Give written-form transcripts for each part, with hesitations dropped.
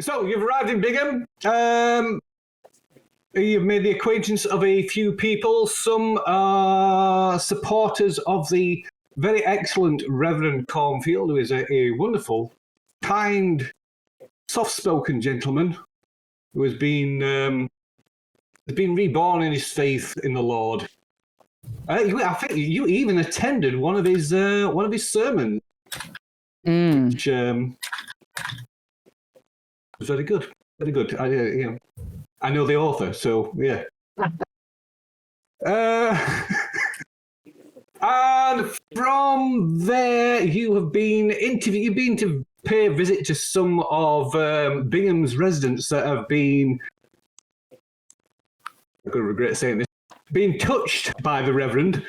So you've arrived in Bingham. You've made the acquaintance of a few people. Some are supporters of the very excellent Reverend Cornfield, who is a wonderful, kind, soft-spoken gentleman who has been reborn in his faith in the Lord. I think you even attended one of his sermons, which was very good. Very good. I know the author, so yeah. And from there, you've been to pay a visit to some of Bingham's residents that have been, I'm going to regret saying this, being touched by the Reverend.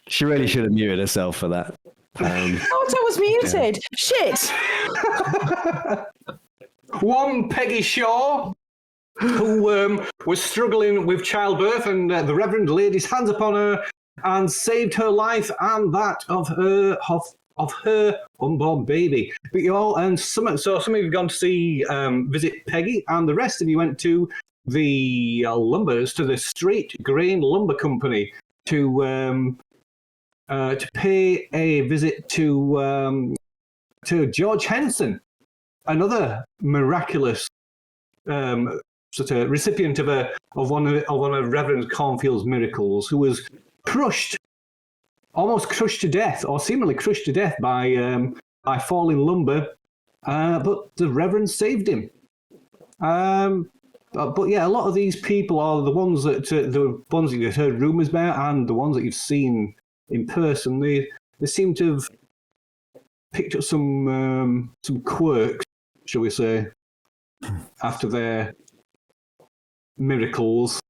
She really should have muted herself for that. I was muted. Yeah. Shit. One Peggy Shaw, who was struggling with childbirth, and the Reverend laid his hands upon her and saved her life and that of her unborn baby. But you all, and some of you have gone to see visit Peggy, and the rest of you went to the lumbers, to the Straight Grain Lumber Company to pay a visit to George Henson, another miraculous sort of recipient of one of Reverend Cornfield's miracles, who was almost crushed to death, or seemingly crushed to death by falling lumber, but the Reverend saved him. But yeah, a lot of these people are the ones that you've heard rumours about, and the ones that you've seen in person. They seem to have picked up some quirks, shall we say, after their miracles.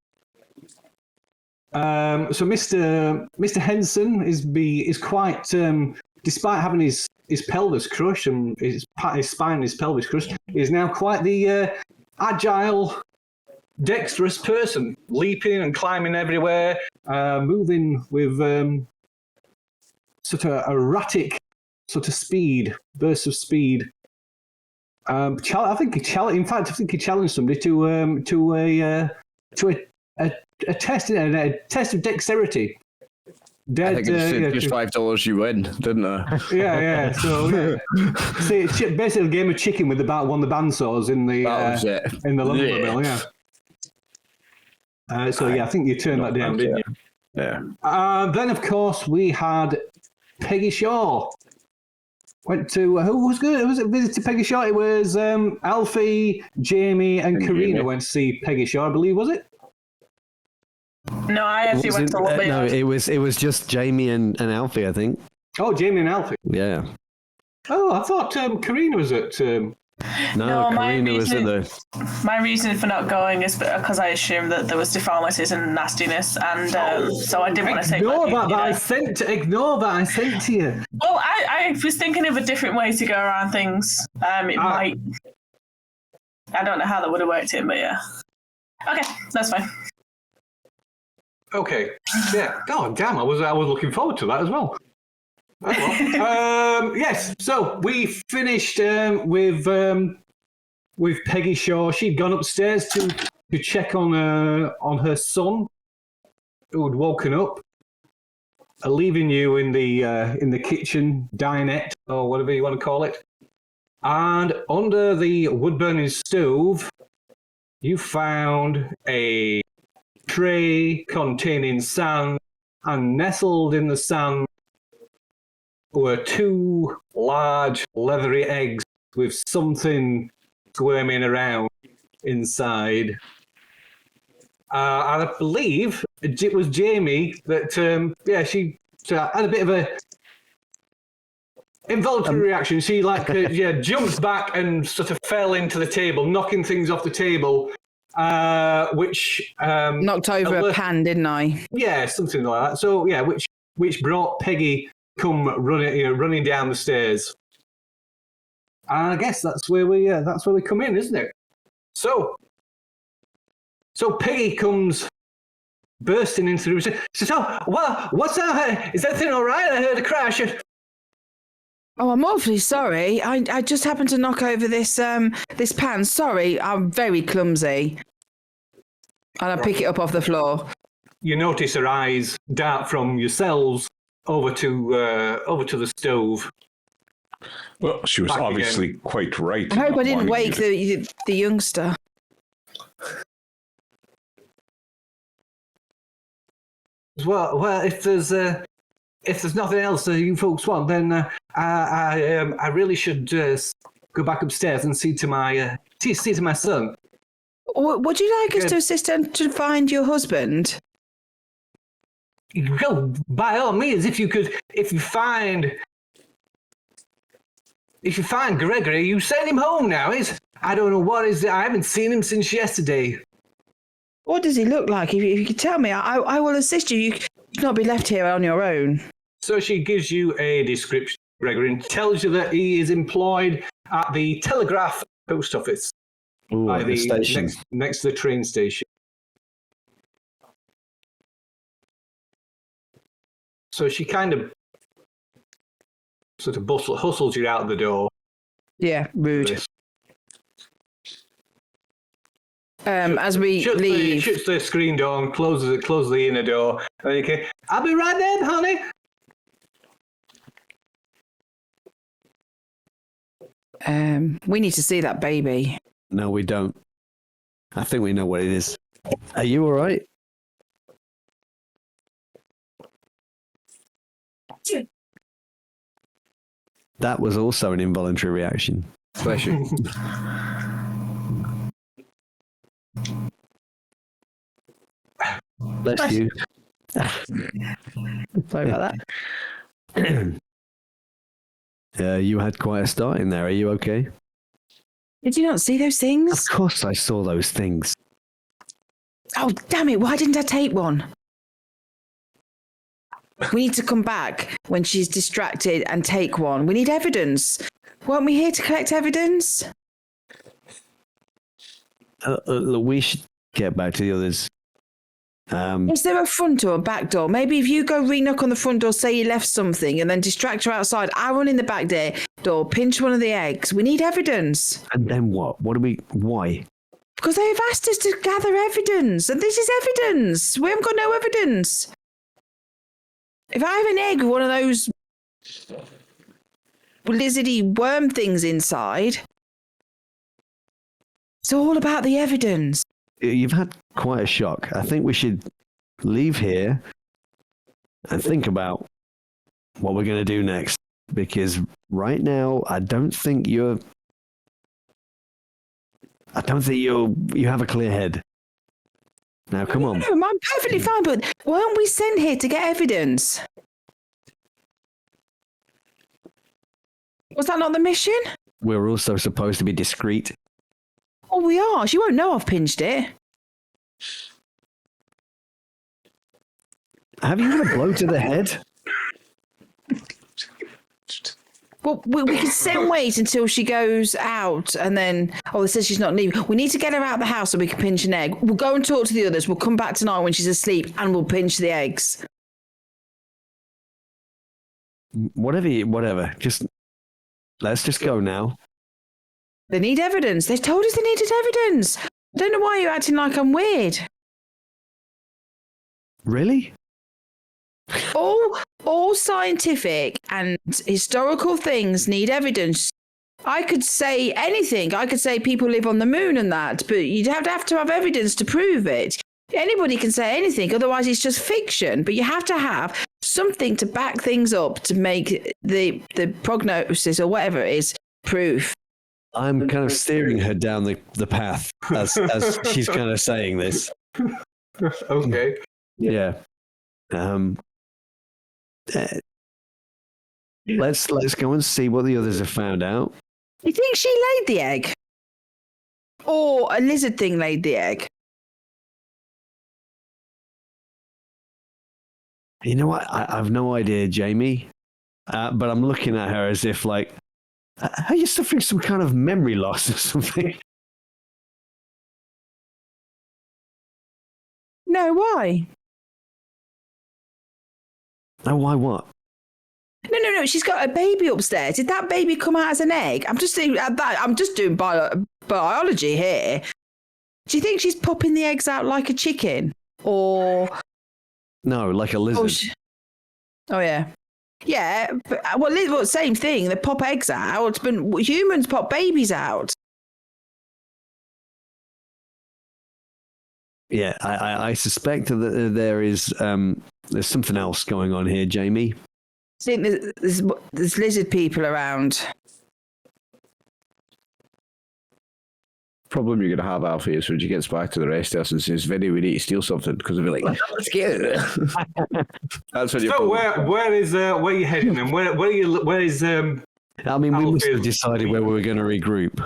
So Mr. Henson is quite, despite having his pelvis crushed and his spine and his pelvis crushed, is now quite the agile, dexterous person, leaping and climbing everywhere, moving with sort of erratic sort of speed, bursts of speed. I think he challenged somebody to a test of dexterity. I think it's just $5 you win, didn't I? Yeah. So see, it's basically a game of chicken with one of the bandsaws in the lumber mill. Yeah. I think you turned that down, didn't you? Yeah. Then of course we had Peggy Shaw. Went to who was good? Was it visit to Peggy Shaw? It was Alfie, Jamie, and Karina went to see Peggy Shaw, I believe, was it? No, I actually went to Lobby. No, it was just Jamie and Alfie, I think. Oh, Jamie and Alfie. Yeah. Oh, I thought Karina was at. No, Karina was at the. My reason for not going is because I assumed that there was deformities and nastiness, and so I didn't want to take. Ignore that I sent to you. Well, I was thinking of a different way to go around things. It might. I don't know how that would have worked in, but yeah. Okay, that's fine. Okay. Yeah. God damn, I was looking forward to that as well. Yes. So we finished with Peggy Shaw. She'd gone upstairs to check on her son, who had woken up, leaving you in the kitchen dinette or whatever you want to call it. And under the wood-burning stove, you found a tray containing sand, and nestled in the sand were two large leathery eggs with something squirming around inside. And I believe it was Jamie that, she had a bit of a involuntary reaction. She jumped back and sort of fell into the table, knocking things off the table. Which knocked over a pan, didn't I? Yeah, something like that. So yeah, which brought Peggy running down the stairs. And I guess that's where we come in, isn't it? So Peggy comes bursting into the room. She says, "Oh, well, what's that? Is everything all right? I heard a crash." Oh, I'm awfully sorry. I just happened to knock over this this pan. Sorry, I'm very clumsy. And I pick it up off the floor. You notice her eyes dart from yourselves over to the stove. Well, she was Back obviously quite right. I hope I didn't wanting wake you to- the youngster. Well, if there's nothing else that you folks want, then I really should go back upstairs and see to my son. Would you like us to assist her to find your husband? Well, by all means, if you find Gregory, you send him home now. I don't know what is. I haven't seen him since yesterday. What does he look like? If you could tell me, I will assist you. You should not be left here on your own. So she gives you a description, Gregory, and tells you that he is employed at the Telegraph Post Office. Ooh, By at the station. next to the train station. So she kind of sort of hustles you out the door. Yeah, rude. As we leave, shuts the screen door and closes the inner door. Okay, I'll be right there, honey. we need to see that baby. No, we don't. I think we know what it is. Are you all right? That was also an involuntary reaction. Bless you. Bless you. Sorry about that. You had quite a start in there. Are you okay? Did you not see those things? Of course I saw those things. Oh, damn it. Why didn't I take one? We need to come back when she's distracted and take one. We need evidence. Weren't we here to collect evidence? Look, we should get back to the others. Is there a front door, a back door? Maybe if you go re-knock on the front door, say you left something, and then distract her outside, I run in the back door, pinch one of the eggs. We need evidence. And then what? Why? Because they've asked us to gather evidence, and this is evidence. We haven't got no evidence. If I have an egg with one of those lizardy worm things inside, it's all about the evidence. You've had quite a shock. I think we should leave here and think about what we're going to do next. Because right now, I don't think you have a clear head. Now, come on. No, I'm perfectly fine, but weren't we sent here to get evidence? Was that not the mission? We're also supposed to be discreet. Oh, we are. She won't know I've pinched it. Have you had a blow to the head? Well, we can sit and wait until she goes out and then, it says she's not leaving. We need to get her out of the house so we can pinch an egg. We'll go and talk to the others. We'll come back tonight when she's asleep and we'll pinch the eggs. Whatever. Let's just go now. They need evidence. They told us they needed evidence. I don't know why you're acting like I'm weird. Really? All scientific and historical things need evidence. I could say anything. I could say people live on the moon and that, but you'd have to have evidence to prove it. Anybody can say anything, otherwise it's just fiction. But you have to have something to back things up to make the prognosis or whatever it is proof. I'm kind of steering her down the path as she's kind of saying this. Okay. Yeah. Let's go and see what the others have found out. You think she laid the egg? Or a lizard thing laid the egg? You know what? I've no idea, Jamie. But I'm looking at her as if like, are you suffering some kind of memory loss or something? No, why? Oh, why what? No. She's got a baby upstairs. Did that baby come out as an egg? I'm just doing biology here. Do you think she's popping the eggs out like a chicken, or No, like a lizard. Oh yeah, yeah. But, well, same thing. They pop eggs out, but humans pop babies out. Yeah, I suspect that there's something else going on here, Jamie. I think there's lizard people around. Problem you're going to have, Alfie, is when she gets back to the rest of us and says, Vinny, we need to steal something, because they'll be like, let's get it. That's when you're So where are you heading then? Where is I mean, we must have decided where we were going to regroup.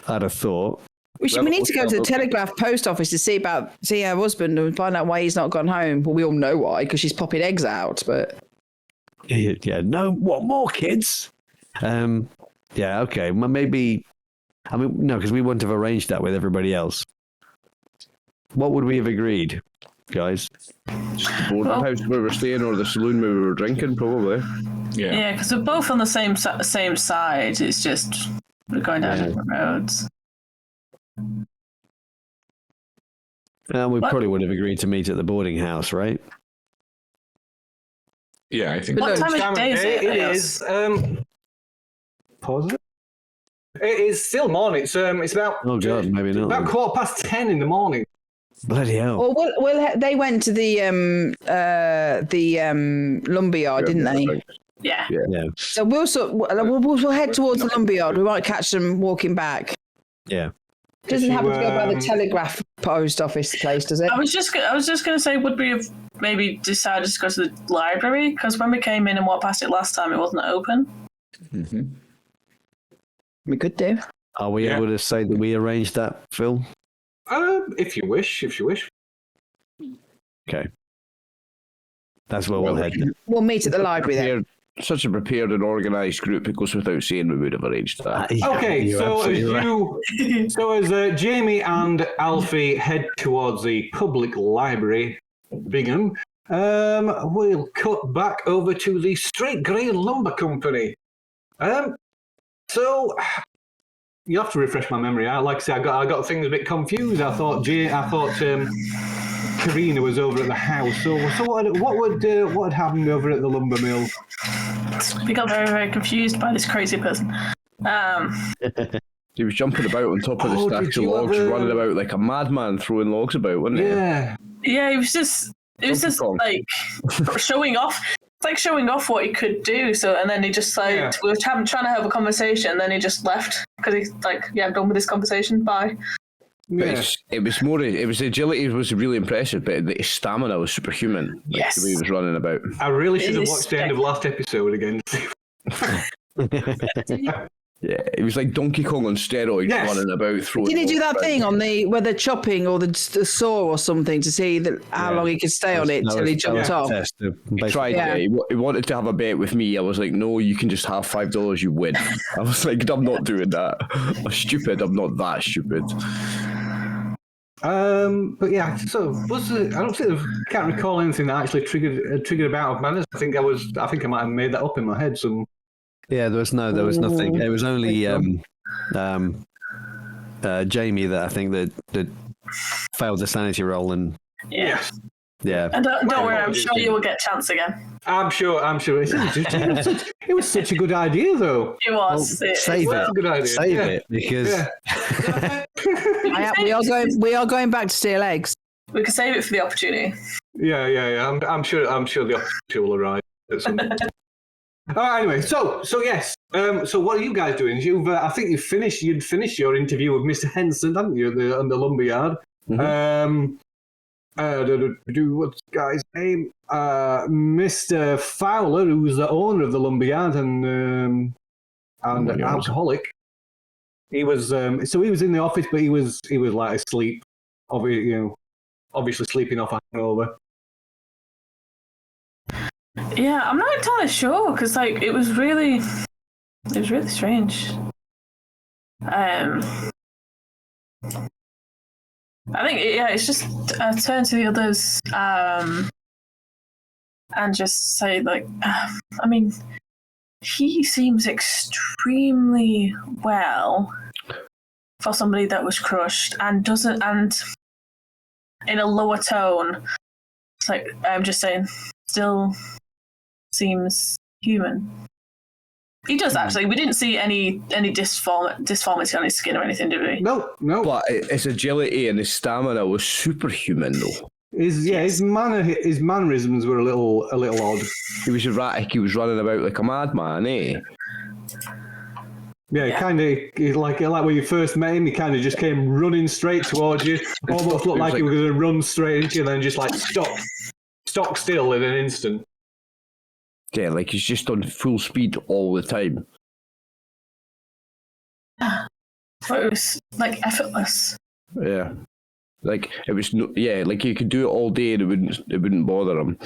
I'd have thought. We need to go to the Telegraph post office to see her husband and find out why he's not gone home. Well, we all know why, because she's popping eggs out, but... Yeah, no, what, more kids? Yeah, okay, well, maybe... I mean, no, because we wouldn't have arranged that with everybody else. What would we have agreed, guys? Just the boarding house where we're staying, or the saloon where we were drinking, probably. Yeah, because we're both on the same side. It's just we're going down different roads. We probably would have agreed to meet at the boarding house, right? Yeah, I think. What time of day is it? It is. Pause it. It is still morning. It's about. Oh God, maybe not. About 10:15 in the morning. Bloody hell! Well, they went to the lumberyard, didn't they? Yeah. So we'll head towards the lumberyard. We might catch them walking back. Yeah. Doesn't happen to go by the Telegraph post office place, does it? I was just going to say, would we have maybe decided to go to the library? Because when we came in and walked past it last time, it wasn't open. Mm-hmm. We could do. Are we able to say that we arranged that, Phil? If you wish. Okay. That's where we'll head. We'll meet at the library then. Such a prepared and organised group, it goes without saying we would have arranged that. Okay, so as Jamie and Alfie head towards the public library, Bingham, we'll cut back over to the Straight Grain Lumber Company. So you have to refresh my memory. Like I said, I got things a bit confused. I thought Karina was over at the house. So what had happened over at the lumber mill? We got very, very confused by this crazy person. He was jumping about on top of the stacks of logs, running about like a madman, throwing logs about, wasn't he? Yeah. Yeah, it was just like showing off. It's like showing off what he could do. So, and then he just like we were trying to have a conversation, and then he just left because he's like, "Yeah, I'm done with this conversation. Bye." Yeah. It was agility was really impressive, but the stamina was superhuman. Yes. The way he was running about. I really should have watched the end of last episode again. Yeah, it was like Donkey Kong on steroids, running about throwing. Did he do that thing on where they're chopping or the saw or something to see how long he could stay on it till he jumped off? He tried. Yeah. He wanted to have a bet with me. I was like, no, you can just have $5. You win. I was like, I'm not doing that. I'm stupid. I'm not that stupid. But yeah, so I can't recall anything that actually triggered a bout of madness. I think I might have made that up in my head. Yeah, there was nothing. It was only Jamie that I think that failed the sanity roll, and yeah. And don't worry, I'm sure you will get a chance again. I'm sure. It was such a good idea, though. It was. Save it. A good idea. Save it because we are going back to steal eggs. We can save it for the opportunity. Yeah. I'm sure the opportunity will arrive at some point. Anyway, so yes. So what are you guys doing? I think you'd finished your interview with Mr. Henson, hadn't you, on the lumberyard? Mm-hmm. What's the guy's name? Mr. Fowler, who's the owner of the lumberyard and an alcoholic. He was so he was in the office, but he was like asleep, obviously sleeping off a hangover. Yeah, I'm not entirely sure because it was really strange. I think it's just a turn to the others. and just say, like, I mean, he seems extremely well for somebody that was crushed and in a lower tone. It's like, I'm just saying, still seems human. He does actually. We didn't see any disformity on his skin or anything, did we? No. But his agility and his stamina was superhuman, though. His mannerisms were a little odd. He was erratic. He was running about like a madman, eh? Yeah, kind of like when you first met him, he kind of just came running straight towards you. Almost looked like he was going to run straight into you, and then just like stock still in an instant. Yeah, like he's just on full speed all the time. But it was like effortless. Yeah, like it was. Like he could do it all day, and it wouldn't bother him.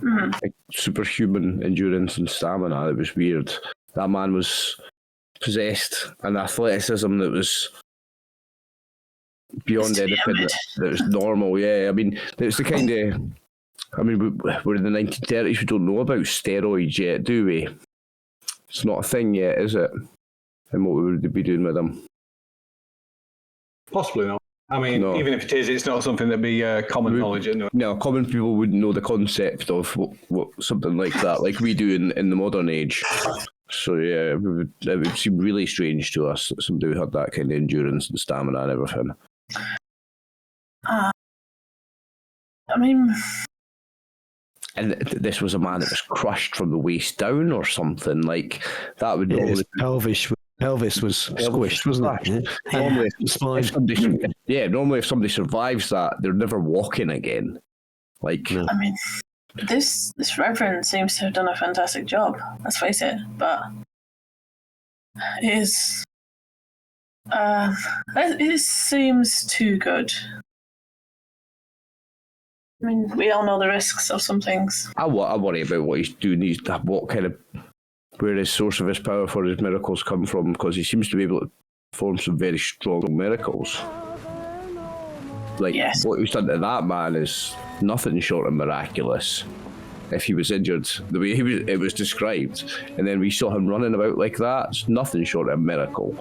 Like superhuman endurance and stamina. It was weird. That man was possessed an athleticism that was beyond anything that was normal. Yeah, I mean, it's the kind of. I mean, we're in the 1930s. We don't know about steroids yet, do we? It's not a thing yet, is it? And what we would be doing with them? Possibly not. I mean, No. Even if it is, it's not something that'd be common knowledge. Anyway. No, common people wouldn't know the concept of what something like that, like we do in the modern age. So yeah, it would seem really strange to us that somebody who had that kind of endurance and stamina and everything. I mean, and this was a man that was crushed from the waist down or something like that. Would normally pelvis was squished, wasn't it? Normally, normally if somebody survives that, they're never walking again. Like, I mean, this Reverend seems to have done a fantastic job. Let's face it, but it seems too good. I mean, we all know the risks of some things. I worry about what he's doing. Where his source of his power for his miracles come from, because he seems to be able to perform some very strong miracles. Like, what he's done to that man is nothing short of miraculous. If he was injured the way it was described, and then we saw him running about like that, it's nothing short of a miracle.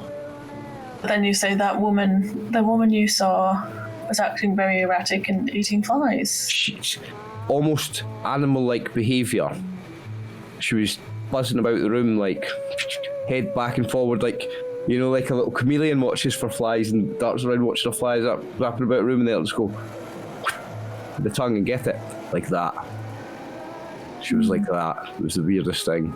Then you say the woman you saw was acting very erratic and eating flies. She's almost animal-like behaviour. She was buzzing about the room, like head back and forward, like a little chameleon watches for flies and darts around watching the flies up, wrapping about the room, and they'll just go with the tongue and get it like that. She was like that. It was the weirdest thing.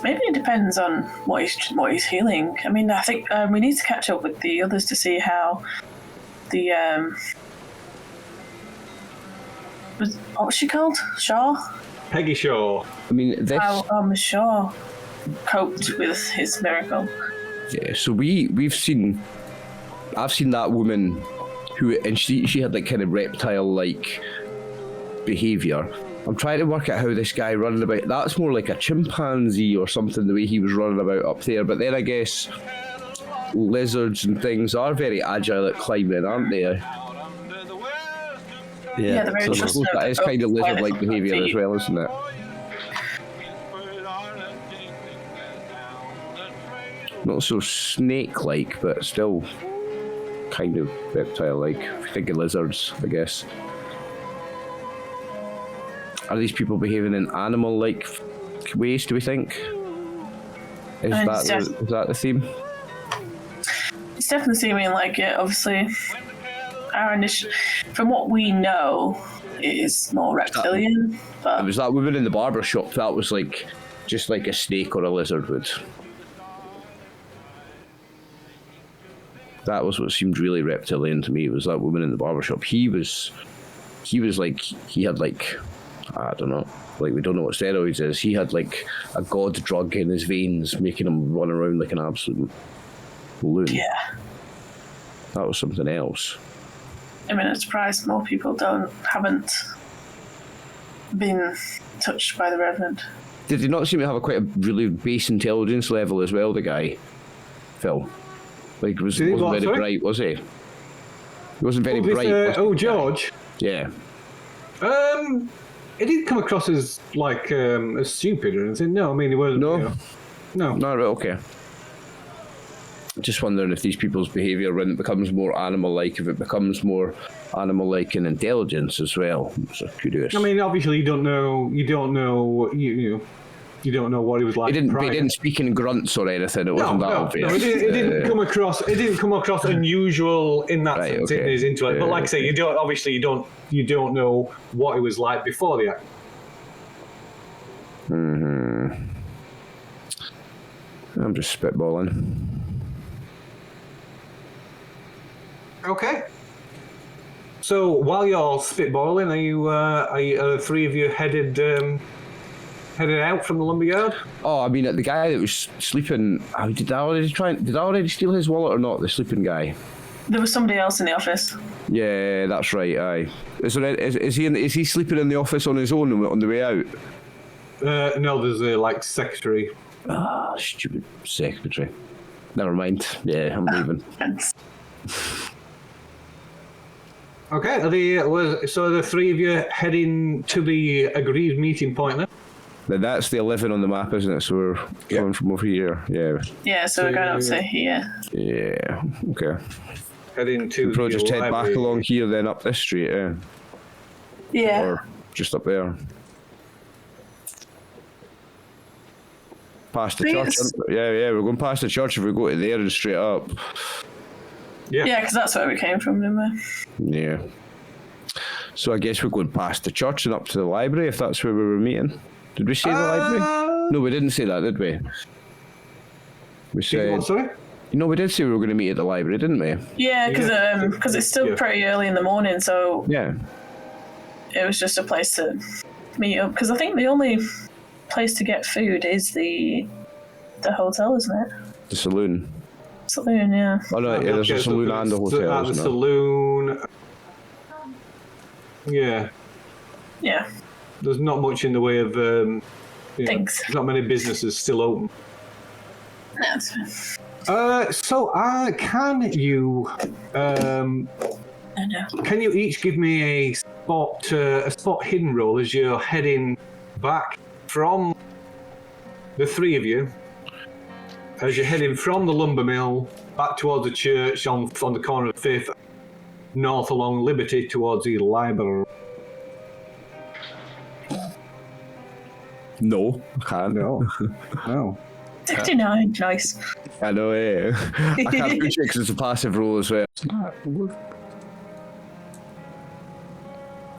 Maybe it depends on what he's healing. I mean, I think we need to catch up with the others to see how the what was she called? Shaw? Peggy Shaw. I mean, how Miss Shaw coped with his miracle. Yeah, so I've seen that woman and she had like kind of reptile-like behaviour. I'm trying to work out how this guy running about. That's more like a chimpanzee or something, the way he was running about up there. But then I guess lizards and things are very agile at climbing, aren't they? Yeah, they're very so that is kind of lizard-like behaviour as well, isn't it? Not so snake-like, but still kind of reptile-like. If you think of lizards, I guess. Are these people behaving in animal-like ways, do we think? Is that the theme? It's definitely seeming like it. Obviously, from what we know, it is more reptilian. But it was that woman in the barber shop. That was like just like a snake or a lizard would. That was what seemed really reptilian to me. It was that woman in the barber shop. He was like, he had like, I don't know, like we don't know what steroids is. He had like a god drug in his veins, making him run around like an absolute loon. Yeah. That was something else. I mean, I'm surprised more people haven't been touched by the Reverend. Did he not seem to have quite a really base intelligence level as well, the guy, Phil? Like, wasn't very bright, was he? He wasn't very bright. George? Yeah. It didn't come across as like as stupid or anything. No, I mean it wasn't. No? You know, no. No, right, okay. Just wondering if these people's behaviour, when it becomes more animal-like, if it becomes more animal-like in intelligence as well. So curious. I mean, obviously, you don't know. You don't know what he was like. He prior. didn't speak in grunts or anything. It wasn't that obvious. No, it didn't come across. It didn't come across unusual in that Right, sense okay. in his intellect. But like I say, you don't know what it was like before the act. I'm just spitballing. Okay. So while you're spitballing, are the three of you headed out from the lumberyard? Oh, I mean, the guy that was sleeping. Did I already steal his wallet or not? The sleeping guy. There was somebody else in the office. Yeah, that's right. Aye. Is he sleeping in the office on his own on the way out? No, there's a secretary. Ah, stupid secretary. Never mind. Yeah, I'm leaving. Okay, so the three of you heading to the agreed meeting point then? Now that's the 11 on the map, isn't it? So we're going from over here. Yeah. Yeah, so we're going up to here. Yeah. Okay. Heading to We'll probably the just head back library. along here, then up this street. Yeah. Yeah. Or just up there. Past the church. Please. Yeah, we're going past the church if we go to there and straight up. Yeah, because that's where we came from, didn't we? Yeah. So I guess we're going past the church and up to the library if that's where we were meeting. Did we say the library? No, we didn't say that, did we? We said. Sorry? No, we did say we were going to meet at the library, didn't we? Yeah, because it's still pretty early in the morning, so Yeah. it was just a place to meet up. Because I think the only place to get food is the hotel, isn't it? The saloon. Saloon, yeah. Oh no, yeah, there's a saloon and a hotel. At the isn't there? saloon. Yeah, Yeah, there's not much in the way of Thanks. There's not many businesses still open. that's fine. Can you I know. can you each give me a spot hidden roll as you're heading back from the three of you? As you're heading from the lumber mill back towards the church on the corner of 5th, north along Liberty towards the library. No, I can't. No. 69, nice. I know, yeah. I can't push it because it's a passive roll as well.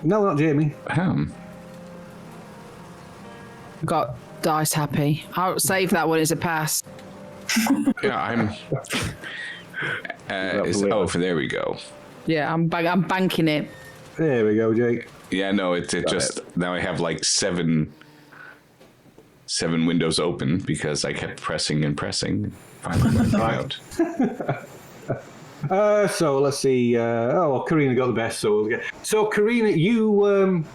No, not Jamie. Got dice happy. I'll save that one as a pass. Yeah, I'm. There we go. Yeah, I'm banking it. There we go, Jake. Yeah, no, it just now I have like seven windows open because I kept pressing and pressing. Finally went out. So let's see. Karina got the best. So Karina, you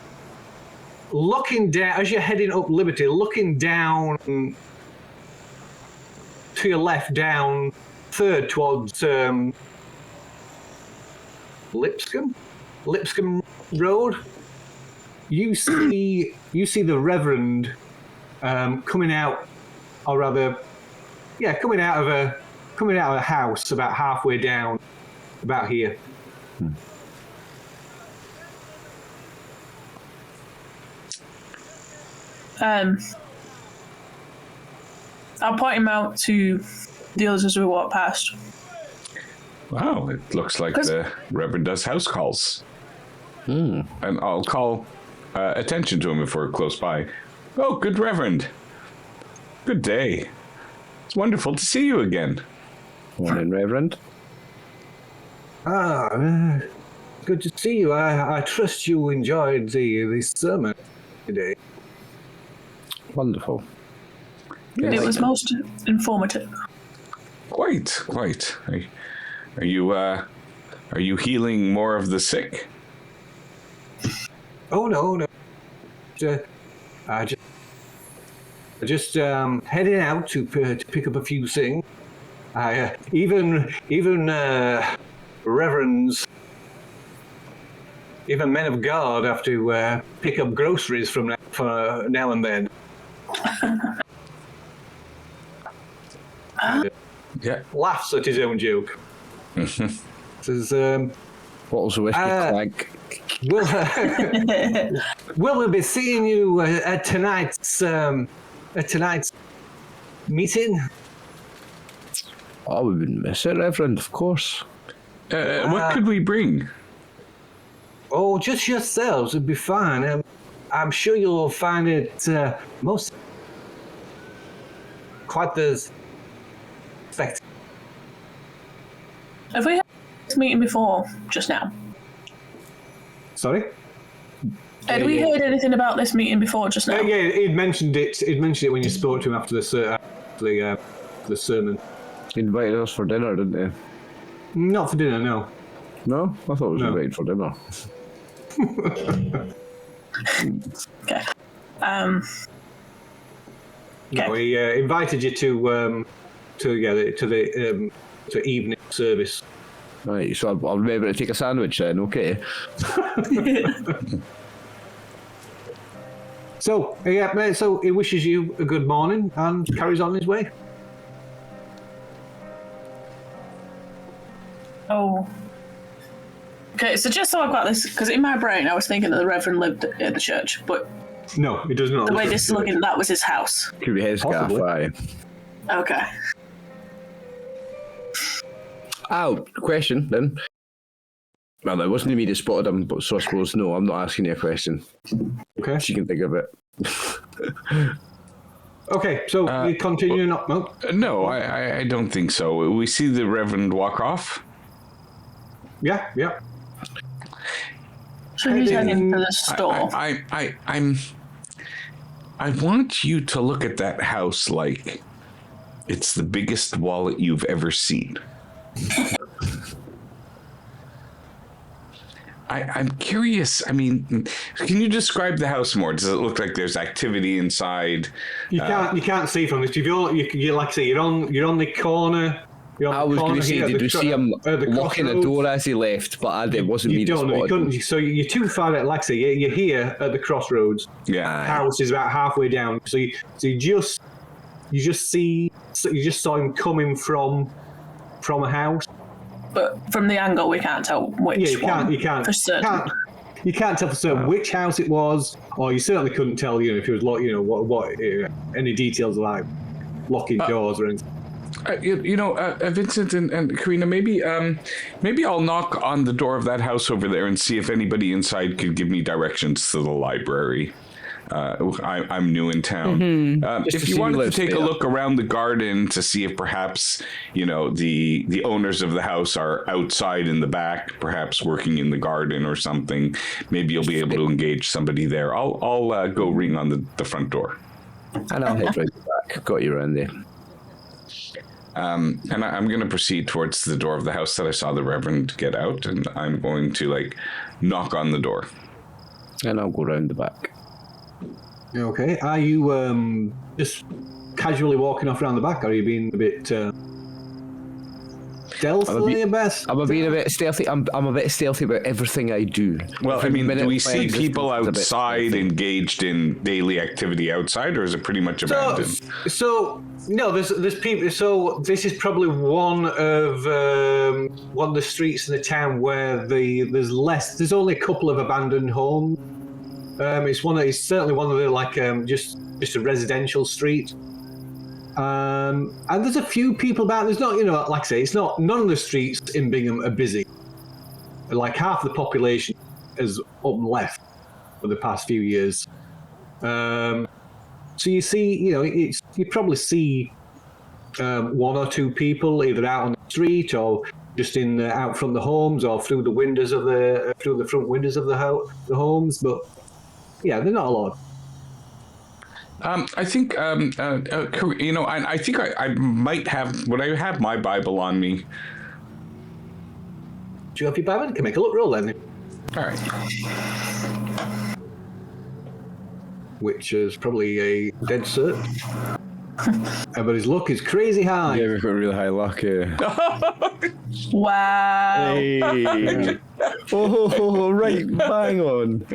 looking down as you're heading up Liberty, looking down to your left, down 3rd towards Lipscomb Road. You see the Reverend coming out, or rather, coming out of a house about halfway down, about here. I'll point him out to the others as we walk past. Wow, it looks like the Reverend does house calls. And I'll call attention to him if we're close by. Oh, good Reverend. Good day. It's wonderful to see you again. Morning, Reverend. Good to see you. I trust you enjoyed the sermon today. Wonderful. It was most informative. Quite. Are you healing more of the sick? Oh no. I just heading out to pick up a few things. Even Reverend's even men of God have to pick up groceries for now and then. Yeah. Laughs at his own joke. Says, Bottles of whiskey clank. will we be seeing you at tonight's meeting? Oh, we wouldn't miss it, Reverend, of course. What could we bring? Oh, just yourselves would be fine. I'm sure you'll find it most quite the effective. Have we had this meeting before, just now? Sorry? Had we heard anything about this meeting before, just now? Yeah, he'd mentioned it. He'd mentioned it when you spoke to him after the sermon. He invited us for dinner, didn't he? Not for dinner, no. No? I thought it was invited for dinner. Okay. No, he invited you to evening service. Right, so I'll remember to take a sandwich then, okay? So he wishes you a good morning and carries on his way. Oh. Okay, so just so I've got this, because in my brain I was thinking that the Reverend lived at the church, but No, he does not. the way this is looking, that was his house. Could be his Possibly. cafe. Okay. Oh, question then. Well, it wasn't me that spotted him, but so I suppose no, I'm not asking you a question. Okay. She can think of it. Okay, so you continue not. No. No, I don't think so. We see the Reverend walk off. Yeah. So he's heading to the store. I want you to look at that house like it's the biggest wallet you've ever seen. I'm curious. I mean, can you describe the house more? Does it look like there's activity inside? You can't see from this. You like I say, you're on the corner. I was going to say, did we see him locking the door as he left? But it wasn't me You that don't know. You spotted him. couldn't. So you're too far out. Like I say, you're here at the crossroads. Yeah. House is about halfway down. So you just saw him coming from a house. But from the angle, we can't tell which one. You can't. For certain. You can't tell for certain which house it was, or you certainly couldn't tell. If it was locked. What any details like locking doors or anything. Vincent and Karina, maybe I'll knock on the door of that house over there and see if anybody inside could give me directions to the library. I'm new in town. If you wanted to take a look around the garden to see if perhaps the owners of the house are outside in the back, perhaps working in the garden or something, maybe you'll be able to engage somebody there. I'll go ring on the front door. And I'll head right back. Got you around there. And I'm going to proceed towards the door of the house that I saw the Reverend get out, and I'm going to knock on the door. And I'll go round the back. Okay. Are you just casually walking off around the back, or are you being a bit stealthy best? I'm being a bit stealthy. I'm a bit stealthy about everything I do. Well, Every I mean, minute do we of my see existence people is a bit outside stealthy. engaged in daily activity outside, or is it pretty much abandoned? So no, there's people. So this is probably one of the streets in the town where there's less. There's only a couple of abandoned homes. It's certainly one of the just a residential street. And there's a few people about. There's not, like I say, it's not. None of the streets in Bingham are busy. Like half the population is up and left for the past few years. So you see, you probably see one or two people either out on the street or just out front of the homes or through the windows of the front windows of the homes. But yeah, they're not a lot. I think, I think I might have. Would I have my Bible on me? Do you have your Bible? You can make a look roll then. All right. Which is probably a dead cert. Everybody's luck is crazy high. Yeah, we've got really high luck. Wow. Hey. Oh, right, bang on.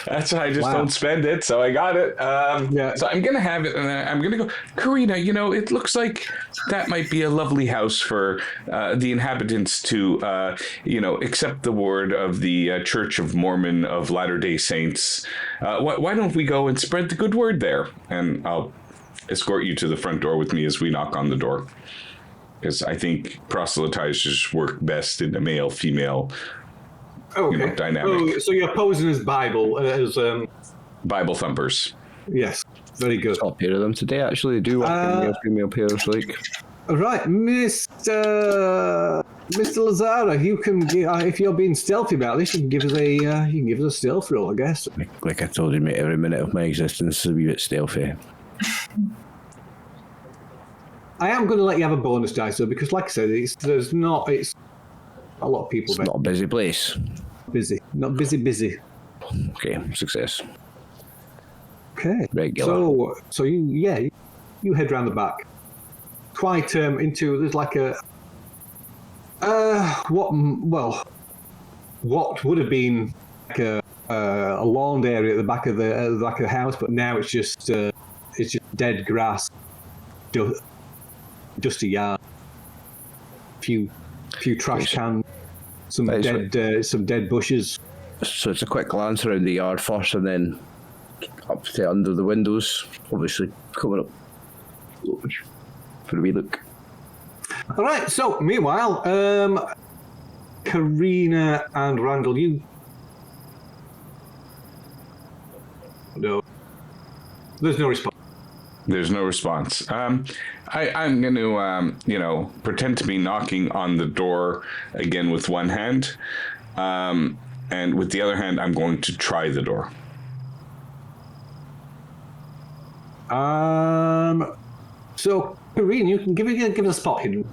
That's why I just Wow. don't spend it, so I got it. Yeah. So I'm gonna have it, and I'm gonna go, Karina. It looks like that might be a lovely house for the inhabitants to, accept the word of the Church of Mormon of Latter-day Saints. Why don't we go and spread the good word there? And I'll escort you to the front door with me as we knock on the door, because I think proselytizers work best in a male-female dynamic. So you're posing as Bible, as Bible thumpers. yes, very good. Got a pair of them today, actually. They do work in male-female pairs, like. Right, Mr. Lazara, you can if you're being stealthy about this, you can give us a stealth roll, I guess. Like I told you, mate, every minute of my existence is a wee bit stealthy. I am going to let you have a bonus dice though, because like I said, it's a lot of people. It's not a busy place. Busy, not busy. Okay, success. Okay. Regular. So you head round the back, quite into there's like a what would have been like a lawn area at the back of the house, but now it's just dead grass, dusty yard, few trash cans, some dead bushes. So it's a quick glance around the yard first, and then up to under the windows, obviously coming up for a wee look. All right. So meanwhile, Karina and Randall, no, there's no response. There's no response. I'm going to, pretend to be knocking on the door again with one hand. And with the other hand, I'm going to try the door. So, Karine, you can give it a spot hidden.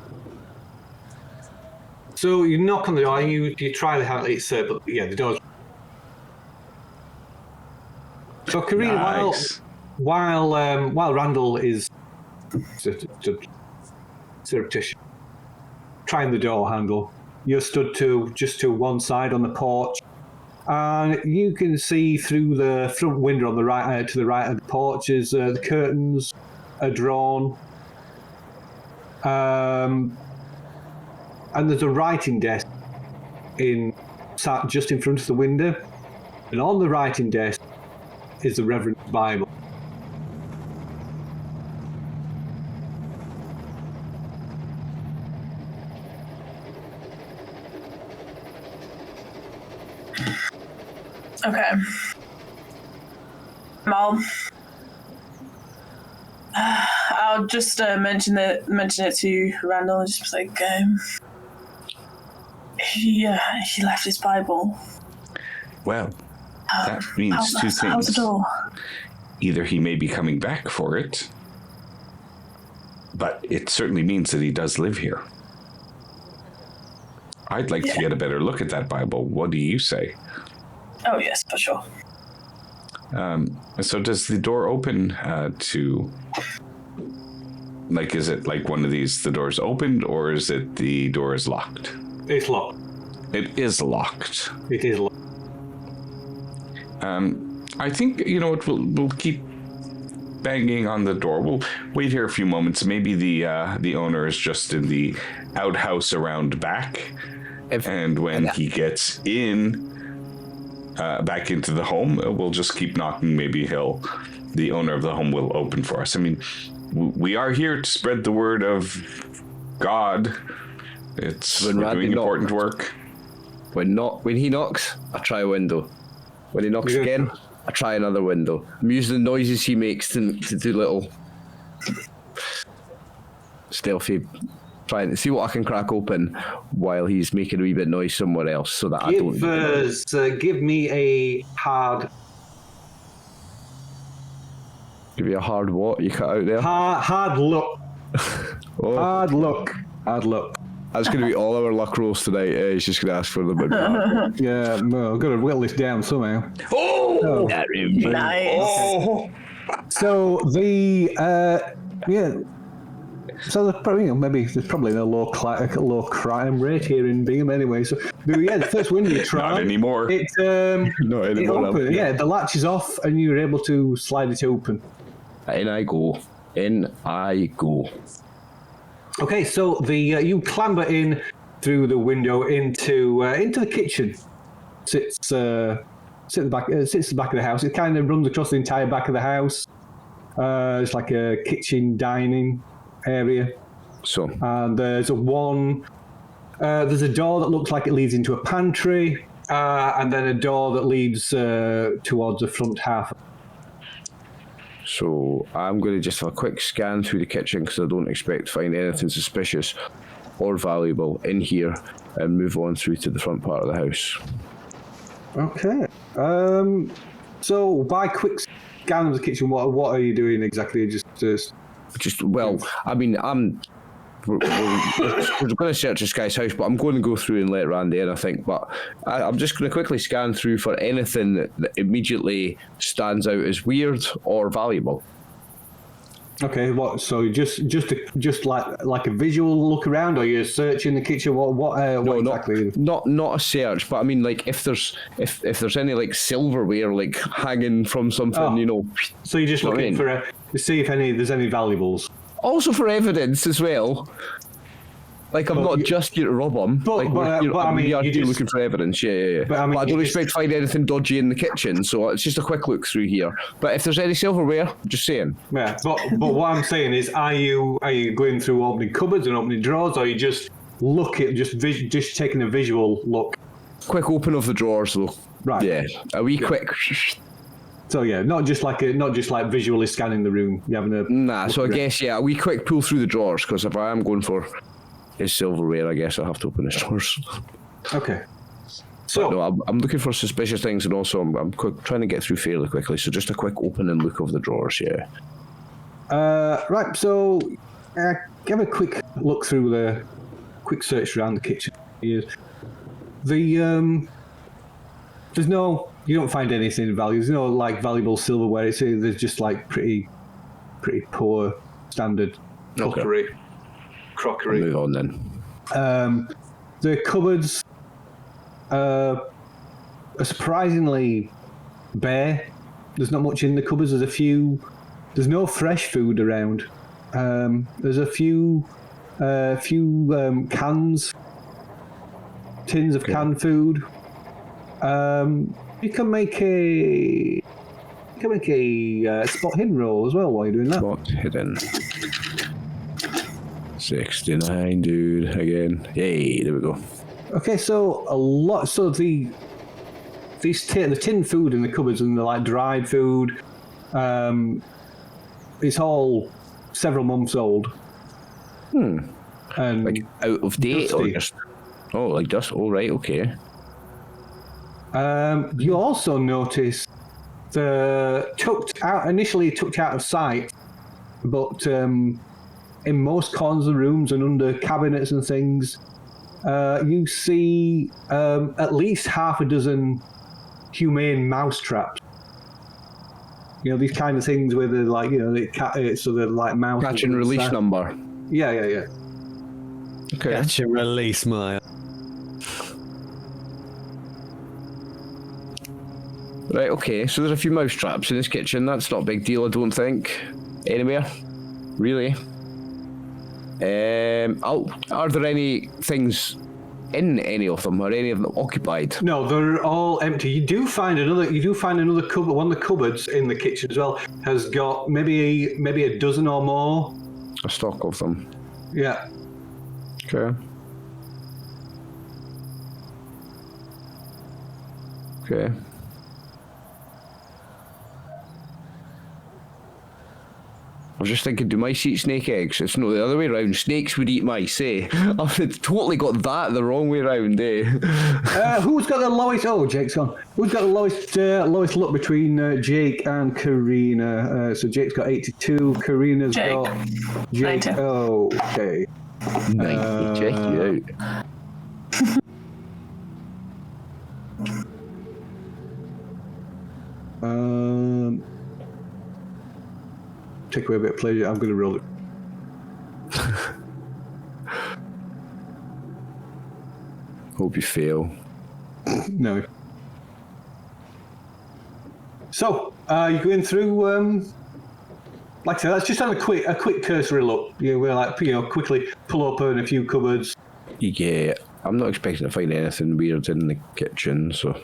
So you knock on the door, and you try the hand. It's but yeah, the door's. So Karine, Nice. while Randall is surreptitious, trying the door handle, you're stood just to one side on the porch, and you can see through the front window on the right, to the right of the porch, is the curtains are drawn, and there's a writing desk sat just in front of the window, and on the writing desk is the Reverend's Bible. Okay. I'll just mention it to Randall and just be like, he left his Bible. Well, that means two things. How's the door? Either he may be coming back for it, but it certainly means that he does live here. I'd like to get a better look at that Bible. What do you say? Oh, yes, for sure. So does the door open to... Like, is it like one of these, the door's opened, or is it the door is locked? It's locked. It is locked. It is locked. I think, we'll keep banging on the door. We'll wait here a few moments. Maybe the owner is just in the outhouse around back. And when he gets in, back into the home, we'll just keep knocking. Maybe the owner of the home will open for us. I mean, we are here to spread the word of God. We're doing important work. When he knocks, I try a window. When he knocks again, I try another window. I'm using the noises he makes to do little stealthy, trying to see what I can crack open while he's making a wee bit of noise somewhere else, so that I don't. Give me a hard. Give you a hard what? You cut out there. Hard luck. Oh. Hard luck. That's going to be all our luck rolls tonight. He's just going to ask for a little bit more. Yeah, I've got to whittle this down somehow. Oh! Nice. Oh! So the Yeah. So there's probably, maybe there's probably a low crime rate here in Bingham anyway. So yeah, the first window you try, Not anymore. It Not it anymore. open, yeah, the latch is off and you're able to slide it open. In I go. Okay, so you clamber in through the window into the kitchen. Sits at the back of the house. It kind of runs across the entire back of the house. It's like a kitchen dining area. So And there's a door that looks like it leads into a pantry, and then a door that leads towards the front half. So I'm going to just have a quick scan through the kitchen because I don't expect to find anything suspicious or valuable in here, and move on through to the front part of the house. Okay. So by quick scan of the kitchen, what are you doing exactly? Well, I mean, we're going to search this guy's house, but I'm going to go through and let Randy in, I think. But I'm just going to quickly scan through for anything that immediately stands out as weird or valuable. Okay. What? So just like a visual look around, or you're searching the kitchen? What exactly? Not a search, but I mean, like if there's any like silverware like hanging from something, you know. So you're just looking to see if there's any valuables. Also for evidence as well. Like I'm not just here to rob them. But I mean, you're just looking for evidence. Yeah. But I mean, I don't expect to find anything dodgy in the kitchen, so it's just a quick look through here. But if there's any silverware, I'm just saying. Yeah, but what I'm saying is, are you going through opening cupboards and opening drawers, or are you just just taking a visual look? Quick open of the drawers, though. Right. Yeah. A wee quick. So yeah, not just like visually scanning the room. You having a So I guess a wee quick pull through the drawers, because if I am going for his silverware, I guess I'll have to open his drawers. Okay. So no, I'm looking for suspicious things, and also I'm trying to get through fairly quickly. So just a quick open and look of the drawers, yeah. Right. So give a quick look through quick search around the kitchen. You don't find anything of value. There's no like valuable silverware. There's just like pretty poor standard crockery. I'll move on then. The cupboards are surprisingly bare. There's not much in the cupboards. There's no fresh food around. There's a few tins of canned food. You can make a spot hidden roll as well while you're doing that. Spot hidden. 69, dude. Again. Yay! There we go. Okay, so the tin food in the cupboards and the like dried food, it's all several months old. And like out of date, or just all right, okay. You also notice initially tucked out of sight, but in most corners of the rooms and under cabinets and things, you see at least half a dozen humane mouse traps. You know, these kind of things where they're like, so they're like mouse. Catch and release number. Yeah. Okay. Catch and release, Maya. Right, okay, so there's a few mouse traps in this kitchen. That's not a big deal, I don't think. Anywhere, really. Are there any things in any of them? Are any of them occupied? No, they're all empty. You do find another cupboard. One of the cupboards in the kitchen as well has got maybe a dozen or more. A stock of them. Yeah. Okay. I was just thinking, do mice eat snake eggs? It's not the other way around. Snakes would eat mice, eh? I've totally got that the wrong way around, eh? Who's got the lowest? Oh, Jake's gone. Who's got the lowest look between Jake and Karina? So Jake's got 82. Karina's got Jake. 90. Oh, okay. 90. Check you out. Take away a bit of pleasure. I'm going to roll it. Hope you fail. No. So, you're going through. Like I said, let's just have a quick cursory look. We're like, quickly pull open a few cupboards. Yeah, I'm not expecting to find anything weird in the kitchen, so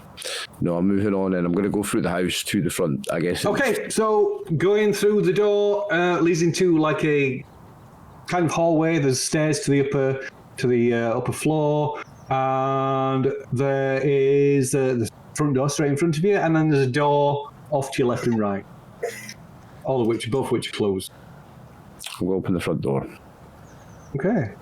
no, I'm moving on, and I'm going to go through the house to the front, I guess. Okay, so going through the door leads into like a kind of hallway. There's stairs to the upper floor, and there is the front door straight in front of you, and then there's a door off to your left and right. Both of which are closed. We'll open the front door. Okay.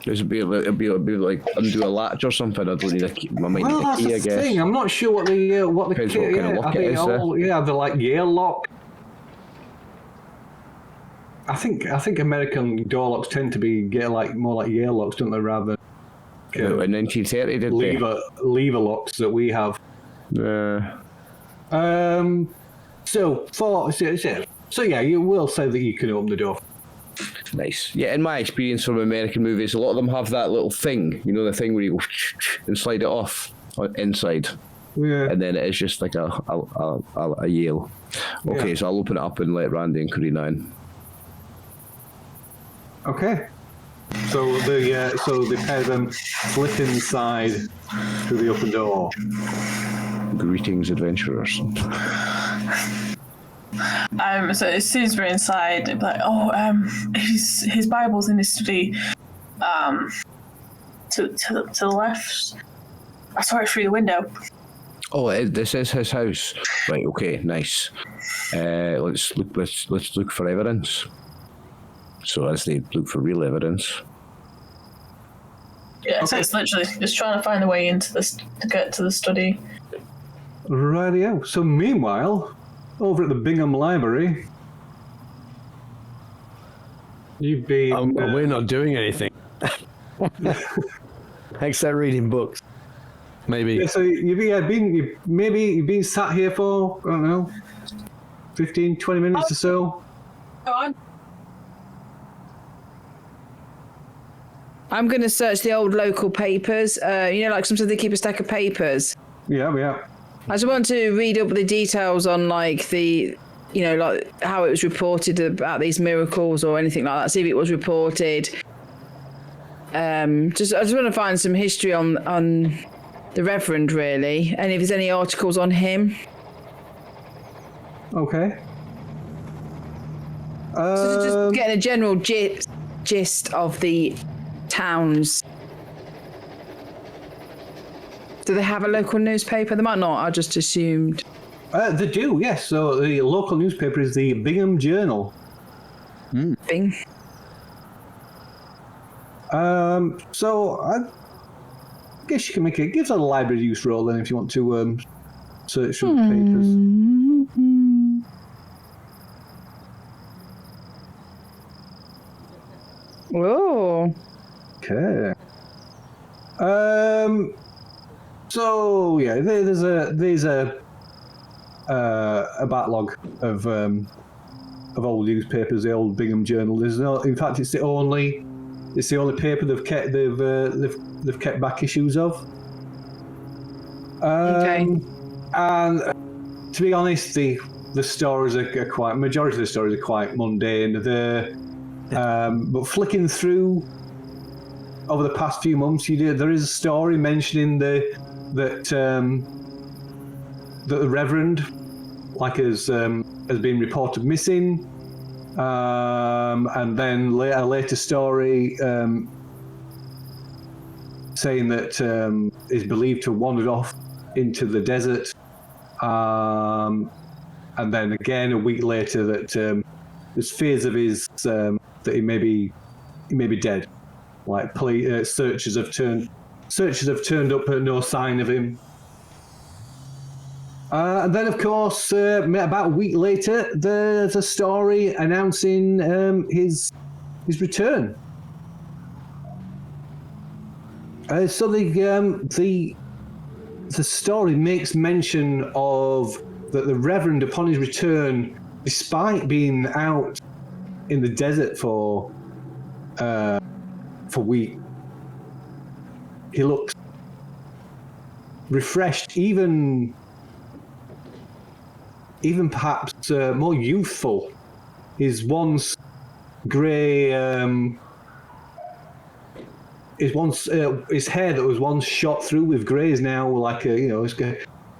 It'll be like undo a latch or something. I don't need a key. I might need a That's key, I the guess. thing. I'm not sure what the Depends key. what kind of lock it is. They're like Yale lock. I think American door locks tend to be more like Yale locks, don't they? Rather than In 1930, did lever locks that we have. Yeah. So yeah, you will say that you can open the door. Nice. Yeah, in my experience from American movies, a lot of them have that little thing, the thing where you go and slide it off inside. Yeah. And then it is just like a Yale. Okay, so I'll open it up and let Randy and Karina in. Okay. So the pair of them slip inside through the open door. Greetings, adventurers. So as soon as we're inside, they'd be like, his Bible's in his study, to the left. I saw it through the window. Oh, this is his house. Right. Okay. Nice. Let's look for evidence. So as they look for real evidence. Yeah. So it's literally just trying to find a way into this to get to the study. Rightio. So meanwhile, over at the Bingham Library, you've been. We're not doing anything. Except reading books. Maybe. Yeah, so you've been sat here for, I don't know, 15, 20 minutes or so. Go on. I'm going to search the old local papers. Like sometimes they keep a stack of papers. Yeah. I just want to read up the details on like the, like how it was reported about these miracles or anything like that. See if it was reported. I just want to find some history on the Reverend, really, and if there's any articles on him. Okay. So just getting a general gist of the towns. Do they have a local newspaper? They might not. I just assumed. They do, yes. So the local newspaper is the Bingham Journal. Bing. So I guess you can make it. Give that a library use roll then if you want to search for the papers. Oh. Okay. So yeah, there's a backlog of old newspapers, the old Bingham Journal. In fact, it's the only paper they've kept back issues of. Okay. And to be honest, the stories are quite. Majority of the stories are quite mundane. But flicking through over the past few months, there is a story mentioning that the Reverend, has been reported missing, and then a later story saying that is believed to have wandered off into the desert, and then again a week later that there's fears of his that he may be dead. Like searchers have turned up, but no sign of him. And then, of course, about a week later, there's a story announcing his return. So the story makes mention of that the Reverend, upon his return, despite being out in the desert for weeks, He looks refreshed, even perhaps more youthful. His once grey, his hair that was once shot through with grey is now like it's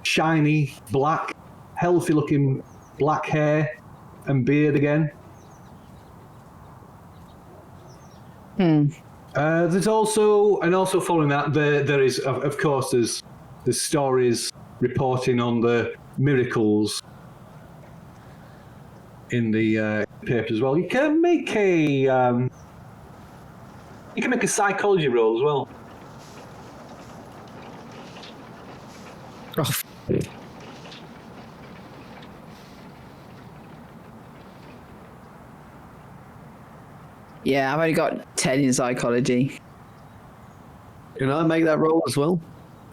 shiny black, healthy-looking black hair and beard again. There's also following that, there is of course there's stories reporting on the miracles in the paper as well. You can make a psychology roll as well. Oh. Yeah, I've only got 10 in psychology. Can I make that roll as well?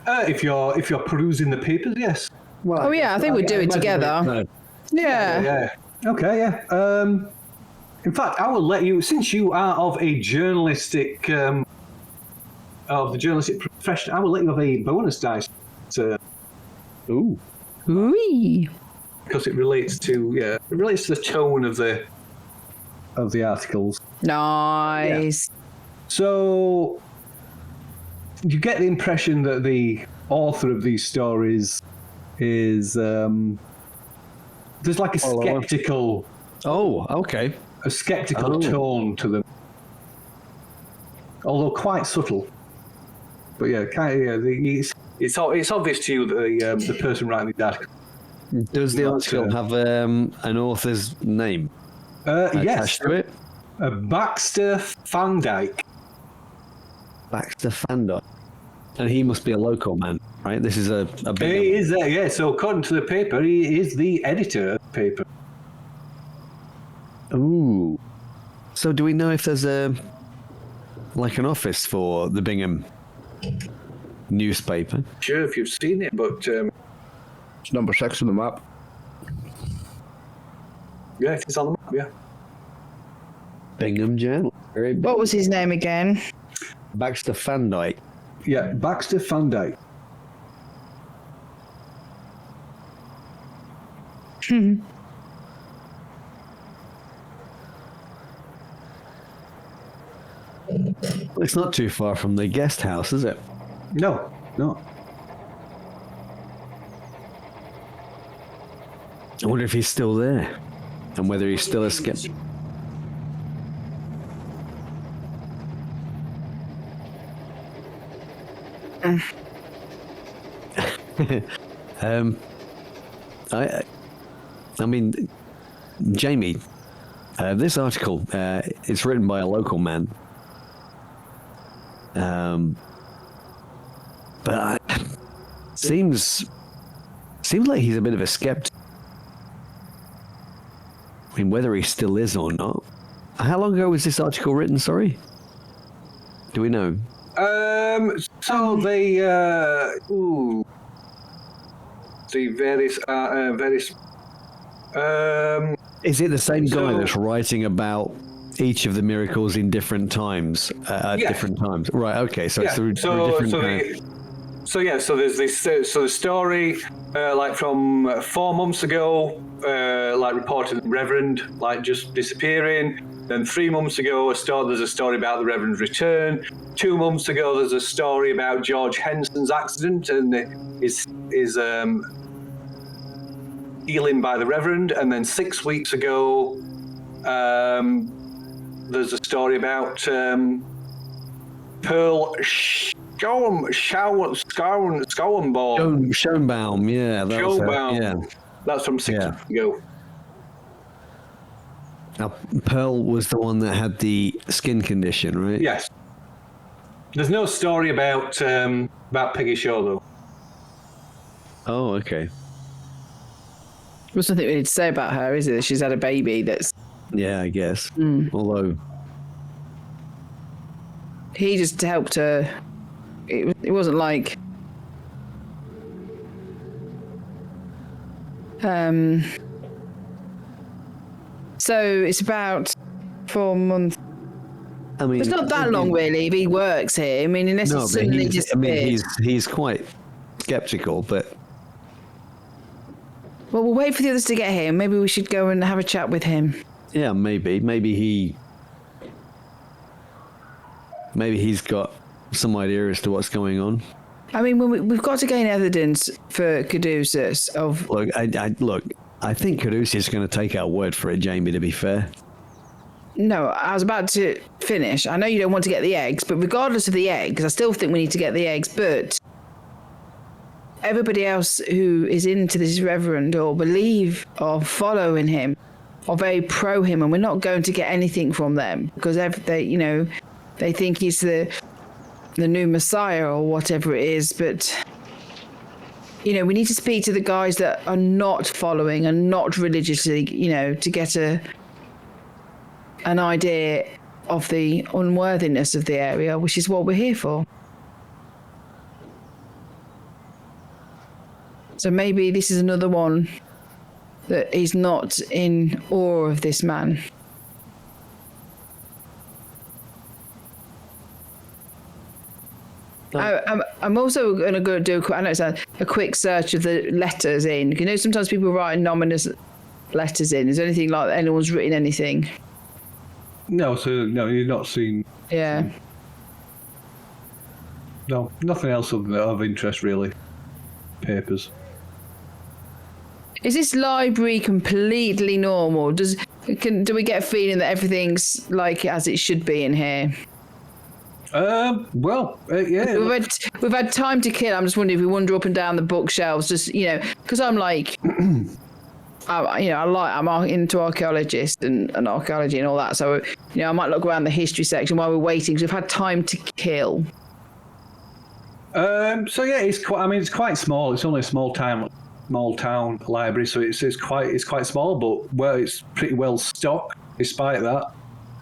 If you're perusing the papers, yes. Well, I think we'll do it together. No. Yeah. Okay, yeah. In fact, I will let you, since you are of the journalistic profession, I will let you have a bonus dice. Ooh. Ooh. Because it relates to the tone of the articles. Nice. Yeah. So you get the impression that the author of these stories is there's like a skeptical. Oh, okay. A skeptical tone to them, although quite subtle. But yeah, it's obvious to you that the person writing the article. Does the article have an author's name yes, attached to it? Baxter Fandyke. Baxter Fandyke, and he must be a local man, right? This is a big. He is there, yeah. So according to the paper, he is the editor of the paper. Ooh. So do we know if there's an office for the Bingham newspaper? Sure, if you've seen it, but it's number 6 on the map. Yeah, it's on the map. Yeah. Bingham Journal. What was his name again? Baxter Fandyke. Yeah, Baxter Fandyke. It's not too far from the guest house, is it? No. I wonder if he's still there, and whether he's still a skeptic. I mean, Jamie, this article, it's written by a local man. But seems like he's a bit of a skeptic. I mean, whether he still is or not. How long ago was this article written? Sorry, do we know? So the various Is it the same guy that's writing about each of the miracles in different times at different times? Right. Okay. So it's through different times. So there's this. So the story, like from 4 months ago, like reported the Reverend like just disappearing. Then 3 months ago, there's a story about the Reverend's return. 2 months ago, there's a story about George Henson's accident and his healing by the Reverend. And then 6 weeks ago, there's a story about Pearl Schoenbaum, yeah. That's from 6 weeks ago. Now, Pearl was the one that had the skin condition, right? Yes. There's no story about Peggy Shaw, though. Oh, okay. There's nothing really to say about her, is it? She's had a baby that's... Yeah, I guess. Although... He just helped her. It wasn't like... So it's about 4 months. I mean, It's not that long, really, if he works here. I mean, unless No, it's but suddenly disappeared. he's quite skeptical, but Well, we'll wait for the others to get here. Maybe we should go and have a chat with him. yeah, maybe he's got some idea as to what's going on. I mean, we've got to gain evidence for Caduceus of... Look, I think Caduceus is going to take our word for it, Jamie, to be fair. No, I was about to finish. I know you don't want to get the eggs, but regardless of the eggs, I still think we need to get the eggs, but everybody else who is into this reverend or believe or follow in him are very pro him, and we're not going to get anything from them because they think he's the new Messiah or whatever it is, but we need to speak to the guys that are not following and not religiously, to get an idea of the unworthiness of the area, which is what we're here for. So maybe this is another one that is not in awe of this man. I'm also going to go do a quick search of the letters in. Sometimes people write anonymous letters in. Is there anything like that? Anyone's written anything? No, you've not seen. Yeah. No, nothing else of interest really. Papers. Is this library completely normal? Do we get a feeling that everything's like as it should be in here? Yeah. We've had time to kill. I'm just wondering if we wander up and down the bookshelves, just because I'm like, I'm into archaeologists and archaeology and all that. So I might look around the history section while we're waiting because we've had time to kill. It's quite small. It's only a small town library, so it's quite small, but it's pretty well stocked despite that.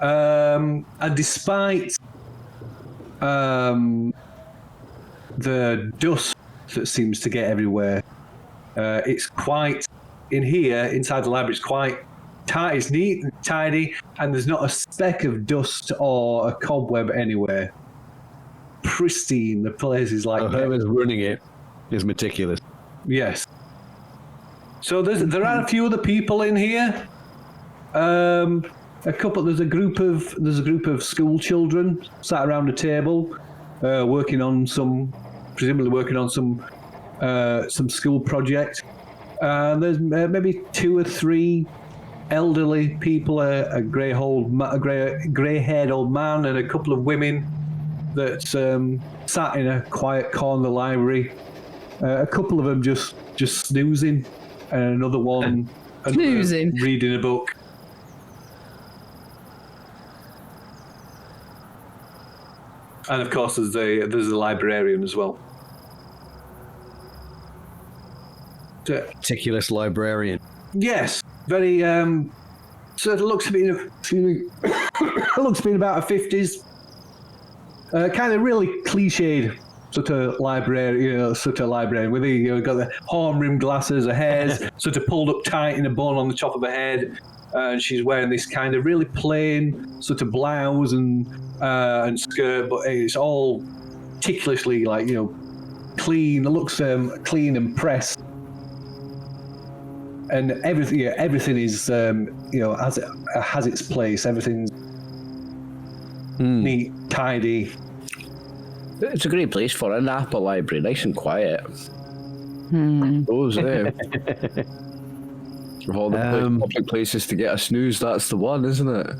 And despite the dust that seems to get everywhere, it's quite in here inside the library. It's quite tight. It's neat and tidy, and there's not a speck of dust or a cobweb anywhere. Pristine. The place is like whoever's running it is meticulous. Yes. So there are a few other people in here. There's a group of school children sat around a table, presumably working on some school project. There's maybe 2 or 3 elderly people, a grey-haired old man, and a couple of women that sat in a quiet corner of the library. A couple of them just snoozing, and another one snoozing, reading a book. And of course, there's a librarian as well. Meticulous librarian. Yes, very. So it looks to be about her 50s. Kind of really cliched sort of librarian, with got the horn-rimmed glasses, her hair's sort of pulled up tight in a bun on the top of her head, and she's wearing this kind of really plain sort of blouse and skirt, but it's all ticklish,ly clean. It looks clean and pressed, and everything is has its place. Everything's neat, tidy. It's a great place for a Napa library, nice and quiet. Those, of all the public places to get a snooze, that's the one, isn't it?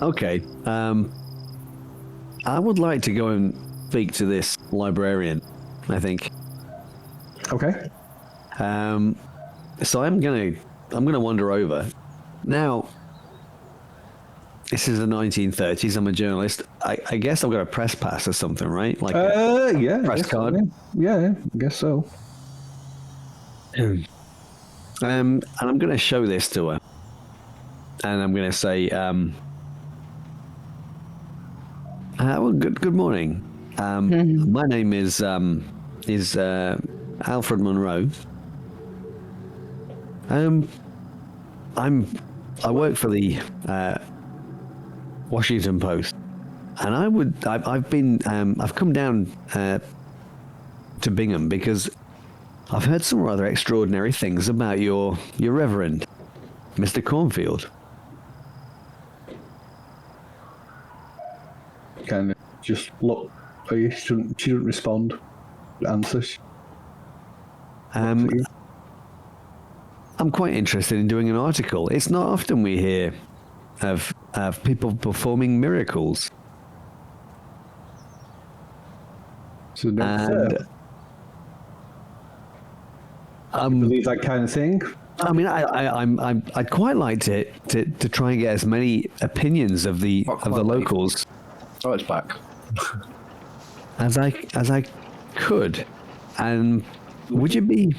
Okay. I would like to go and speak to this librarian, I think. Okay. So I'm gonna wander over. Now, this is the 1930s. I'm a journalist. I guess I've got a press pass or something, right? Like yeah, press card. So, yeah, I guess so. And I'm going to show this to her, and I'm going to say, well, good morning. My name is Alfred Monroe. I work for the Washington Post, and I've come down to Bingham because I've heard some rather extraordinary things about your Reverend, Mr. Cornfield. Kind of just look. She didn't respond. Answers. I'm quite interested in doing an article. It's not often we hear of people performing miracles. So And believe that kind of thing. I mean, I'd quite like to try and get as many opinions of the locals Oh, it's back. as I could. And would you be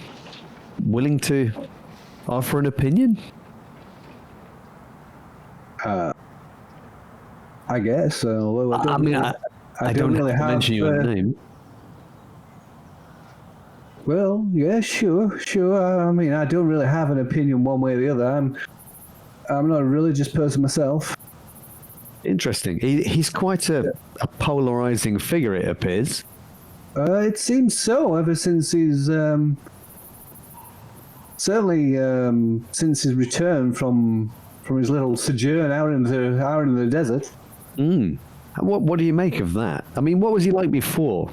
willing to offer an opinion? I guess. Although I don't really have to have mention your name. Well, yeah, sure. I mean, I don't really have an opinion one way or the other. I'm not a religious person myself. Interesting. He's quite a polarizing figure, it appears. It seems so. Ever since he's certainly since his return from his little sojourn out in the desert. What do you make of that? I mean, what was he like before?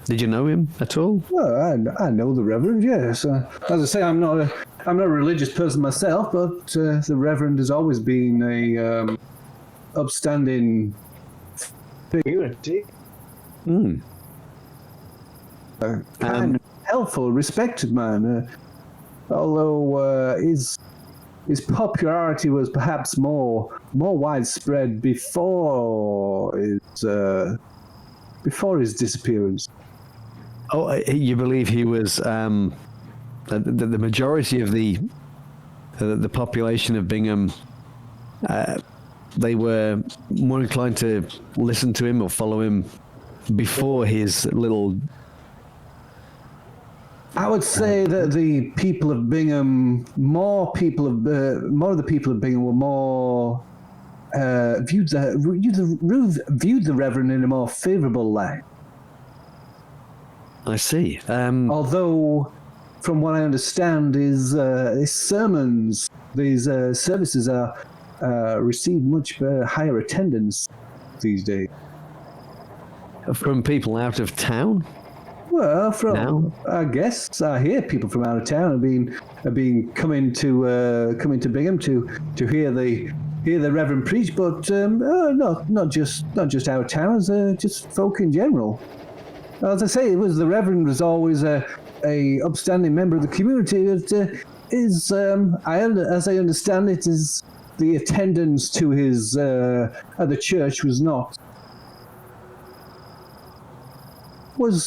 Did you know him at all? Well, I know the Reverend. Yes. As I say, I'm not a religious person myself, but the Reverend has always been a upstanding figure. Kind, helpful, respected man. Although his popularity was perhaps more widespread before his disappearance. Oh, you believe he was the majority of the population of Bingham? They were more inclined to listen to him or follow him before his little. I would say that the people of Bingham, more of the people of Bingham were more viewed the Reverend in a more favourable light. I see. Although, from what I understand, his sermons, these services are receive much higher attendance these days. From people out of town? Well, Now? I guess I hear people from out of town have been coming to Bingham to hear the Reverend preach, but not just out of towners, just folk in general. As I say, the Reverend was always a upstanding member of the community. It is, as I understand it, is the attendance to his at the church was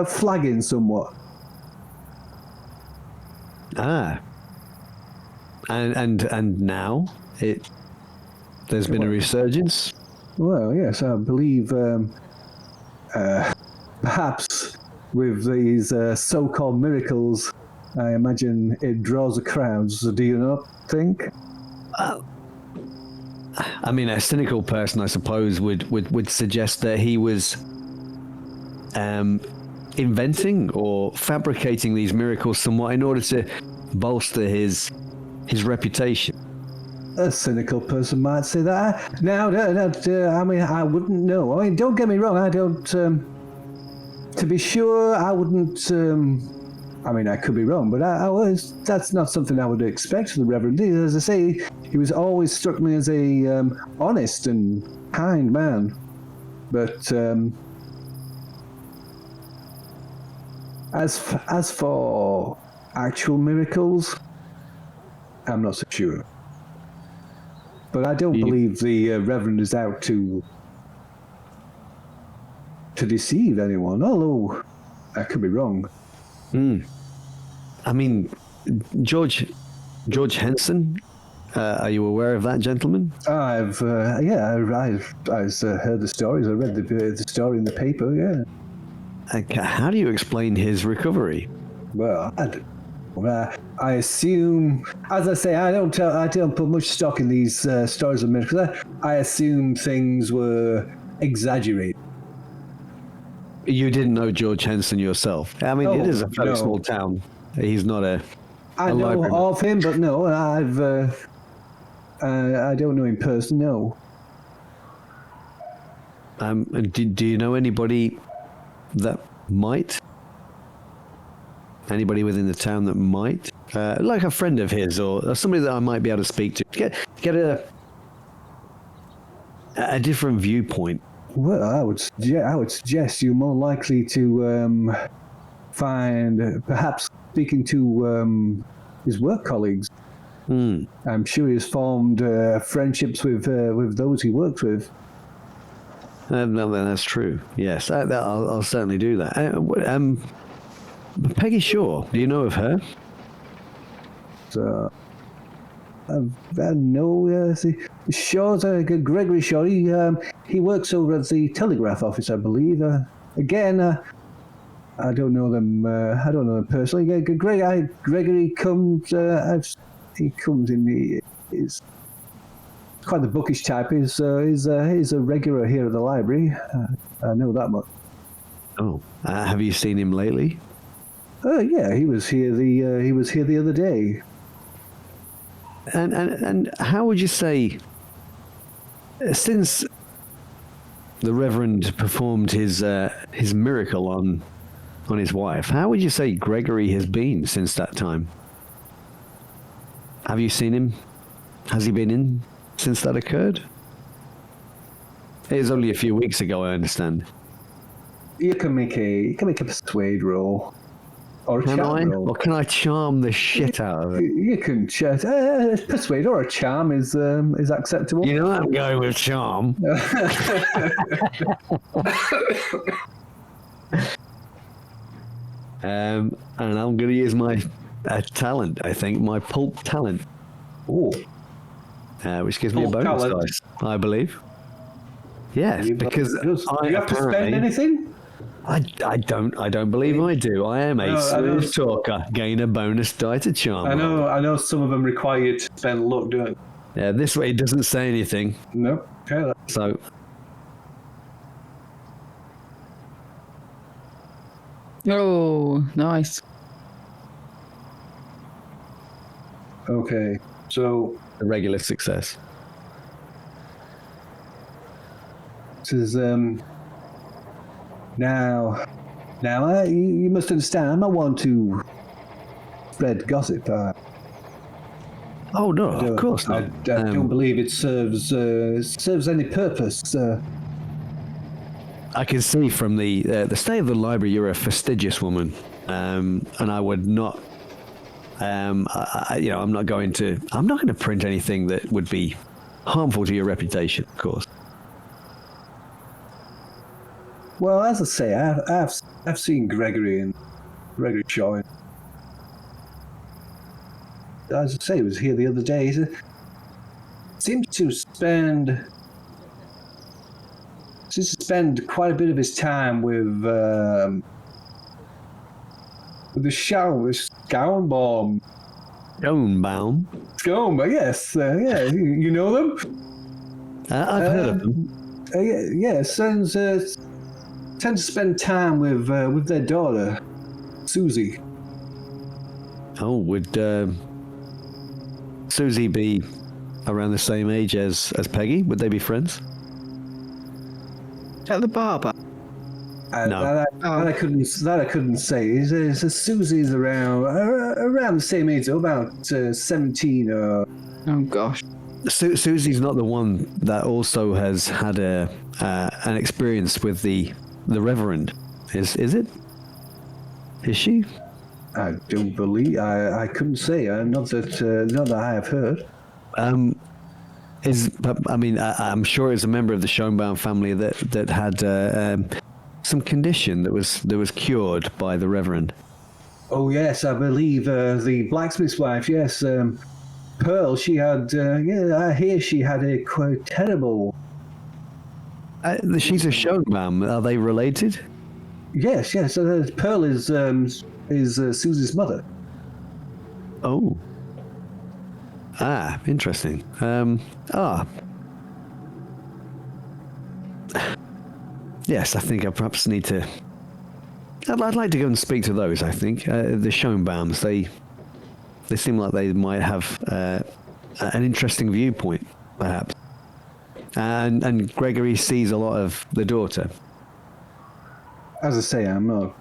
flagging somewhat. And now there's been a resurgence. Well, yes, I believe perhaps with these so-called miracles, I imagine it draws a crowd. So do you not think? I mean, a cynical person, I suppose, would suggest that he was inventing or fabricating these miracles somewhat in order to bolster his reputation. A cynical person might say that. No, I mean, I wouldn't know. I mean, don't get me wrong. I don't. To be sure, I wouldn't. I mean, I could be wrong, but that's not something I would expect from the Reverend. As I say, he was always struck me as a honest and kind man. But as for actual miracles, I'm not so sure. But I don't believe the Reverend is out to deceive anyone, although I could be wrong. I mean, George Henson, are you aware of that gentleman? I've heard the stories. I read the story in the paper. Yeah. How do you explain his recovery? Well, I assume, as I say, I don't put much stock in these stories of miracles. I assume things were exaggerated. You didn't know George Henson yourself. I mean, it is a fairly small town. He's not a. I know librarian. of him, but no, I don't know in person. No. Do you know anybody that might? Anybody within the town that might, like a friend of his or somebody that I might be able to speak to, get a different viewpoint. Well, I would suggest you're more likely to find, perhaps speaking to his work colleagues. I'm sure he's formed friendships with those he works with. No, that's true. Yes, I'll certainly do that. Peggy Shaw, do you know of her? So, no, Shaw's Gregory Shaw. He works over at the telegraph office, I believe. Again, I don't know them. I don't know them personally. Gregory comes. He comes in. He's quite the bookish type. He's a regular here at the library. I know that much. Oh, have you seen him lately? Yeah, he was here the other day. And how would you say, since the Reverend performed his miracle on his wife, how would you say Gregory has been since that time? Have you seen him? Has he been in since that occurred? It was only a few weeks ago, I understand. You can make a persuade roll. Or can I? Or can I charm the shit out of it? You can chat. Persuade or a charm is acceptable. You know I'm going with charm. And I'm going to use my talent. I think my Pulp talent. Oh. Which gives me a bonus dice, I believe. Yes, because do you have to spend anything? I don't believe I do. I am a smooth talker. Gain a bonus die to charm. I know some of them require you to spend luck doing it. Yeah, this way it doesn't say anything. No. Okay. So. Oh, nice. Okay, so a regular success. This is now you must understand. I'm not one to spread gossip. Oh no, of course not. I don't believe it serves any purpose. I can see from the state of the library you're a fastidious woman, and I would not. I'm not going to print anything that would be harmful to your reputation, of course. Well, as I say, I've seen Gregory Shaw. As I say, he was here the other day. He seems to spend quite a bit of his time with the Schauenbaum. Schauenbaum, yes. Yeah, you know them? I've heard of them. Tend to spend time with their daughter, Susie. Oh, would Susie be around the same age as Peggy? Would they be friends? At the barber? No. That I couldn't say. Susie's around the same age, about 17 or. Oh gosh. Susie's not the one that also has had an experience with the Reverend, is it? Is she? I don't believe. I couldn't say. Not that I have heard. I'm sure it's a member of the Schoenbaum family that had some condition that was cured by the Reverend. Oh yes, I believe the blacksmith's wife. Yes, Pearl. She had. I hear she had a quite terrible. She's a Schoenbaum. Are they related? Yes. Pearl is Susie's mother. Oh. Ah, interesting. Yes, I think I perhaps need to. I'd like to go and speak to those. I think the Schoenbaums. They seem like they might have an interesting viewpoint, perhaps. And Gregory sees a lot of the daughter. As I say, I'm not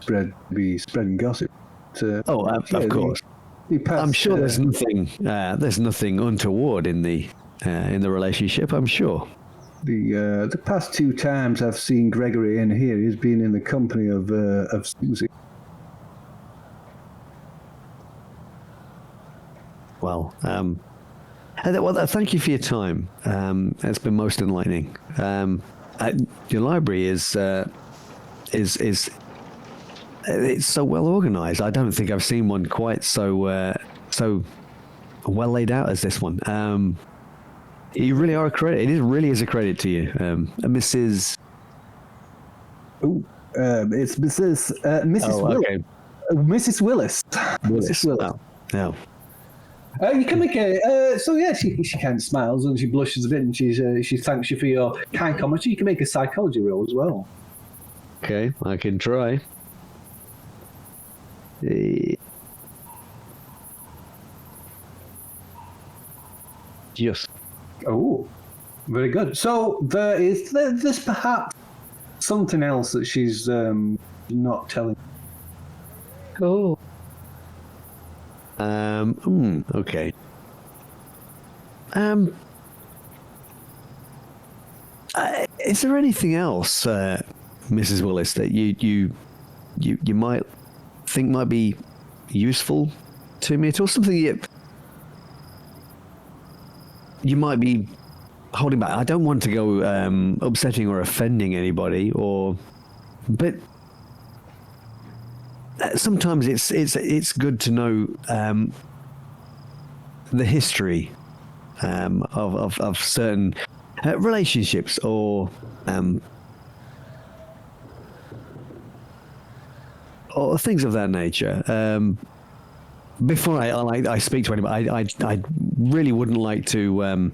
spreading gossip. Of course. I'm sure there's nothing untoward in the relationship. I'm sure. The past 2 times I've seen Gregory in here, he's been in the company of Susie. Well, thank you for your time. It's been most enlightening. Your library is it's so well organized. I don't think I've seen one quite so well laid out as this one. You really are a credit. Really is a credit to you, Mrs. It's Mrs. Willis. Okay. Mrs. Willis. Mrs. Willis. No. You can make a. So yeah, she kind of smiles and she blushes a bit and she thanks you for your kind comments. You can make a psychology roll as well. Okay, I can try. Yes. Oh, very good. So there's perhaps something else that she's not telling. Oh. Okay. Is there anything else, Mrs. Willis, that you might think might be useful to me at all? Something you might be holding back. I don't want to go upsetting or offending anybody, but sometimes it's good to know the history of certain relationships or things of that nature. Before I speak to anybody, I really wouldn't like to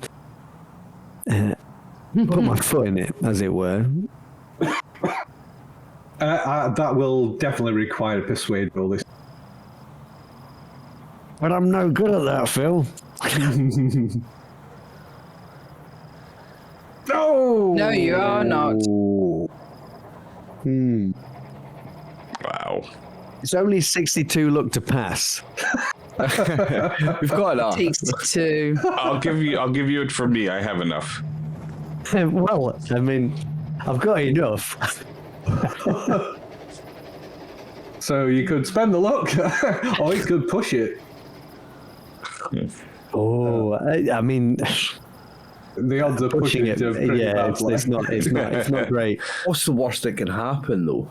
put my foot in it, as it were. That will definitely require a persuade roll. This. But I'm no good at that, Phil. No! No, you are not. Wow. It's only 62 look to pass. We've got enough. 62. I'll give you it for me. I have enough. Well, I mean, I've got enough. So you could spend the luck, or you could push it. Oh, I mean, The odds of pushing it. Yeah, it's not great. What's the worst that can happen, though?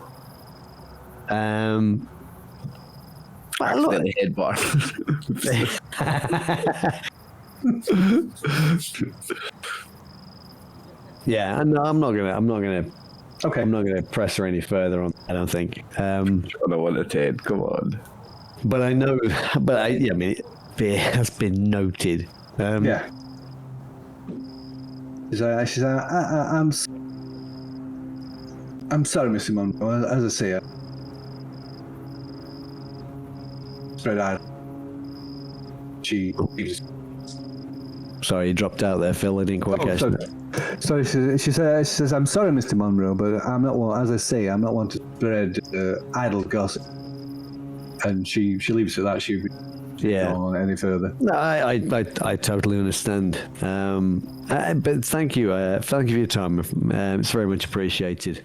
Look, The headbutt. yeah, and I'm not gonna Okay. I'm not gonna press her any further on. I don't think. I don't want to Ted. Come on. But I know. But I mean, it has been noted. Yeah. She's I'm sorry, Mr. Monroe. As I say, spread out. She just. Sorry, you dropped out there, Phil. I didn't quite catch that. So she says, I'm sorry, Mr. Monroe, but I'm not one. As I say, I'm not one to spread idle gossip. And she leaves it at that. She Yeah. go on any further. No, I totally understand. But thank you for your time. It's very much appreciated.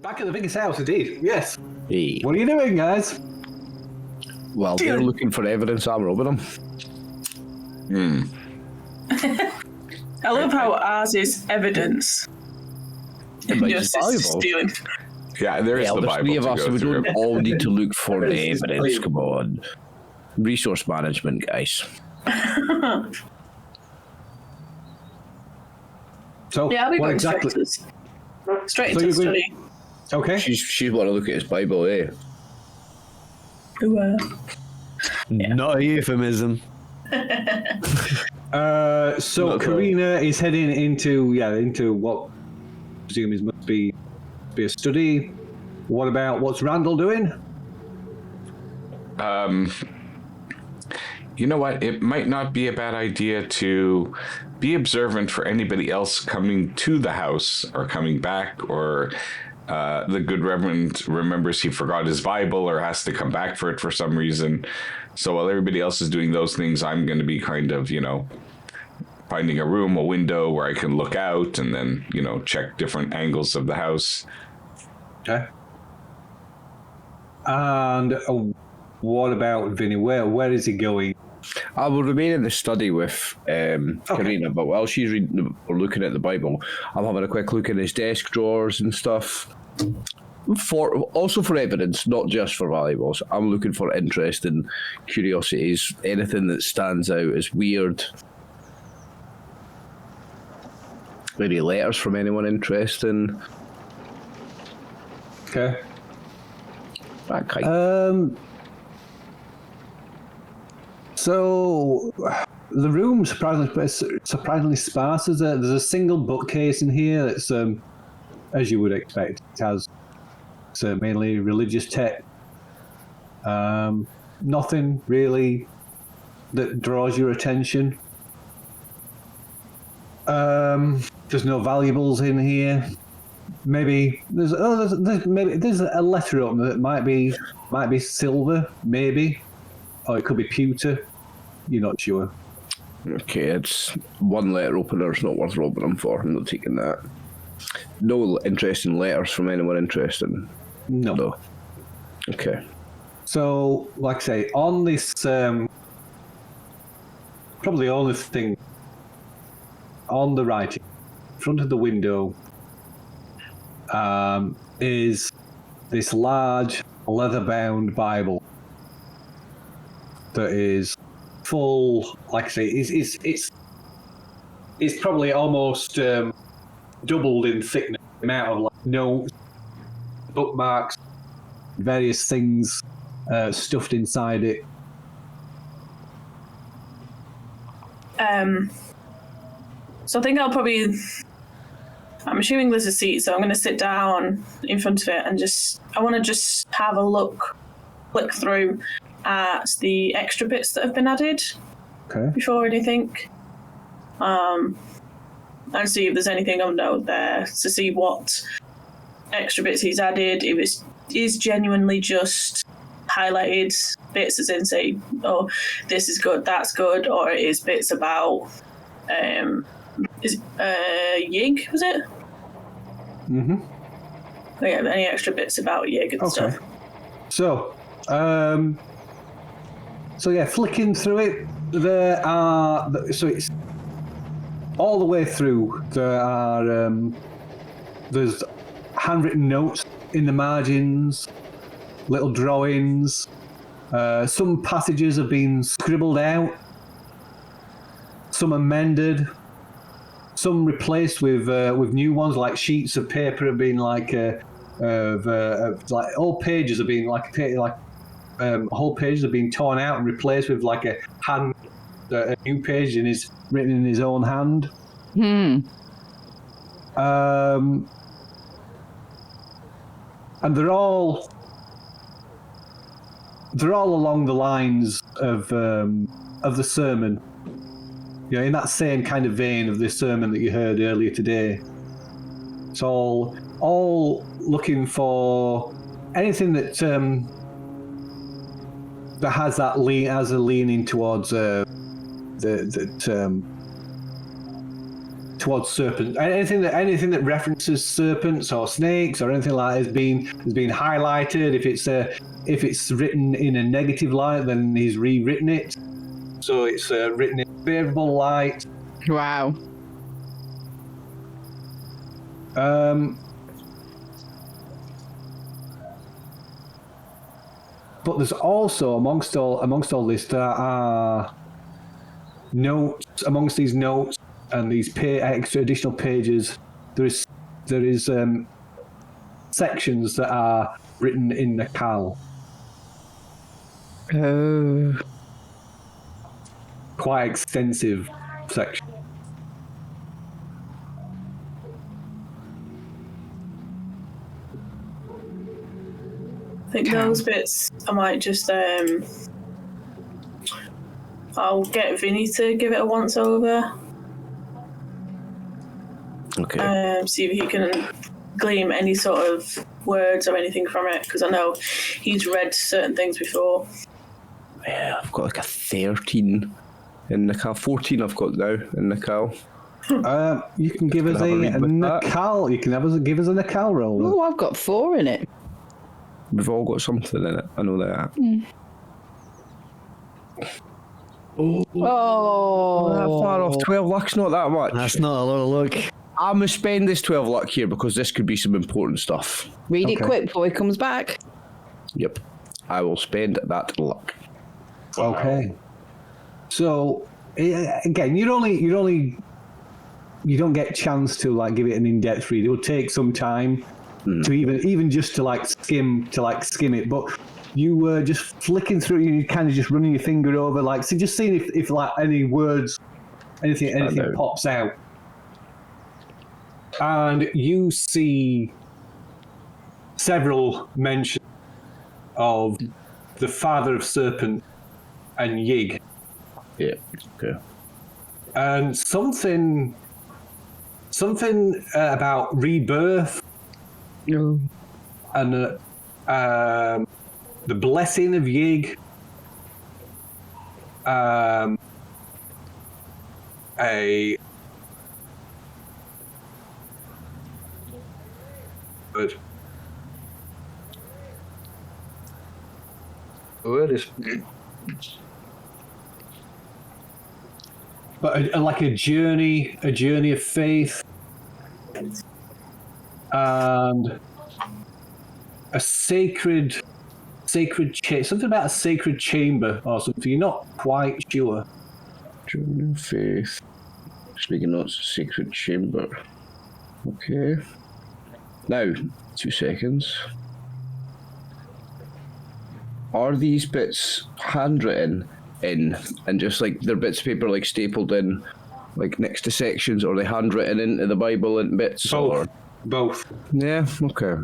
Back at the biggest house, indeed. Yes. Hey. What are you doing, guys? Well, they're looking for evidence. I'm robbing them. I love how ours is evidence. It And might yours be is valuable. stealing. Yeah, there's Well, the there's Bible three of to us, go so we through. don't all need to look for the evidence. Come on. Resource management, guys. So Yeah, we what got exactly? instructors. Straight So into you're going- study. Okay. She's want to look at his Bible, eh? Ooh, Not a euphemism. So Not at all. Karina is heading into what I presume must be a study. What about what's Randall doing? You know what? It might not be a bad idea to be observant for anybody else coming to the house or coming back, or the good Reverend remembers he forgot his Bible or has to come back for it for some reason. So while everybody else is doing those things, I'm going to be kind of, finding a room, a window where I can look out and then, check different angles of the house. Okay. And what about Vinny? Where is he going? I will remain in the study with Karina, but while she's reading or looking at the Bible, I'm having a quick look in his desk drawers and stuff. Also for evidence, not just for valuables. I'm looking for interest and curiosities, anything that stands out as weird. Maybe letters from anyone interesting. Okay. That kind. So the room surprisingly sparse. There's a single bookcase in here that's as you would expect. It has mainly religious text. Nothing really that draws your attention. There's no valuables in here. Maybe there's a letter open that might be silver, maybe, or it could be pewter. You're not sure. Okay, it's one letter opener. It's not worth robbing them for. I'm not taking that. No interesting letters from anyone interested. No. Okay. So, like I say, on this, probably the only thing on the right, in front of the window, is this large leather-bound Bible that is full. Like I say, it's probably almost doubled in thickness. The amount of notes, bookmarks, various things stuffed inside it. So I think I'm assuming there's a seat, so I'm going to sit down in front of it and I want to just have a flick through at the extra bits that have been added before anything. And see if there's anything of note there, to see what extra bits he's added, if it is genuinely just highlighted bits, as in say, oh, this is good, that's good, or it is bits about Yig, was it? Mm-hmm. Yeah, any extra bits about Yig and stuff. So flicking through it, there are, so it's all the way through, there's handwritten notes in the margins, little drawings, some passages have been scribbled out, some amended, some replaced with new ones, like sheets of paper have been like whole pages have been whole pages have been torn out and replaced with like a new page written in his own hand. And they're all along the lines of the sermon. You know, in that same kind of vein of the sermon that you heard earlier today. It's all looking for anything that that has a leaning towards towards serpent. Anything that references serpents or snakes or anything like that has been highlighted. If it's written in a negative light, then he's rewritten it. So it's written in a favourable light. Wow. But there's also amongst all this, there are notes. Amongst these notes, and these extra additional pages, there is sections that are written in Nakal. Oh. Quite extensive section. I think those bits I might just I'll get Vinny to give it a once over. Okay. See if he can glean any sort of words or anything from it, because I know he's read certain things before. Yeah, I've got like a 13 in Nakal. 14 I've got now in Nakal. You can give us a Nakal. You can give us a Nakal roll. Oh, I've got 4 in it. We've all got something in it. I know that. Oh. That far off. 12 luck's not that much. That's not a lot of luck. I'm going to spend this 12 luck here because this could be some important stuff. Read it quick before he comes back. Yep. I will spend that luck. Okay. So again, you don't get a chance to like give it an in-depth read. It will take some time to even just to skim it. But you were just flicking through. You kind of just running your finger over, so just seeing if like any words, anything pops out. And you see several mentions of the father of Serpent and Yig. Yeah. Okay. And something about rebirth. No. And the blessing of Yig. Good. Word is, but a journey of faith, and a sacred something about a sacred chamber or something. You're not quite sure. Journey of faith. Speaking notes, sacred chamber. Okay. Now, 2 seconds. Are these bits handwritten in and just they're bits of paper stapled in next to sections, or are they handwritten into the Bible in bits? Both. Yeah, okay.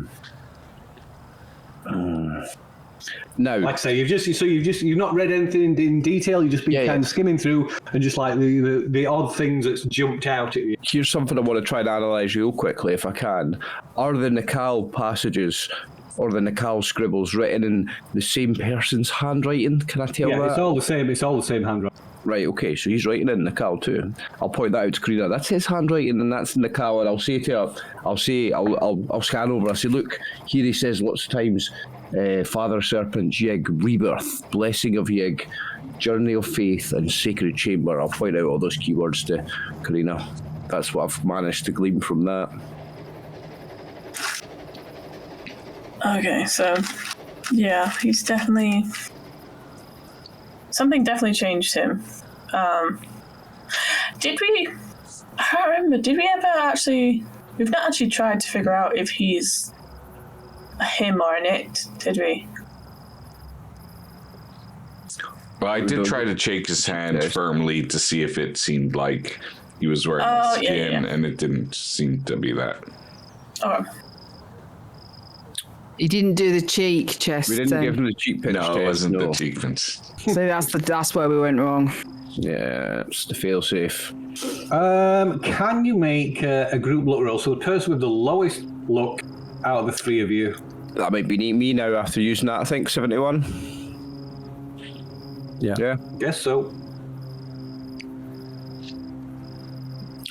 Now, like I say, you've not read anything in detail. You've just been kind of skimming through and just the odd things that's jumped out at you. Here's something I want to try and analyse real quickly, if I can. Are the Nakal passages or the Nakal scribbles written in the same person's handwriting? Can I tell that? Yeah, it's all the same. It's all the same handwriting. Right, okay, so he's writing in Nakal too. I'll point that out to Karina. That's his handwriting and that's Nakal, and I'll say to her, I'll scan over, I'll say, look, here he says lots of times, Father Serpent, Yig, Rebirth, Blessing of Yig, Journey of Faith, and Sacred Chamber. I'll point out all those keywords to Karina. That's what I've managed to glean from that. Okay, so yeah, he's definitely something definitely changed him. I can't remember, did we ever actually, we've not actually tried to figure out if he's a him or an it, did we? Well, I did try to shake his hand firmly to see if it seemed like he was wearing skin, and it didn't seem to be that. Oh. He didn't do the cheek chest. We didn't give him the cheek pinch. No, it wasn't the cheek pinch. So that's where we went wrong. Yeah, it's the fail safe. Can you make a group look roll? So the person with the lowest look out of the three of you. That might be me now after using that, I think, 71. Yeah. Guess so.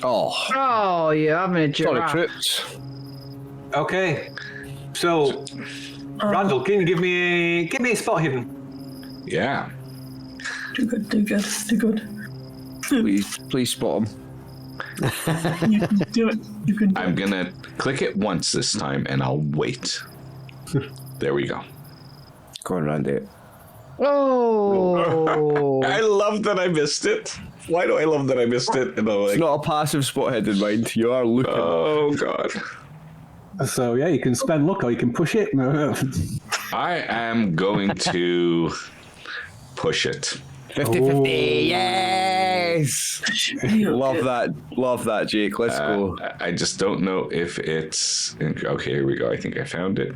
Oh, you're having a giraffe. sorry, troops. Okay. So, Randall, can you give me a spot hidden? Yeah. Do good. Please spot him. You can do it. I'm gonna click it once this time, and I'll wait. There we go. Go on, Randy. Oh. I love that I missed it. Why do I love that I missed it? And I'm like, It's not a passive spot hidden mind. You are looking. oh god. So yeah, you can spend luck or you can push it. I am going to push it. 50-50. Yes. Love that, Jake. Let's go. I just don't know if it's okay. Here we go. I think I found it.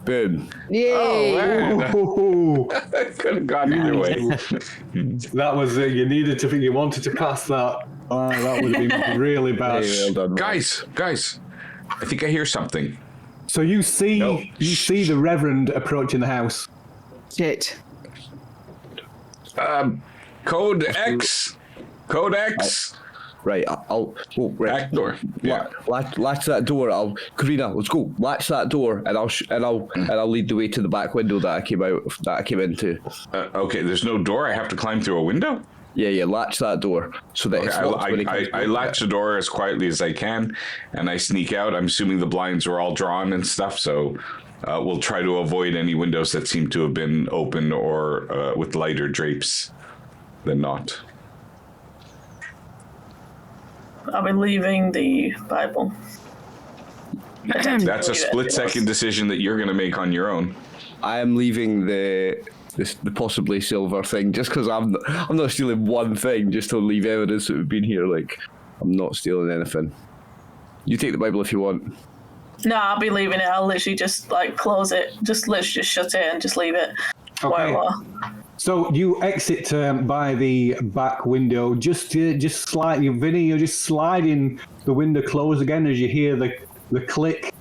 Boom. Yay. Ooh, I could have gone either way. that was you wanted to pass that. Oh, that would have been really bad. Hey, well done, Guys, I think I hear something. So you see the Reverend approaching the house. Shit. Code X. Right, I'll right. Back door. Yeah. Latch that door. Karina, let's go. Latch that door, and I'll lead the way to the back window that I came into. Okay, there's no door. I have to climb through a window. Yeah. Latch that door so that it's locked when he comes I latch the door as quietly as I can, and I sneak out. I'm assuming the blinds are all drawn and stuff, so we'll try to avoid any windows that seem to have been open or with lighter drapes than not. I'll be leaving the Bible. That's a split-second decision that you're going to make on your own. I am leaving the possibly silver thing just because I'm not stealing one thing just to leave evidence that we've been here. Like, I'm not stealing anything. You take the Bible if you want. No, I'll be leaving it. I'll literally just close it. Just shut it and just leave it. Okay. So you exit by the back window. Just slide, Vinny. You're just sliding the window closed again as you hear the click,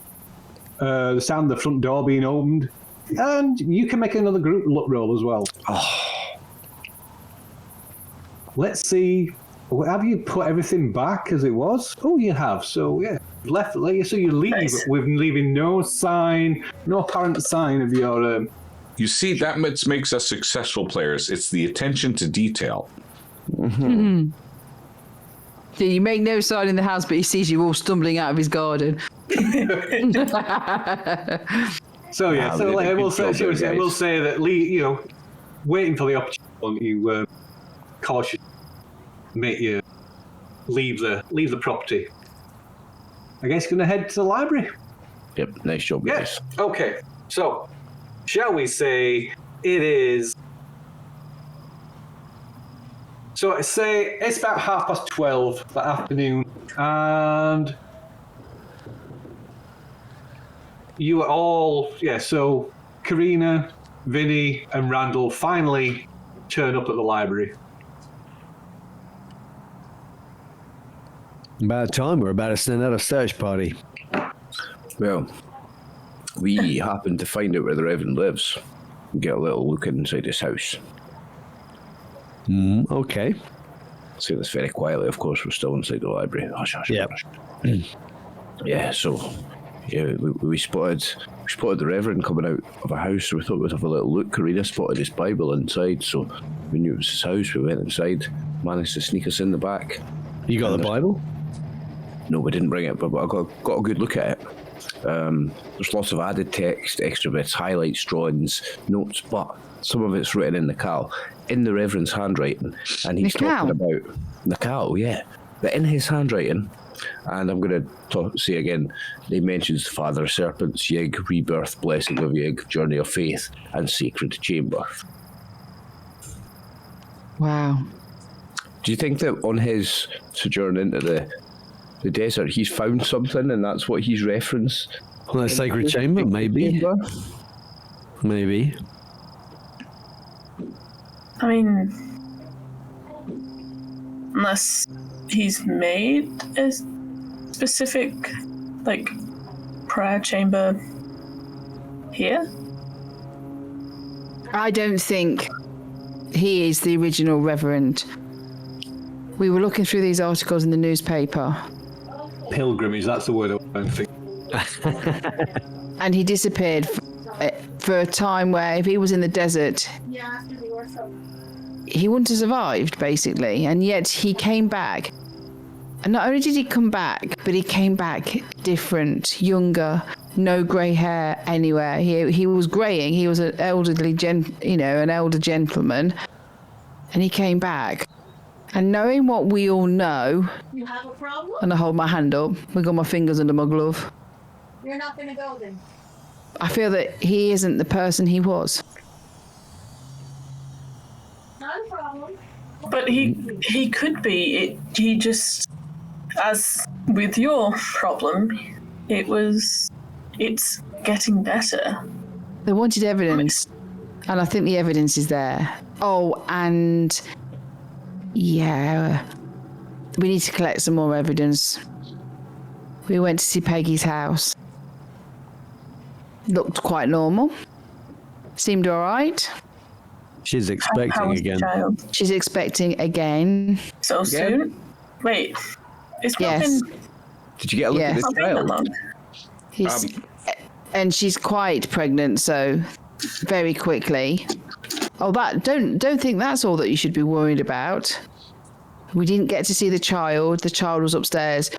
the sound of the front door being opened, and you can make another group look roll as well. Oh. Let's see. Have you put everything back as it was? Oh, you have. So yeah, left. So you leave with leaving no apparent sign of your. You see, that makes us successful players. It's the attention to detail. Mm-hmm. Yeah, you make no sign in the house, but he sees you all stumbling out of his garden. So yeah, we'll say that Lee, waiting for the opportunity, you cautious, make you leave the property. I guess you're gonna head to the library. Yep, nice job, guys. Yes. Okay. So, shall we say it is? So say it's about 12:30 that afternoon, and you are all So Karina, Vinny, and Randall finally turn up at the library. About time. We're about to send out a search party. Well, we happened to find out where the Reverend lives. Get a little look inside his house. Okay. Say this very quietly, of course. We're still inside the library. Hush, hush, Yep. hush. We spotted the Reverend coming out of a house, so we thought we'd have a little look. Karina spotted his Bible inside, so we knew it was his house. We went inside, managed to sneak us in the back. You got the Bible? No, we didn't bring it, but I got a good look at it. There's lots of added text, extra bits, highlights, drawings, notes, but some of it's written in the Reverend's handwriting, and he's talking about Nakal, yeah, but in his handwriting. And I'm going to say again, he mentions Father Serpent's Yig, Rebirth, Blessing of Yig, Journey of Faith, and Sacred Chamber. Wow. Do you think that on his sojourn into the desert, he's found something and that's what he's referenced? Well, the Sacred Chamber, maybe. Maybe. I mean, unless he's made a specific, prayer chamber here? I don't think he is the original Reverend. We were looking through these articles in the newspaper. Pilgrimage, that's the word I think. And he disappeared for a time where if he was in the desert, he wouldn't have survived, basically. And yet he came back. And not only did he come back, but he came back different, younger, no grey hair anywhere. He was greying. He was an elderly an elder gentleman, and he came back. And knowing what we all know, You have a problem? and I hold my hand up, I got my fingers under my glove. You're not gonna go then. I feel that he isn't the person he was. Not a problem. But he could be. He just, as with your problem, it's getting better. They wanted evidence, and I think the evidence is there. Oh, and yeah, we need to collect some more evidence. We went to see Peggy's house. Looked quite normal. Seemed all right. She's How expecting was the again. child? She's expecting again. So soon? Wait, it's not Yes. been, Did you get a look Yeah. at the not been that child? long. He's, and she's quite pregnant, so very quickly. Oh, don't think that's all that you should be worried about. We didn't get to see the child. The child was upstairs,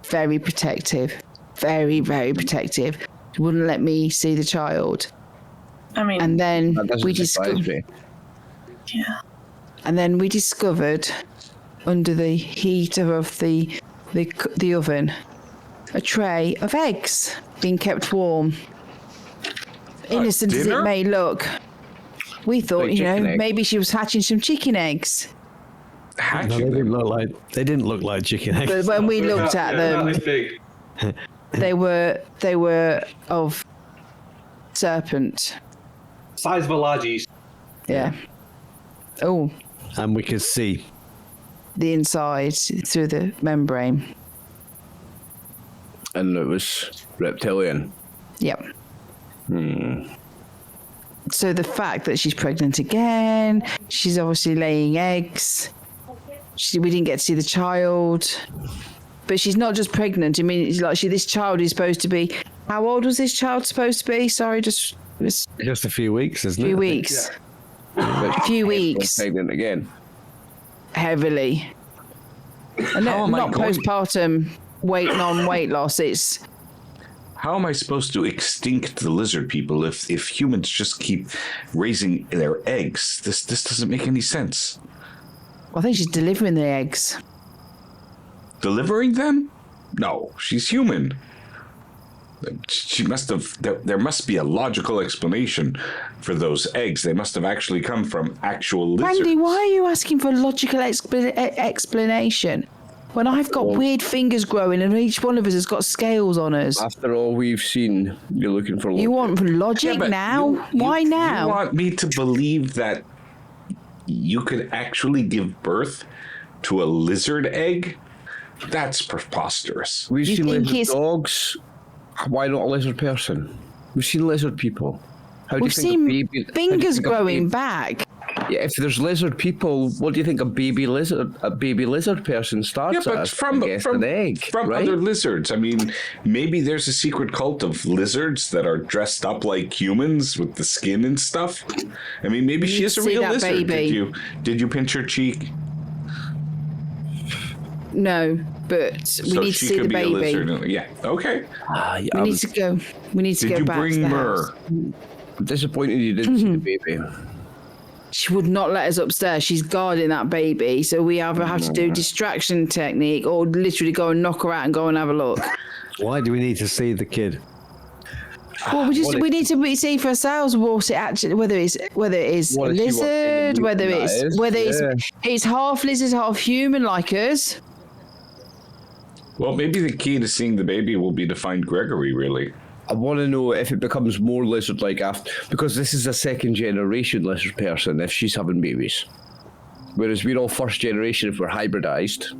very protective, very, very protective. She wouldn't let me see the child. I mean, And then That doesn't we surprise discovered. me. yeah. And then we discovered, under the heat of the oven, a tray of eggs being kept warm. Innocent as it dinner? may look, we thought, Like chicken eggs. maybe she was hatching some chicken eggs. No, Hatching they them. didn't look like chicken eggs. But when we looked at Not this them, big. they were of serpent. Size of a large yeast. Yeah. Oh, And we could see. the inside through the membrane. And it was reptilian. Yep. So the fact that she's pregnant again, she's obviously laying eggs. We didn't get to see the child, but she's not just pregnant. I mean, it's like this child is supposed to be. How old was this child supposed to be? Sorry, it was Just a few weeks, isn't a it? few weeks. A few weeks, Pregnant again. heavily. And How am I not going- postpartum waiting on weight loss. It's How am I supposed to extinct the lizard people if humans just keep raising their eggs? This doesn't make any sense. I think she's delivering the eggs. Delivering them? No, she's human. She must have. There must be a logical explanation for those eggs. They must have actually come from actual lizards. Randy, why are you asking for a logical explanation when I've got weird fingers growing and each one of us has got scales on us? After all we've seen, you're looking for You want logic Yeah, but now? Why You now? want me to believe that you could actually give birth to a lizard egg? That's preposterous. We've You seen think lizard he's- dogs. Why not a lizard person? We've seen lizard people. How do We've you think seen a baby, how do you fingers think a growing baby- back. Yeah, if there's lizard people, what do you think a baby lizard person starts Yeah, but as? from I guess an egg, from right? other lizards. I mean, maybe there's a secret cult of lizards that are dressed up like humans with the skin and stuff. I mean, maybe she need is to a see real that lizard. baby. Did you pinch her cheek? No, but we So need to she see could the be a baby. lizard. Yeah. Okay. Yeah, We need to go. We need to Did go you back to bring the myrrh? house. I'm disappointed you didn't see the baby. She would not let us upstairs. She's guarding that baby, so we either have to do distraction technique or literally go and knock her out and go and have a look. Why do we need to see the kid? Well, we need to see for ourselves what it actually whether it is a What is she watching lizard, the whether mutant it's that is? whether Yeah. it's half lizard, half human like us. Well, maybe the key to seeing the baby will be to find Gregory, really. I want to know if it becomes more lizard-like after, because this is a second-generation lizard person if she's having babies. Whereas we're all first generation if we're hybridized.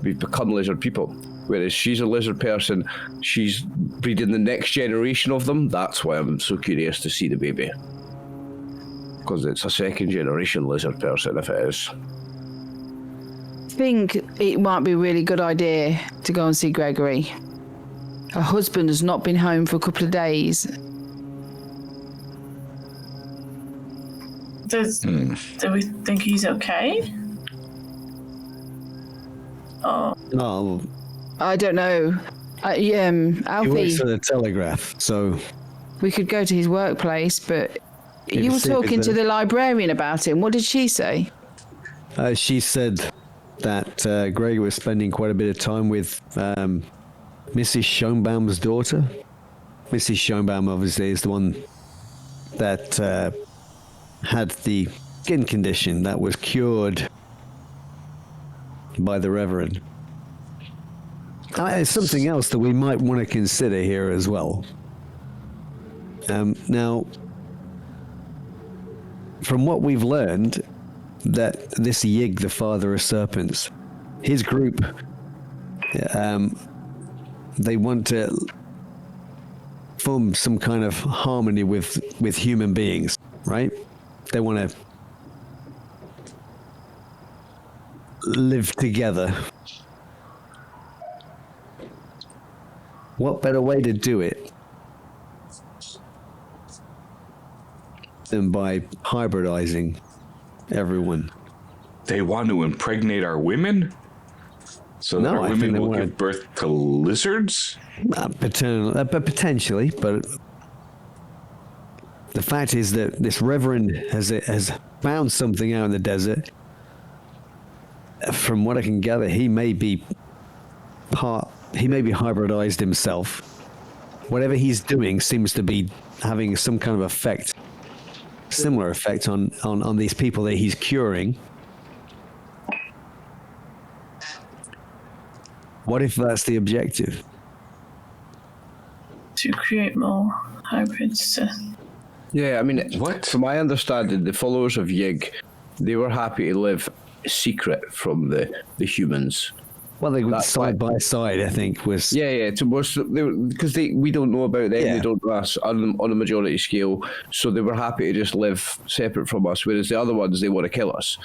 We've become lizard people. Whereas she's a lizard person, she's breeding the next generation of them. That's why I'm so curious to see the baby. Because it's a second-generation lizard person if it is. I think it might be a really good idea to go and see Gregory. Her husband has not been home for a couple of days. Do we think he's okay? Oh, I don't know. he works Alfie, for the Telegraph, so we could go to his workplace, but you were see if talking it's to a- the librarian about him. What did she say? she said that Greg was spending quite a bit of time with Mrs. Schoenbaum's daughter. Mrs. Schoenbaum, obviously, is the one that had the skin condition that was cured by the Reverend. It's something else that we might want to consider here as well. Now, from what we've learned, that this Yig, the father of serpents, his group, they want to form some kind of harmony with human beings, right? They want to live together. What better way to do it than by hybridizing everyone? They want to impregnate our women? So that No, our I think women they will wanna- give birth to lizards? Potentially, but the fact is that this Reverend has found something out in the desert. From what I can gather, he may be hybridized himself. Whatever he's doing seems to be having some kind of effect, similar effect on these people that he's curing. What if that's the objective? To create more hybrids. Yeah, I mean, What? from my understanding, the followers of Yig, they were happy to live secret from the humans. Well, they were That's side by side, I think, was... Yeah, because we don't know about them, Yeah. they don't know us on a majority scale, so they were happy to just live separate from us, whereas the other ones, they want to kill us.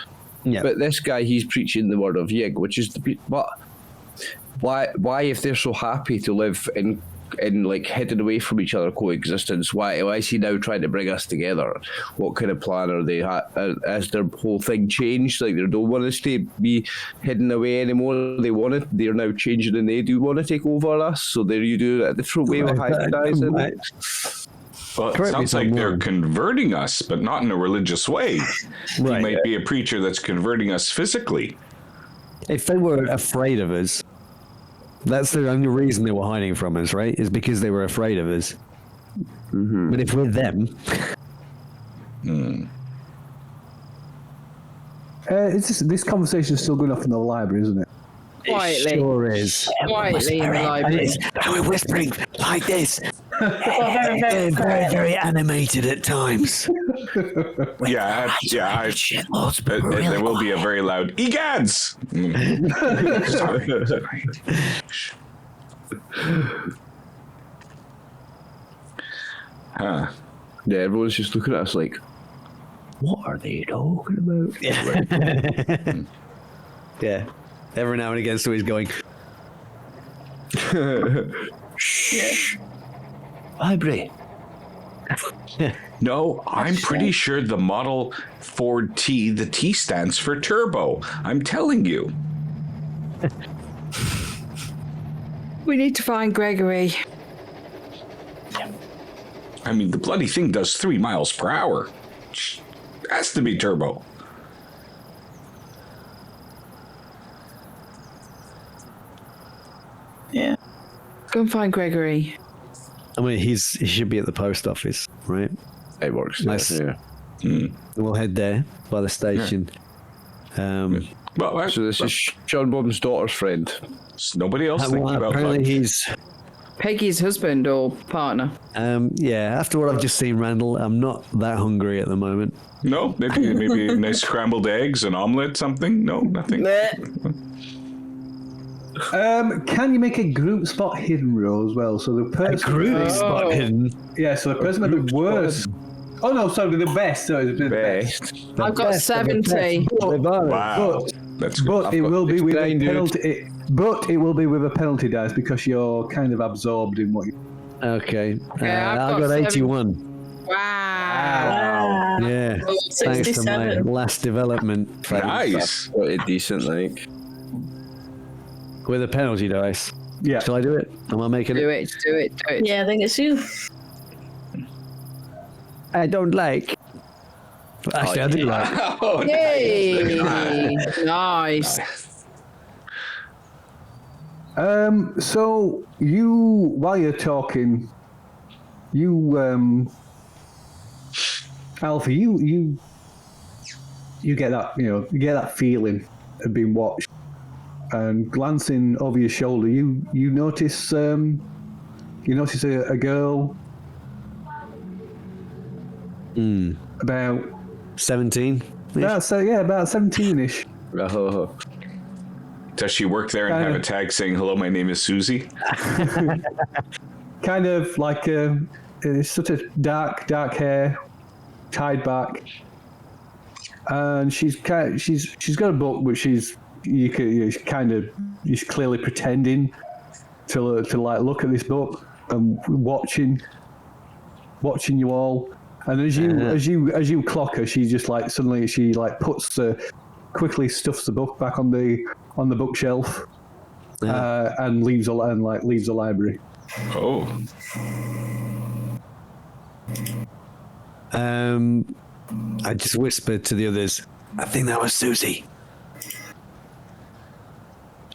Yeah. But this guy, he's preaching the word of Yig, which is but why if they're so happy to live in like hidden away from each other coexistence, why is he now trying to bring us together? What kind of plan are they has their whole thing changed? Like, they don't want us to be hidden away anymore, they're now changing and they do want to take over us, so there you do a different way of hybridizing. Well, it Correct me sounds if I'm like they're wrong. converting us, but not in a religious way. Right. He might be a preacher that's converting us physically. If they were afraid of us, that's the only reason they were hiding from us, right? Is because they were afraid of us. Mm-hmm. But if we're them... This conversation is still going off in the library, isn't it? Quietly. Sure is. Quietly in the library. And we're whispering like this. Very, very, Very, very animated at times. Yeah. There will be a very loud "Egads!" Sorry. Huh. Yeah, everyone's just looking at us like, what are they talking about? Yeah. Every now and again, so he's going... Shh. Library. No, I'm pretty sure the Model Ford T, the T stands for turbo. I'm telling you. We need to find Gregory. I mean, the bloody thing does 3 miles per hour. Has to be turbo. Yeah. Go and find Gregory. I mean, he should be at the post office, right? It works. Nice. Yeah. We'll head there by the station. Well, So this is Sean Bob's daughter's friend. nobody else thinking about apparently lunch. he's... Peggy's husband or partner. Yeah, after what I've just seen, Randall, I'm not that hungry at the moment. No, maybe nice scrambled eggs, an omelet, something. No, nothing. Can you make a group spot hidden roll as well? So the person Spot hidden. Yeah, so the person with the worst. Oh no, sorry, the best. Sorry, the best. Best. I've got 70. Wow, that's good. But it will be with a grind, dude. penalty. But it will be with a penalty dice because you're kind of absorbed in what you. Okay. Yeah, I've I got got 81. Wow. Yeah. Thanks to my 67. last development. Nice. Pretty decent, like. With a penalty dice. Yeah. Shall I do it? Am I making Do it? it. Yeah, I think it's you. I don't like. Actually, I do like. Oh, Yay! Nice. So while you're talking, Alfie, you get that, you get that feeling of being watched, and glancing over your shoulder, you notice a girl about 17. about 17ish. Does she work there and have a tag saying, "Hello, my name is Susie"? Kind of like sort of dark hair, tied back, and she's got a book, but she's clearly pretending to like look at this book and watching you all. And as you clock her, she just like suddenly she like quickly stuffs the book back on the bookshelf, and leaves the library. Oh. I just whispered to the others, I think that was Susie.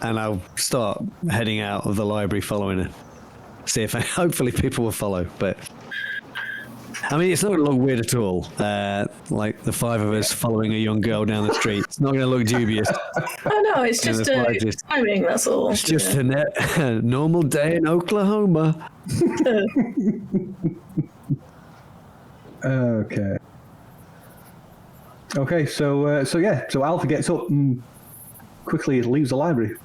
And I'll start heading out of the library following her. See if hopefully people will follow. But I mean, it's not going to look weird at all. Like the five of us following a young girl down the street. It's not going to look dubious. Oh no, it's just timing. That's all. It's just a normal day in Oklahoma. Okay. So Alpha gets up and quickly leaves the library.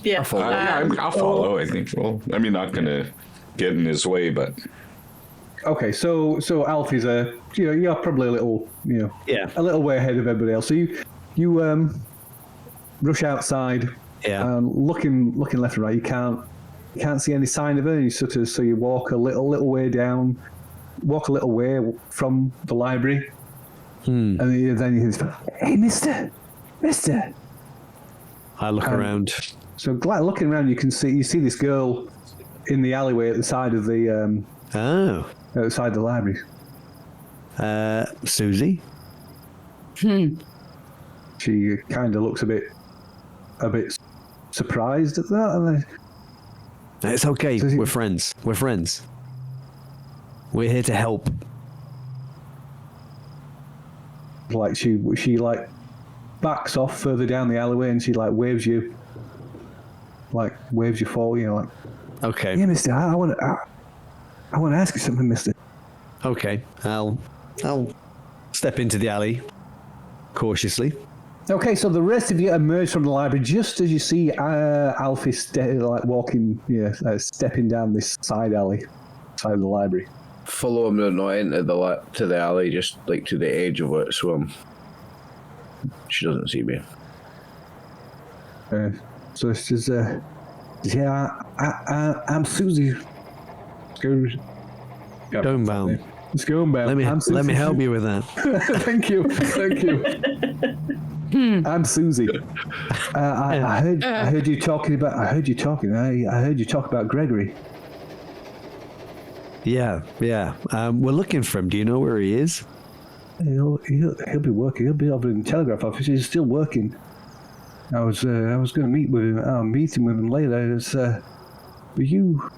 Yeah. I'll follow. I think. Well, I mean, not gonna get in his way, but. Okay, so Alfie's you're probably a little a little way ahead of everybody else. So you rush outside. Yeah. Looking left and right, you can't see any sign of her. So you walk a little way down, walk a little way from the library, and then you hear, "Hey, Mister." I look around. So looking around, you see this girl in the alleyway at the side of the outside the library. Susie. She kind of looks a bit surprised at that. And It's okay. We're friends. We're here to help. like she like backs off further down the alleyway, and she like waves you forward. Like, Okay. yeah, Mister, I want to ask you something, Mister. Okay. I'll step into the alley cautiously. Okay, so the rest of you emerge from the library just as you see Alfie stepping down this side of the library. Follow him not into to the alley, just like to the edge of it, so she doesn't see me. So it's just, I'm Susie. Stonebound. Stonebound. Let me help you with that. Thank you. I'm Susie. I heard you talking. I heard you talk about Gregory. Yeah. We're looking for him. Do you know where he is? He'll be working. He'll be over in the telegraph office. He's still working. I was going to meet with him. I'm meeting with him later. But you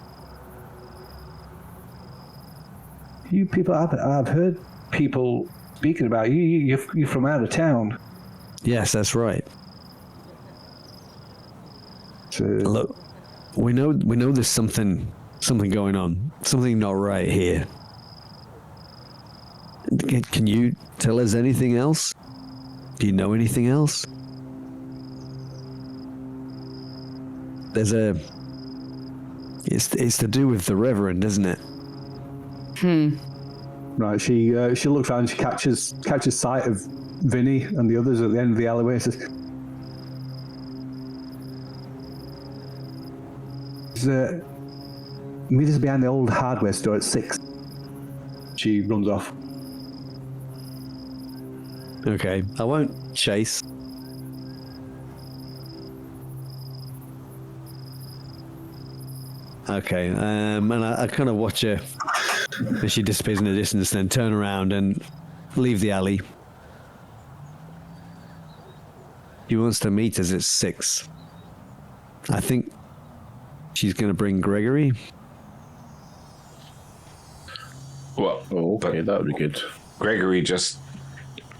people, I've heard people speaking about you. You're from out of town. Yes, that's right. So, Look, we know there's something going on, something not right here. Can you tell us anything else? Do you know anything else? It's to do with the Reverend, isn't it? Right, she looks around. She catches sight of Vinny and the others at the end of the alleyway. And says, "Meet us behind the old hardware store at 6." She runs off. Okay, I won't chase. Okay. And I kind of watch her as she disappears in the distance, then turn around and leave the alley. She wants to meet us at 6. I think she's going to bring Gregory. Well, Okay, that would be good. Gregory just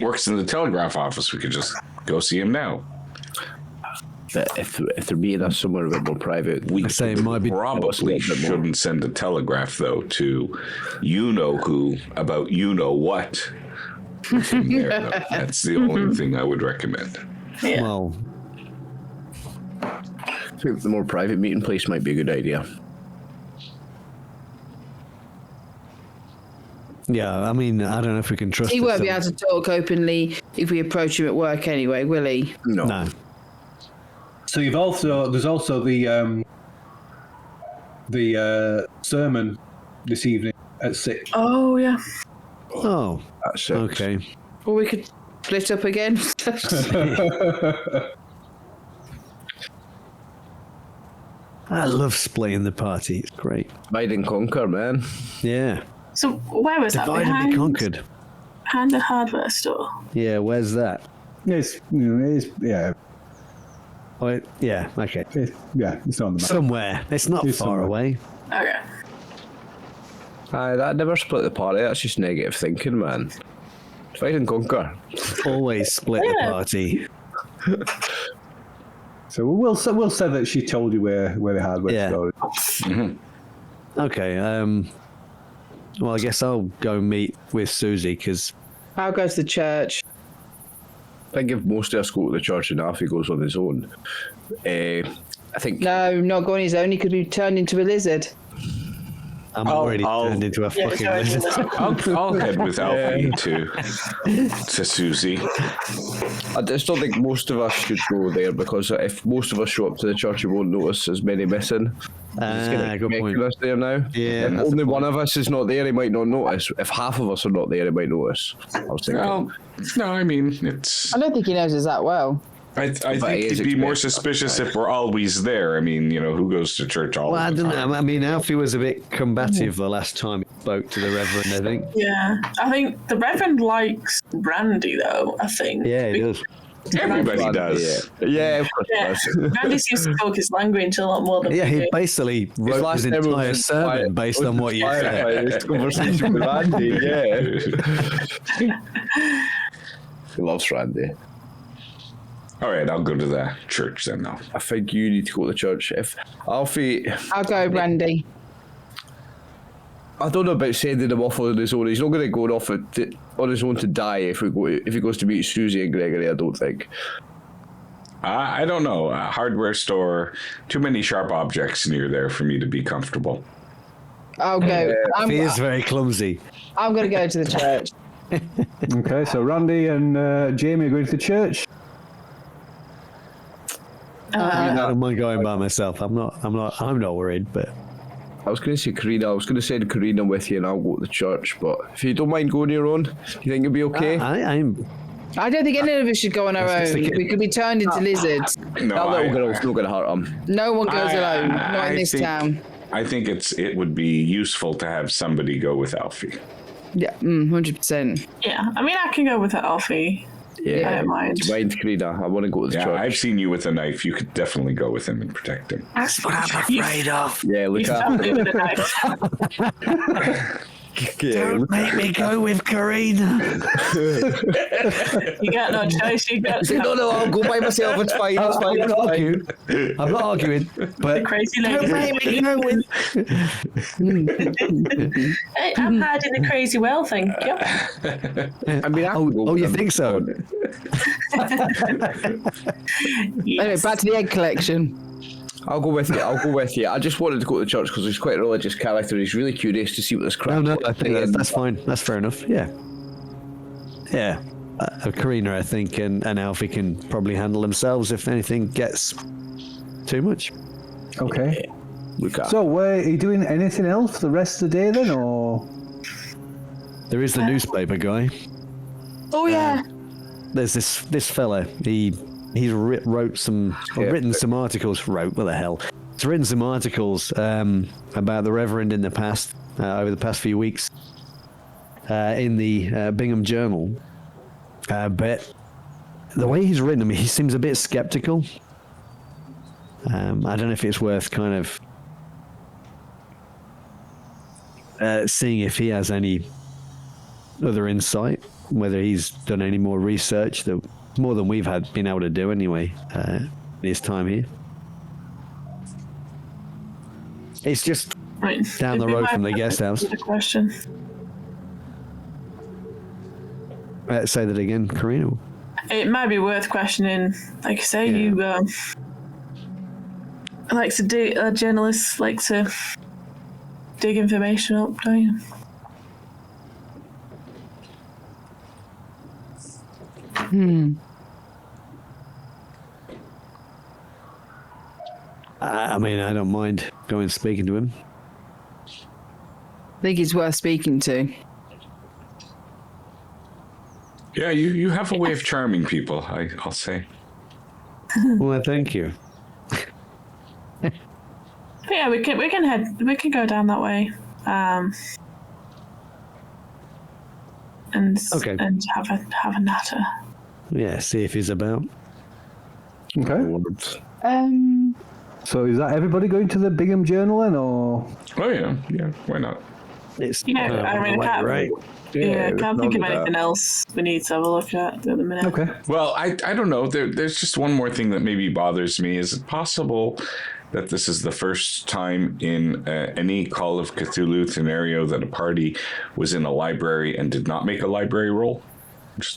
works in the telegraph office. We could just go see him now. But if they're meeting us somewhere a bit more private, We say it might be- probably shouldn't send a telegraph, though, to you-know-who about you-know-what. From there, though. That's the only thing I would recommend. Yeah. Well, I think the more private meeting place might be a good idea. yeah, I mean, I don't know if we can trust He her, won't be so- able to talk openly if we approach him at work anyway, will he? No. No. So there's also the sermon this evening at 6. Oh yeah. Oh, That's it. okay. Or we could split up again. I love splitting the party. It's great. Divide and conquer, man. Yeah. So where was that? Divide and be conquered. Behind the hardware store. Yeah, where's that? Yeah, Oh, yeah, okay. it's not on the map. Somewhere. It's not It's far somewhere. away. Okay. Aye, that never split the party. That's just negative thinking, man. Divide and conquer. Always split the Yeah. party. So we'll say that she told you where the hardware Yeah. store is. Okay, well, I guess I'll go meet with Susie, because I'll go to the church. I think if most of us go to the church and Alfie goes on his own, I think No, not go on his own. He could be turned into a lizard. I'm I'll- already I'll- turned into a Yeah, fucking sorry, lizard. I'll head with Alfie to Susie. I just don't think most of us should go there, because if most of us show up to the church, you won't notice as many missing. Good Making point. us there now. Yeah, If that's only one of us is not there, he might not notice. If half of us are not there, he might notice. I was thinking. Well, no, I mean, it's. I don't think he knows us that well. I But think he is he'd be more expected. suspicious if we're always there. I mean, who goes to church all Well, I the don't time? know. I mean, Alfie was a bit combative the last time he spoke to the Reverend, I think. Yeah. I think the Reverend likes Randy though, I think. Yeah, he does. Everybody does. Yeah, of course Yeah. he does. Randy seems to talk his language a lot more than Yeah, we he do. basically wrote his last episode entire was sermon inspired- based was on what you inspired said. by this conversation with Randy, yeah. He loves Randy. All right, I'll go to the church then, though. I think you need to go to church. If Alfie, I'll go, Randy. I don't know about sending him off on his own. He's not going to go off on his own to die if he goes to meet Susie and Gregory. I don't think. I don't know. A hardware store, too many sharp objects near there for me to be comfortable. I'll go. He is very clumsy. I'm going to go to the church. Okay, so Randy and Jamie are going to the church. I don't mind going by myself. I'm not worried, but I was going to say Karina. I was going to send Karina with you, and I'll go to the church. But if you don't mind going your own, do you think it'll be okay? I'm. I don't think any of us should go on our Just own. thinking- We could be turned into lizards. No, That little girl's not going to hurt him. No one goes alone. Not in this think- town. I think it would be useful to have somebody go with Alfie. Yeah, 100%. Yeah. I mean, I can go with Alfie. I Yeah. don't mind. Do you mind, Karina? I want to go to the Yeah, church. I've seen you with a knife. You could definitely go with him and protect him. That's what I'm afraid of. Yeah, You look found me at with a knife. Don't make me go with Karina. You got no choice. You got No, I'll go by myself. It's fine. It's fine. I'm It's not fine. arguing. I'm not arguing, the but crazy don't lady. make me go with. Hey, I'm hiding the crazy well thing. Yep. I mean, I can go Oh, with you him. think so? Anyway, Yes. back to the egg collection. I'll go with you. I just wanted to go to church because he's quite a religious character. He's really curious to see what this crap. No, I think that's fine. That's fair enough. Yeah. Yeah. Karina, I think, and Alfie can probably handle themselves if anything gets too much. Okay. Look at. So, are you doing anything else for the rest of the day then, or? There is the newspaper guy. Oh, yeah. There's this fella. He's written some articles. What the hell? It's written some articles about the Reverend in the past, over the past few weeks, in the Bingham Journal. But the way he's written them, he seems a bit skeptical. I don't know if it's worth kind of seeing if he has any other insight, whether he's done any more research, that more than we've been able to do anyway in his time here. It's just down the road from the guest house. Question. Say that again, Karina. It might be worth questioning. Like I say, you like to dig. Journalists like to dig information up, don't you? I mean, I don't mind going and speaking to him. I think he's worth speaking to. Yeah, you have a way of charming people, I'll say. Well, thank you. But yeah, we can go down that way, and have a natter. Yeah, see if he's about. Okay. So is that everybody going to the Bingham Journal then, or? Oh yeah, why not? It's I mean, I can't think of anything else we need to have a look at at the minute. Okay. Well, I don't know. There's just one more thing that maybe bothers me. Is it possible that this is the first time in any Call of Cthulhu scenario that a party was in a library and did not make a library roll?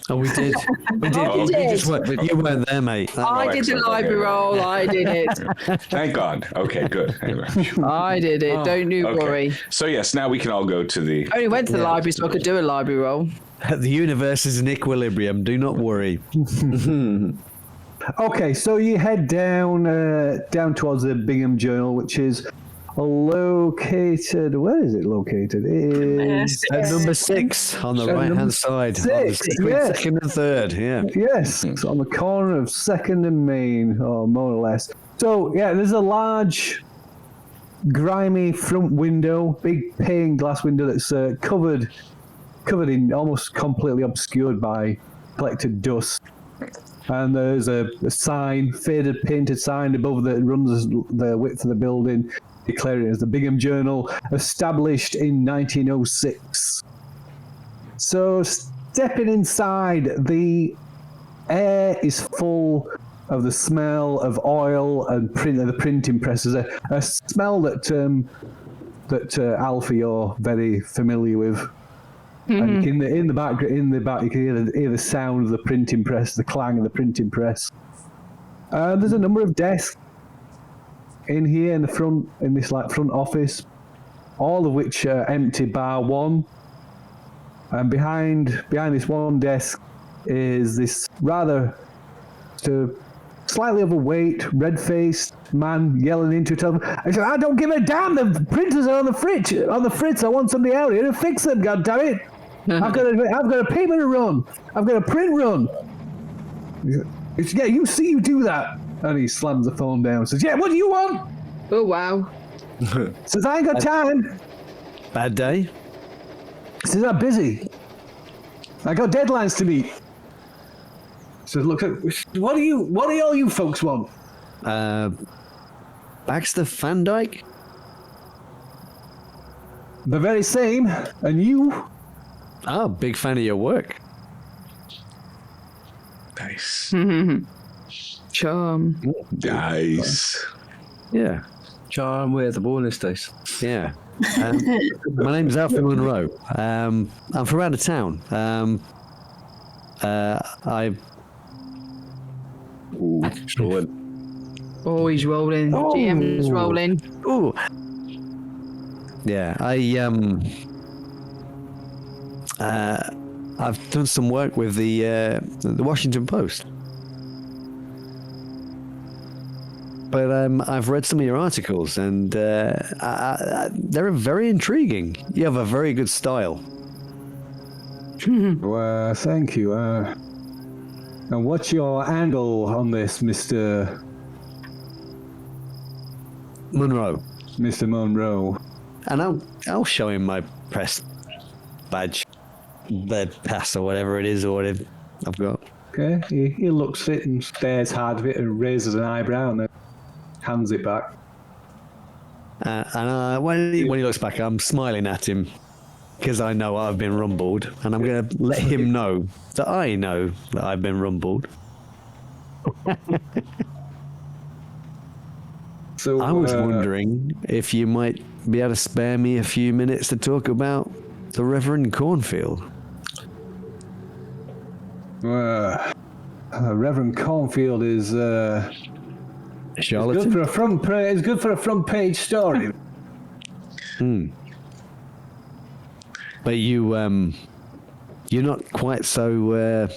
Oh, we did. We did. Oh, we did. You weren't there, mate. I did the library roll. I did it. Thank God. Okay, good. Anyway. I did it. Don't you worry. So yes, now we can all go to the. I only went to the library so I could do a library roll. The universe is in equilibrium. Do not worry. Okay, so you head down towards the Bingham Journal, which is located. Where is it located? It's at number 6 on the right-hand side. Six, yes. Second and third. Yeah. Yes, it's on the corner of Second and Main, or more or less. So yeah, there's a large, grimy front window, big pane glass window that's covered in, almost completely obscured by collected dust. And there's a sign, faded painted sign above that runs the width of the building, declaring it as the Bingham Journal, established in 1906. So stepping inside, the air is full of the smell of oil and the printing presses, a smell that Alfie, you're very familiar with. And in the back you can hear the sound of the printing press, the clang of the printing press. There's a number of desks in here in the front, in this front office, all of which are empty bar one. And behind this one desk is this rather slightly overweight, red-faced man yelling into a telephone. I said, "I don't give a damn. The printers are on the fritz. I want somebody out here to fix them. God damn it! I've got a paper to run. I've got a print run." He said, "Yeah, you do that." And he slams the phone down and says, "Yeah, what do you want?" Oh, wow. Says, "I ain't got time." Bad day. Says, "I'm busy. I got deadlines to meet." Says, "Look, what do all you folks want?" Baxter Van Dyke? The very same. And you? Oh, big fan of your work. Nice. Charm. Nice. Yeah. Charm with the bonus dice. Yeah. My name's Alfie Monroe. I'm from out of town. He's rolling. Oh, he's rolling. GM is rolling. Ooh. Yeah, I've done some work with the Washington Post. But I've read some of your articles, and they're very intriguing. You have a very good style. Well, thank you. And what's your angle on this, Mr. Monroe. Mr. Monroe. And I'll show him my press badge, the pass or whatever it is, or whatever I've got. Okay, he looks at it and stares hard at it and raises an eyebrow and then hands it back. And when he looks back, I'm smiling at him because I know I've been rumbled, and I'm going to let him know that I know that I've been rumbled. So I was wondering if you might be able to spare me a few minutes to talk about the Reverend Cornfield. Reverend Cornfield is Charlatan? It's good for a front page story. But you're not quite so.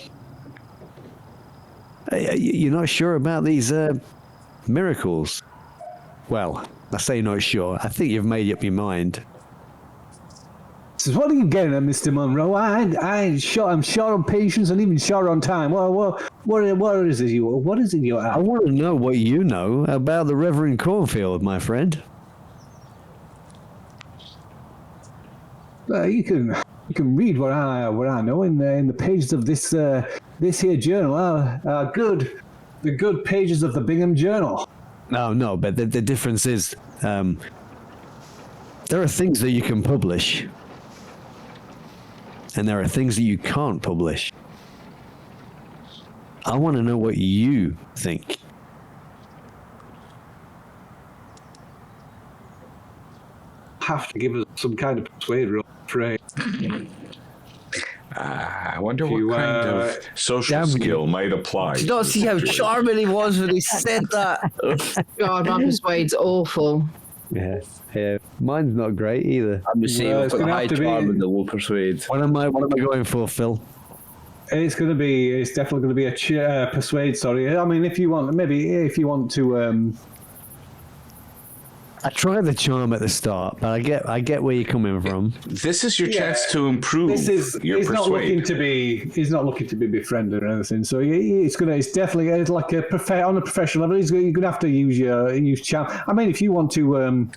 You're not sure about these miracles. Well, I say not sure. I think you've made up your mind. So what are you getting at, Mr. Monroe? I'm short on patience and even short on time. What is it you're I at? want to know what you know about the Reverend Cornfield, my friend. You can read what I know in the pages of this here journal. The good pages of the Bingham Journal. No, but the difference is there are things that you can publish, and there are things that you can't publish. I want to know what you think. Have to give us some kind of persuade roll, Trey. I wonder what kind of social skill might apply. Did you not see how charming he was when he said that? God, my persuade's awful. Yeah, mine's not great either. I'm the same. I've got gonna high have to charm be- and the low persuade. What am I going for, Phil? It's definitely going to be a persuade. Sorry, I mean if you want to. I tried the charm at the start, but I get where you're coming from. This is your chance to improve your he's persuade. not looking to be befriended or anything. So it's definitely like on a professional level. You're going to have to use charm. I mean, if you want to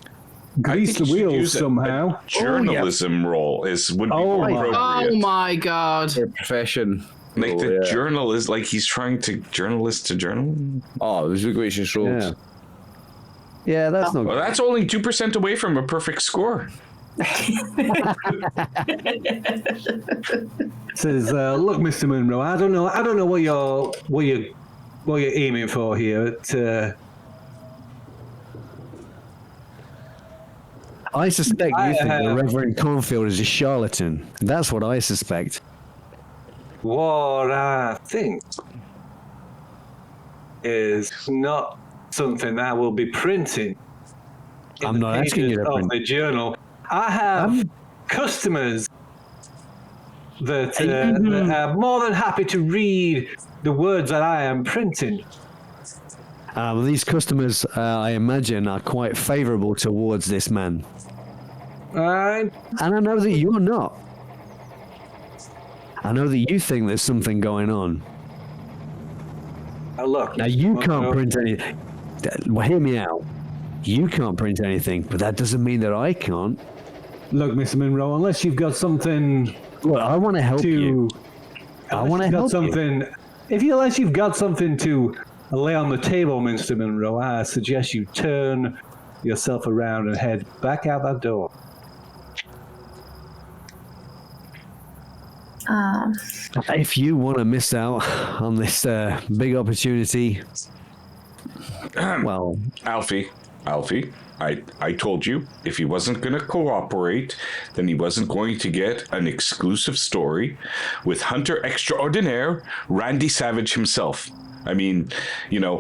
grease the wheels somehow. Journalism role would be more appropriate. Oh my God. Their profession. Like the journal is like he's trying to journalist to journal. Oh, there's a great roles. Yeah, that's not Well, good. that's only 2% away from a perfect score. Says, look, Mr. Monroe, I don't know what you're aiming for here. But, I suspect you think the Reverend Cornfield is a charlatan. That's what I suspect. What I think is not something that will be printing. I'm not asking you to of print. the journal. I have customers that are more than happy to read the words that I am printing. Well, these customers, I imagine, are quite favourable towards this man. And And I know that you're not. I know that you think there's something going on. look, Now, you can't print anything. Well, hear me out. You can't print anything, but that doesn't mean that I can't. look, Mr. Monroe, unless you've got something Well, I want to help you. I want to help you. Unless you've got something to lay on the table, Mr. Monroe, I suggest you turn yourself around and head back out that door. If you want to miss out on this big opportunity, well, Alfie, I told you if he wasn't going to cooperate, then he wasn't going to get an exclusive story with Hunter Extraordinaire, Randy Savage himself. I mean,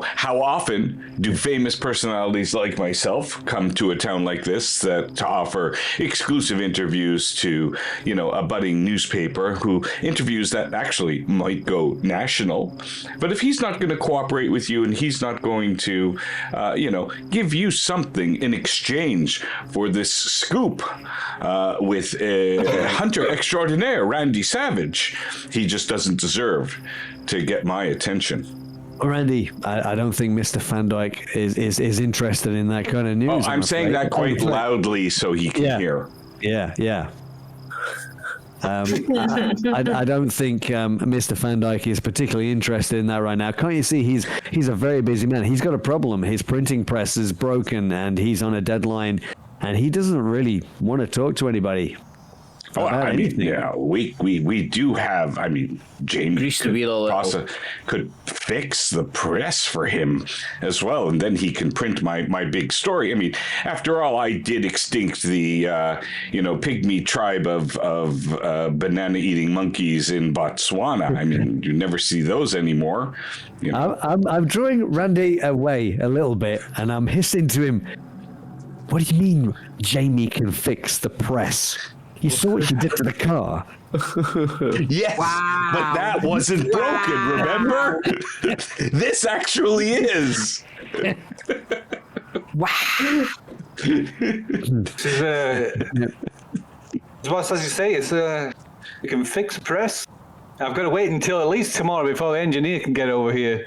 how often do famous personalities like myself come to a town like this to offer exclusive interviews to, a budding newspaper who interviews that actually might go national. But if he's not going to cooperate with you and he's not going to, give you something in exchange for this scoop with Hunter Extraordinaire, Randy Savage, he just doesn't deserve to get my attention. Randy, I don't think Mr. Van Dyke is interested in that kind of news. I'm saying that quite loudly so he can hear. Yeah. I don't think Mr. Van Dyke is particularly interested in that right now. Can't you see he's a very busy man? He's got a problem. His printing press is broken and he's on a deadline and he doesn't really want to talk to anybody. Oh, I mean, yeah, we do have. I mean, James could fix the press for him as well, and then he can print my big story. I mean, after all, I did extinct the pygmy tribe of banana eating monkeys in Botswana. I mean, you never see those anymore. You know? I'm drawing Randy away a little bit, and I'm hissing to him. What do you mean, Jamie can fix the press? You saw what she did to the car. Yes, but that wasn't broken, remember? This actually is. Wow. As you say, you can fix the press. I've got to wait until at least tomorrow before the engineer can get over here.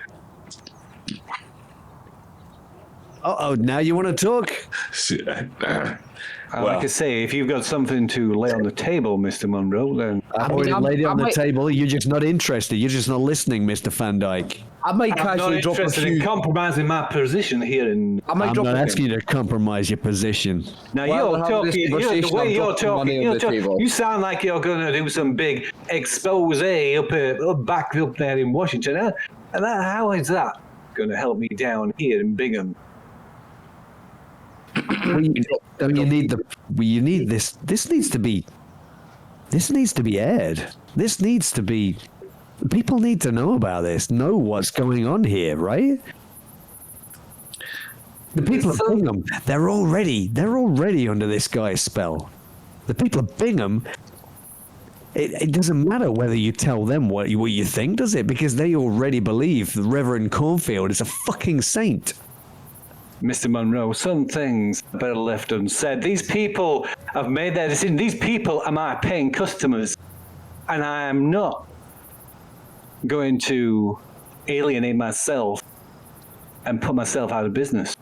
Oh, now you want to talk? Like I say, if you've got something to lay on the table, Mr. Monroe, then... I've already laid it on the table. You're just not interested. You're just not listening, Mr. Van Dyke. I might I'm not interested in compromising my position here. I'm not asking you to compromise your position. Now, the way you're talking, you sound like you're going to do some big expose back up there in Washington. How is that going to help me down here in Bingham? You need this. This needs to be aired. This needs to be. People need to know about this. Know what's going on here, right? The people of Bingham, they're already under this guy's spell. The people of Bingham. It doesn't matter whether you tell them what you think, does it? Because they already believe the Reverend Cornfield is a fucking saint. Mr. Monroe, some things are better left unsaid. These people have made their decision. These people are my paying customers, and I am not going to alienate myself and put myself out of business.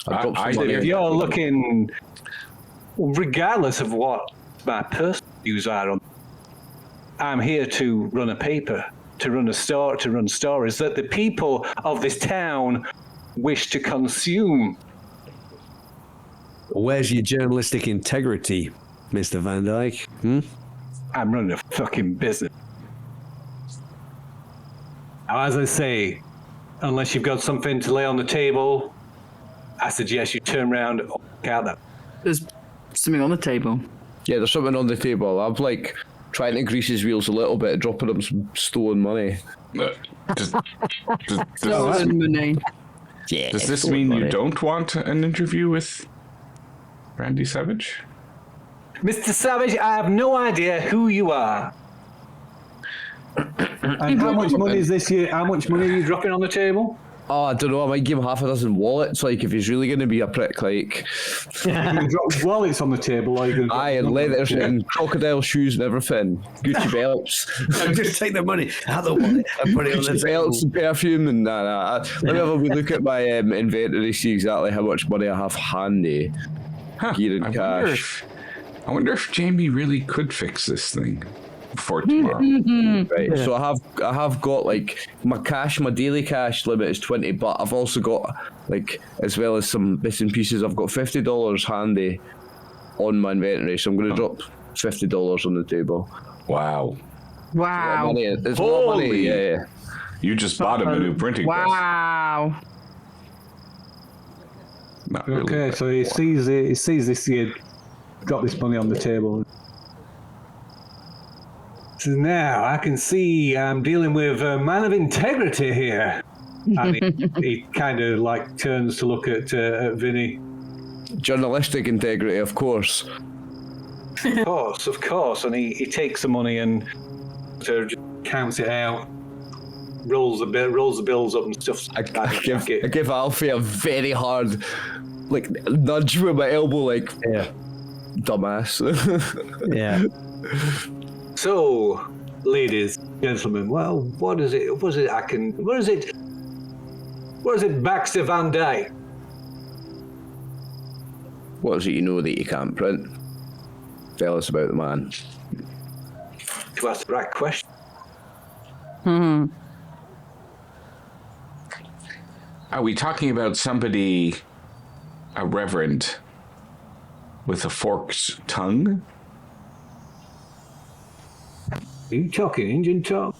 If you're looking, regardless of what my personal views are on, I'm here to run a paper, to run a store, to run stories that the people of this town wish to consume. Where's your journalistic integrity, Mr. Van Dyke? I'm running a fucking business. Now, as I say, unless you've got something to lay on the table, I suggest you turn around and walk out that. There's something on the table. Yeah, there's something on the table. I'm trying to grease his wheels a little bit, dropping him some stolen money. Stolen money. Yeah, does this mean you don't want an interview with Randy Savage? Mr. Savage, I have no idea who you are. And how much money is this year? How much money are you dropping on the table? Oh, I don't know. I might give him half a dozen wallets. If he's really going to be a prick, You drop wallets on the table, or you aye, and leathers and crocodile shoes and everything, Gucci belts. Just take the money out of the wallet and put it on the Gucci belts and perfume and that. Let me have a wee look at my inventory, see exactly how much money I have handy. Gear and cash. I wonder if Jamie really could fix this thing before tomorrow. Right, so I have got my cash, my daily cash limit is 20, but I've also got as well as some bits and pieces, I've got $50 handy on my inventory, so I'm going to drop $50 on the table. Wow. Wow. It's a lot of money. Yeah. You just bought him a new printing press. Wow. Not really, okay, so he sees it. He sees this. He got this money on the table. So now I can see I'm dealing with a man of integrity here. And he kind of turns to look at Vinny. Journalistic integrity, of course. Of course. And he takes the money and sort of counts it out, rolls the bills up and stuff. I give Alfie a very hard, nudge with my elbow, dumbass. Yeah. So, ladies, gentlemen, well, what is it What is it, Baxter Van Dyke? What is it you know that you can't print? Tell us about the man. To ask the right question. Are we talking about somebody, a reverend, with a forked tongue? Are you talking Indian talk?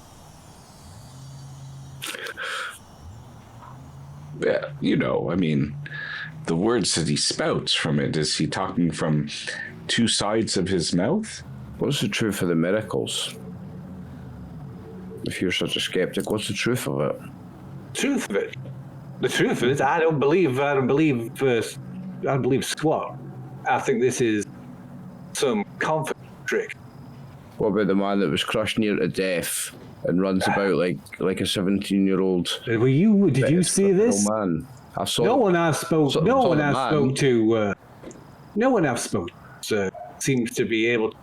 Yeah, you know, I mean, the words that he spouts from it, is he talking from two sides of his mouth? What's the truth of the miracles? If you're such a skeptic, what's the truth of it? Truth of it. The truth of it, I don't believe squat. I think this is some confidence trick. What about the man that was crushed near to death and runs about like a 17-year-old? Did you see this? Man, I saw. No one I've spoke to seems to be able to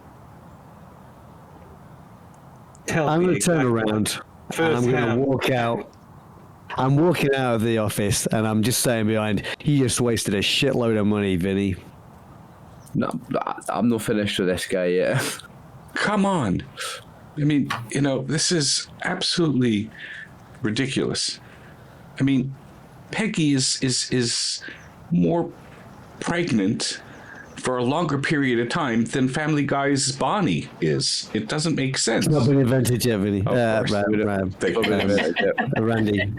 tell I'm me going to turn exactly around and I'm going to walk out. I'm walking out of the office and I'm just saying behind, you just wasted a shitload of money, Vinny. No, I'm not finished with this guy yet. Come on. I mean, you know, this is absolutely ridiculous. I mean, Peggy is more pregnant for a longer period of time than Family Guy's Bonnie is. It doesn't make sense. It's not been invented yet, Vinny. Randy.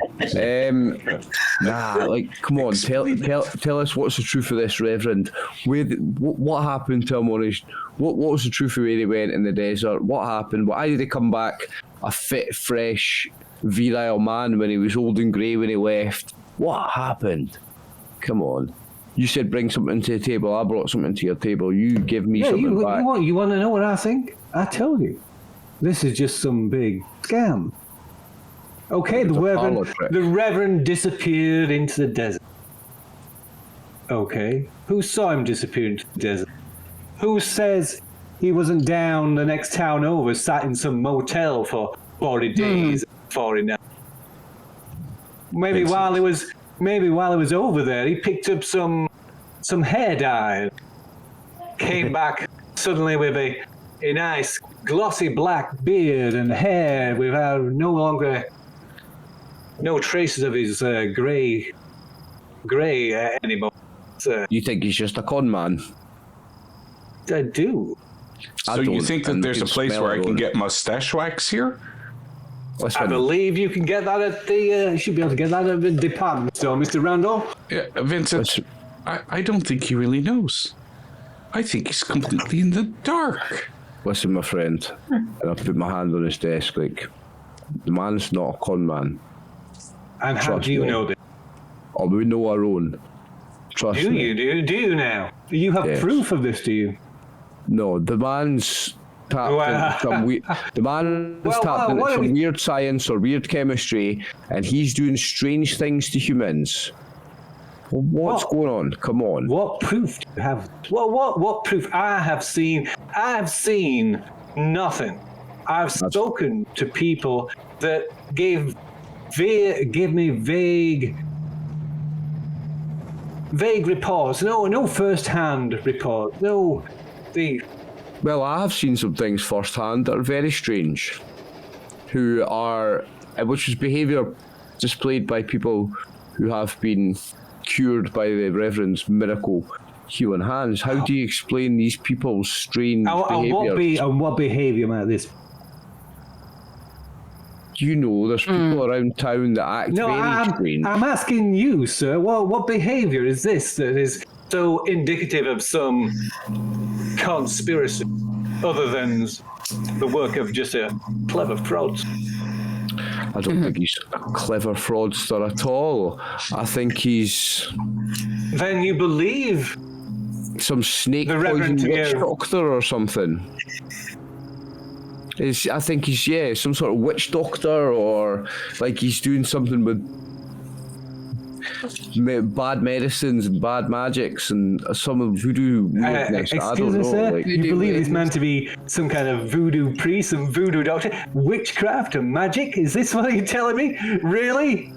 Come on, tell us what's the truth of this, Reverend. What happened to him on his... What was the truth of where he went in the desert? What happened? Why did he come back a fit, fresh, virile man when he was old and grey when he left? What happened? Come on. You said bring something to the table. I brought something to your table. You give me something back. You want to know what I think? I tell you. This is just some big scam. Okay, the Reverend disappeared into the desert. Okay. Who saw him disappear into the desert? Who says he wasn't down the next town over, sat in some motel for 40 days, 40 nights? Maybe while he was over there, he picked up some hair dye, came back suddenly with a nice glossy black beard and hair without no traces of his grey anymore. You think he's just a con man? I do. So you think that there's a place where I can get mustache wax here? I believe you can get that at the. You should be able to get that at the department store, Mr. Randall. Yeah, Vincent. I don't think he really knows. I think he's completely in the dark. Listen, my friend, and I put my hand on his desk. Like, the man's not a con man. And how do you know this? Oh, we know our own. Trust me. Do you now? You have proof of this, do you? No, the man's tapped into some weird. The man's tapped into some weird science or weird chemistry, and he's doing strange things to humans. Well, what's going on? Come on. What proof do you have? What proof? I have seen nothing. I've spoken to people that give me vague reports. No first-hand reports. No. Well, I have seen some things firsthand that are very strange, which is behaviour displayed by people who have been cured by the Reverend's miracle healing hands. How do you explain these people's strange behaviour? And what behaviour might this? You know, there's people around town that act very strange. I'm asking you, sir. What behaviour is this that is so indicative of some conspiracy, other than the work of just a clever fraud? I don't think he's a clever fraudster at all. I think he's... Then you believe... some snake poison witch doctor or something. I think he's, some sort of witch doctor, or like he's doing something with bad medicines and bad magics and some voodoo weirdness. I don't know. Sir, like, you believe this man to be some kind of voodoo priest, some voodoo doctor, witchcraft and magic? Is this what you're telling me? Really?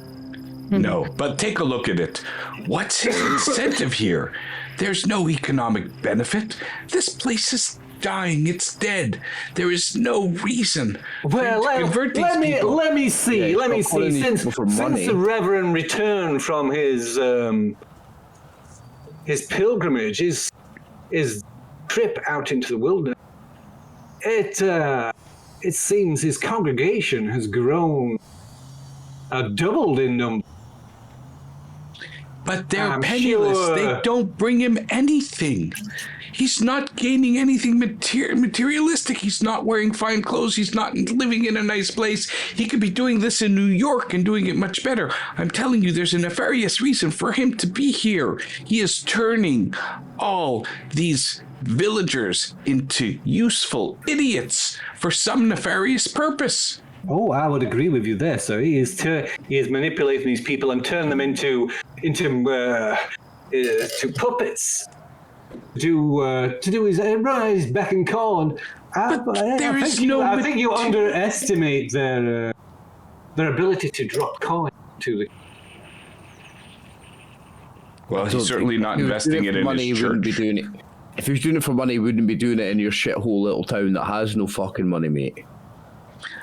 No, but take a look at it. What's his incentive here? There's no economic benefit. This place is dying. It's dead. There is no reason for him to convert these people. let me see. Yeah, Let me he's not calling see. these people for money. Since the Reverend returned from his pilgrimage, his trip out into the wilderness, it seems his congregation has grown, doubled in number. But they're I'm penniless. sure. They don't bring him anything. He's not gaining anything materialistic. He's not wearing fine clothes. He's not living in a nice place. He could be doing this in New York and doing it much better. I'm telling you, there's a nefarious reason for him to be here. He is turning all these villagers into useful idiots for some nefarious purpose. Oh, I would agree with you there. So he is manipulating these people and turning them into puppets. To do his beck and call. I think you underestimate their ability to drop coin to the. Well, he's certainly not investing it in money, his he wouldn't be church. doing it. If he was doing it for money, he wouldn't be doing it in your shithole little town that has no fucking money, mate.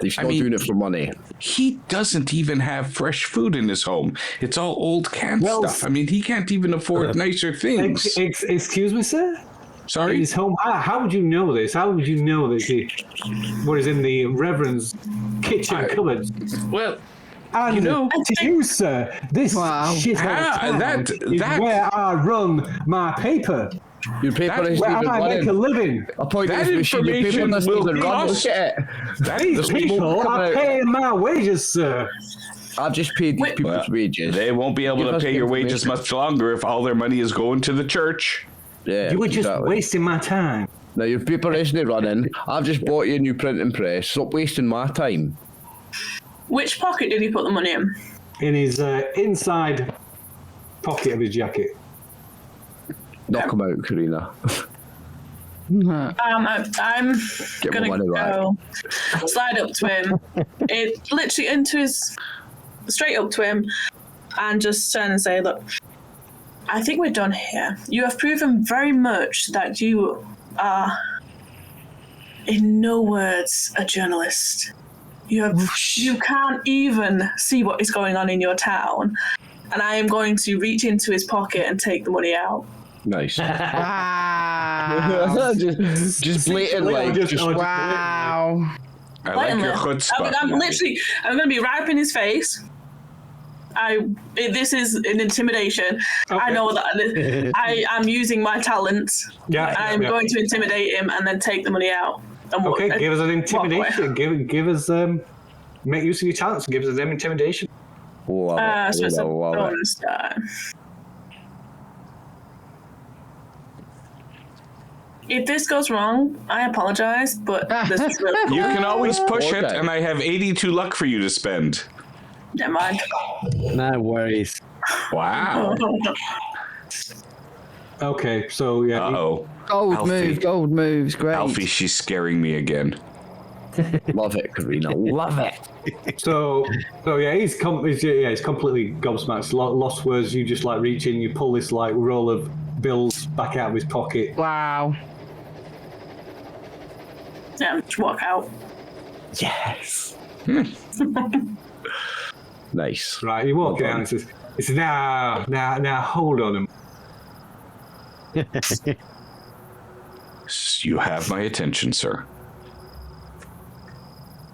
He's not doing it for money. He doesn't even have fresh food in his home. It's all old canned stuff. I mean, he can't even afford nicer things. Excuse me, sir? Sorry? His home. How would you know this? How would you know that what is in the Reverend's kitchen cupboards? Well, and you know, to you, sir, this shithole town is where I run my paper. Your paper is where even I make a living. I'll point out this machine. Your paper doesn't even run. Look at it. These people are paying my wages, sir. I've just paid these people's wages. They won't be able to pay your wages much longer if all their money is going to the church. Yeah, you were just wasting my time. Now your paper isn't running. I've just bought you a new printing press. Stop wasting my time. Which pocket did he put the money in? In his inside pocket of his jacket. Knock him out, Karina. I'm gonna go slide up to him. It literally straight up to him, and just turn and say, "Look, I think we're done here. You have proven very much that you are, in no words, a journalist. You can't even see what is going on in your town, and I am going to reach into his pocket and take the money out." Nice. Wow. just blatant, like, wow. I like your chutzpah. I'm going to be right up in his face. This is an intimidation. Okay. I know that I am using my talents. I'm going to intimidate him and then take the money out. Okay, give us an intimidation. Give us make use of your talents. Give us an intimidation. So it's a bonus die. If this goes wrong, I apologize, but this is really cool. You can always push it, and I have 82 luck for you to spend. Never mind. No worries. Wow. Okay, so yeah. Uh-oh. Gold moves, great. Alfie, she's scaring me again. Love it, Karina. Love it. So yeah, he's completely gobsmacked. Lost words. You just like reach in, you pull this like roll of bills back out of his pocket. Wow. Yeah, just walk out. Yes. Nice. Right, you walk down and says, now, hold on a You have my attention, sir.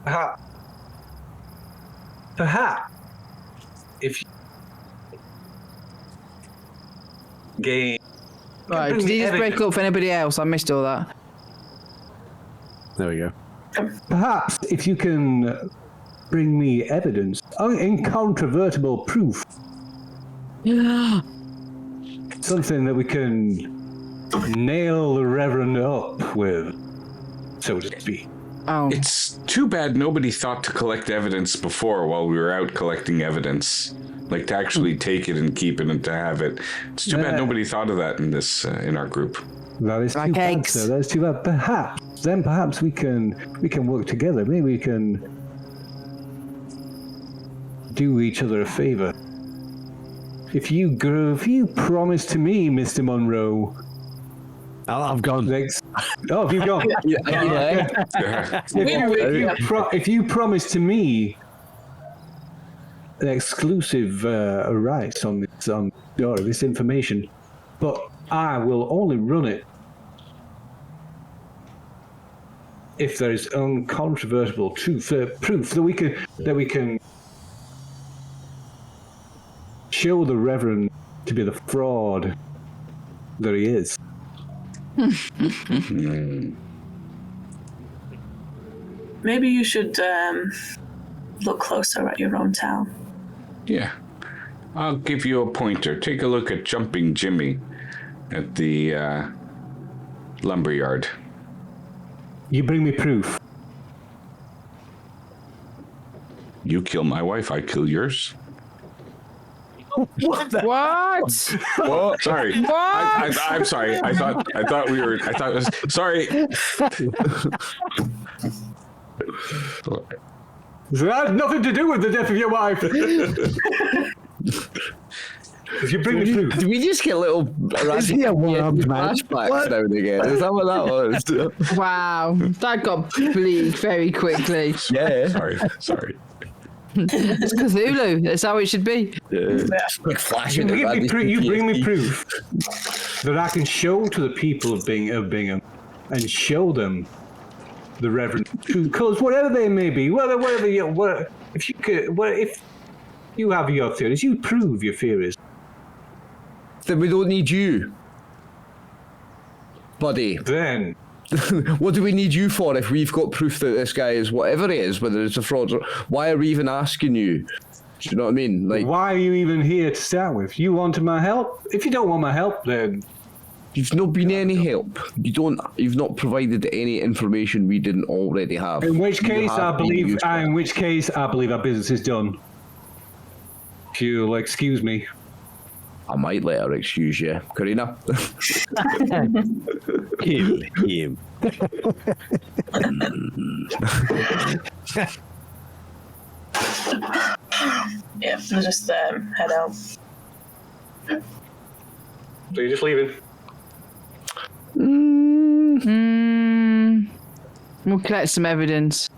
Perhaps, if you gain... Right, did he just break up for anybody else? I missed all that. There we go. Perhaps if you can bring me evidence, incontrovertible proof, something that we can nail the Reverend up with, so to speak. Oh. It's too bad nobody thought to collect evidence before while we were out collecting evidence. Like to actually take it and keep it and to have it. It's too bad nobody thought of that in this in our group. That is too bad, sir. That is too bad. Perhaps we can work together. Maybe we can do each other a favor. if you promise to me, Mr. Monroe. Oh, I've gone. Oh, have you gone? If you promise to me an exclusive rights on this information, but I will only run it if there is uncontrovertible proof that we can show the Reverend to be the fraud that he is. Maybe you should look closer at your own town. Yeah. I'll give you a pointer. Take a look at Jumping Jimmy at the lumberyard. You bring me proof. You kill my wife, I kill yours. What? Well, sorry. I'm sorry. I thought it was sorry. So that has nothing to do with the death of your wife. If you bring me proof. Did we just get little flashbacks now and again? Is that what that was? Wow, that got bleak very quickly. Yeah. Sorry. It's Cthulhu. That's how it should be. Like flashing. You bring me proof that I can show to the people of Bingham and show them the Reverend true colours, whatever they may be. If you have your theories, you prove your theories. Then we don't need you, buddy. Then. What do we need you for if we've got proof that this guy is whatever it is, whether it's a fraud or why are we even asking you? Do you know what I mean? Like, why are you even here to start with? You wanted my help? If you don't want my help, then you've not been any help. You've not provided any information we didn't already have. In which case, I believe our business is done. If you'll excuse me. I might let her excuse you, Karina. Him. Yeah, we'll just head out. So you're just leaving? We'll collect some evidence.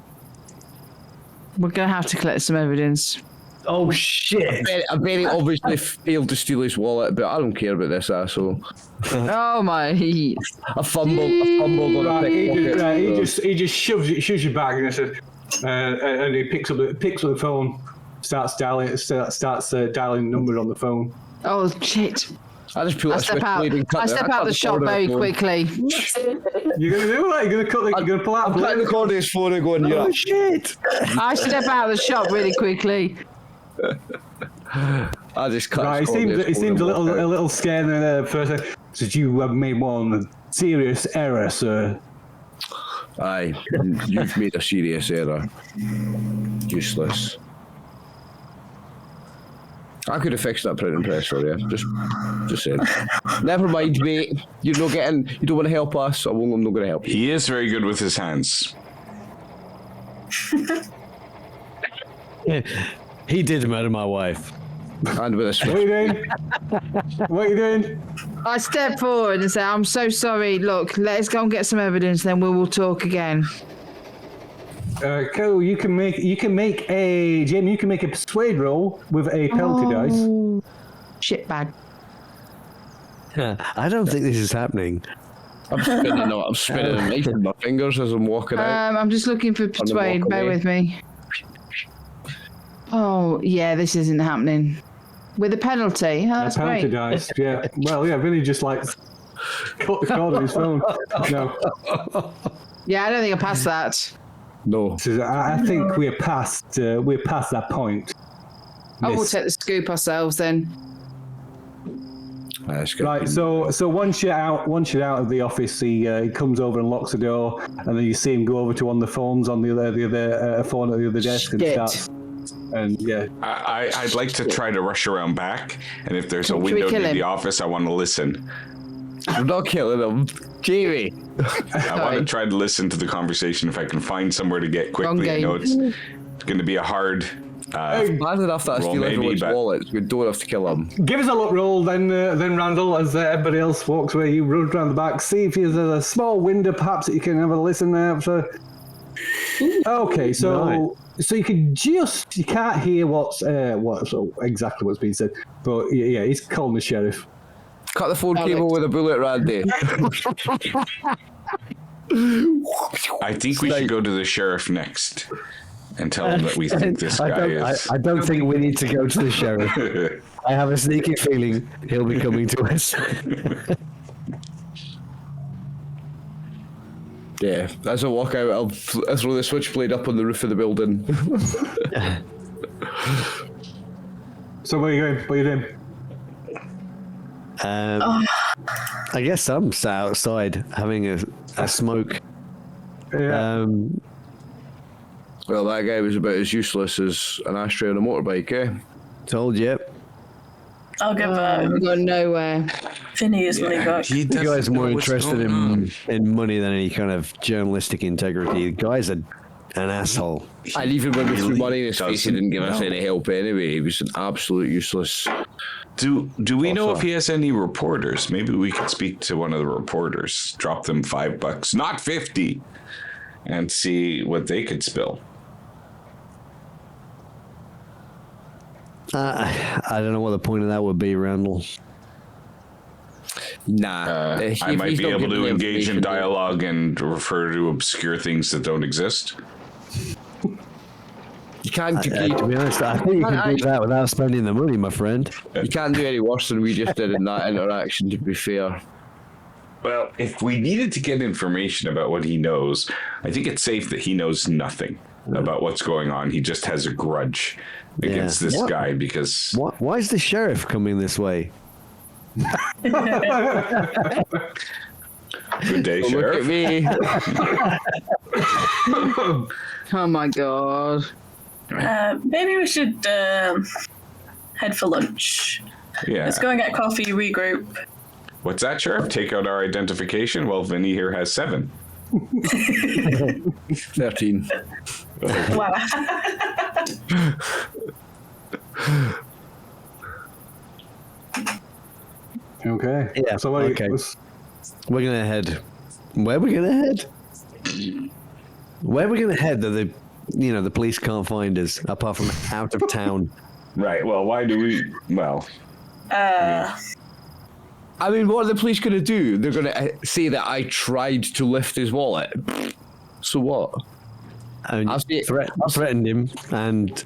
We're going to have to collect some evidence. Oh, shit. I very obviously failed to steal his wallet, but I don't care about this asshole. Oh, my. I fumbled on He just shoves you back and says, and he picks up the phone, starts dialing numbers on the phone. Oh, shit. I step out the shop very quickly. You're gonna do what? You're gonna pull out. I'm cutting the cord of his phone and going, oh shit! I step out of the shop really quickly. I just cut. Right, he seems a little scared there first. Said you have made one serious error, sir. Aye, you've made a serious error. Useless. I could have fixed that printing press for you. Just saying. Never mind, mate. You're not getting. You don't want to help us. I'm not going to help you. He is very good with his hands. He did murder my wife. And with a switch. What are you doing? I step forward and say, "I'm so sorry. Look, let's go and get some evidence, then we will talk again." Cole, you can make a persuade roll with a penalty dice. Shit bag. I don't think this is happening. I'm spinning a knife in my fingers as I'm walking out. I'm just looking for persuade. Bear with me. Oh yeah, this isn't happening. With a penalty. Oh, that's penalty great. dice. Yeah. Well, yeah. Vinny just like cut the cord on his phone. No. Yeah, I don't think I passed that. No. So I think we're past that point. I will take the scoop ourselves then. Right. So once you're out of the office, he comes over and locks the door, and then you see him go over to one of the phones on the other phone at the other desk and starts. And yeah, I'd like to try to rush around back, and if there's a window near the office, I want to listen. I'm not killing him, Jamie. I want to try to listen to the conversation if I can find somewhere to get quickly. I know it's going to be a hard Bad enough that I Roll steal maybe, everyone's but- wallets. We don't have to kill him. Give us a look roll, then Randall, as everybody else walks away. You run around the back, see if there's a small window, perhaps that you can have a listen there. Okay, so you can't hear exactly what's being said, but yeah, he's calling the sheriff. Cut the phone cable with a bullet, Randy. I think we should go to the sheriff next and tell him that we think this guy is. I don't think we need to go to the sheriff. I have a sneaky feeling he'll be coming to us. Yeah, as I walk out, I'll throw the switchblade up on the roof of the building. So where are you going? What are you doing? I guess I'm sat outside having a smoke. Yeah. Well, that guy was about as useless as an ashtray on a motorbike, eh? Told you. I'll give We got nowhere. Vinny his money back. He The guy's doesn't know more what's interested going on. in money than any kind of journalistic integrity. The guy's an asshole. And even when we threw Really money in his face, he didn't give us doesn't any help anyway. He was an absolute useless. Do we know if he has any reporters? Maybe we could speak to one of the reporters, drop them $5, not 50, and see what they could spill. I don't know what the point of that would be, Randall. Nah. I might be able to engage in dialogue and refer to obscure things that don't exist. You can't To be honest, I think you can do that without spending the money, my friend. You can't do any worse than we just did in that interaction, to be fair. Well, if we needed to get information about what he knows, I think it's safe that he knows nothing about what's going on. He just has a grudge against this guy because... Why is the sheriff coming this way? Good day, Look Sheriff. at me. Oh my god. Maybe we should head for lunch. Yeah. Let's go and get coffee, regroup. What's that, Sheriff? Take out our identification? Well, Vinny here has 7. 13. Wow. Okay. Yeah, So what are okay. you, We're gonna head. Where are we gonna head? Where are we gonna head that the police can't find us apart from out of town? Right. Well, why do we... Well, I mean, what are the police going to do? They're going to say that I tried to lift his wallet. So what? And I'll see- threatened him and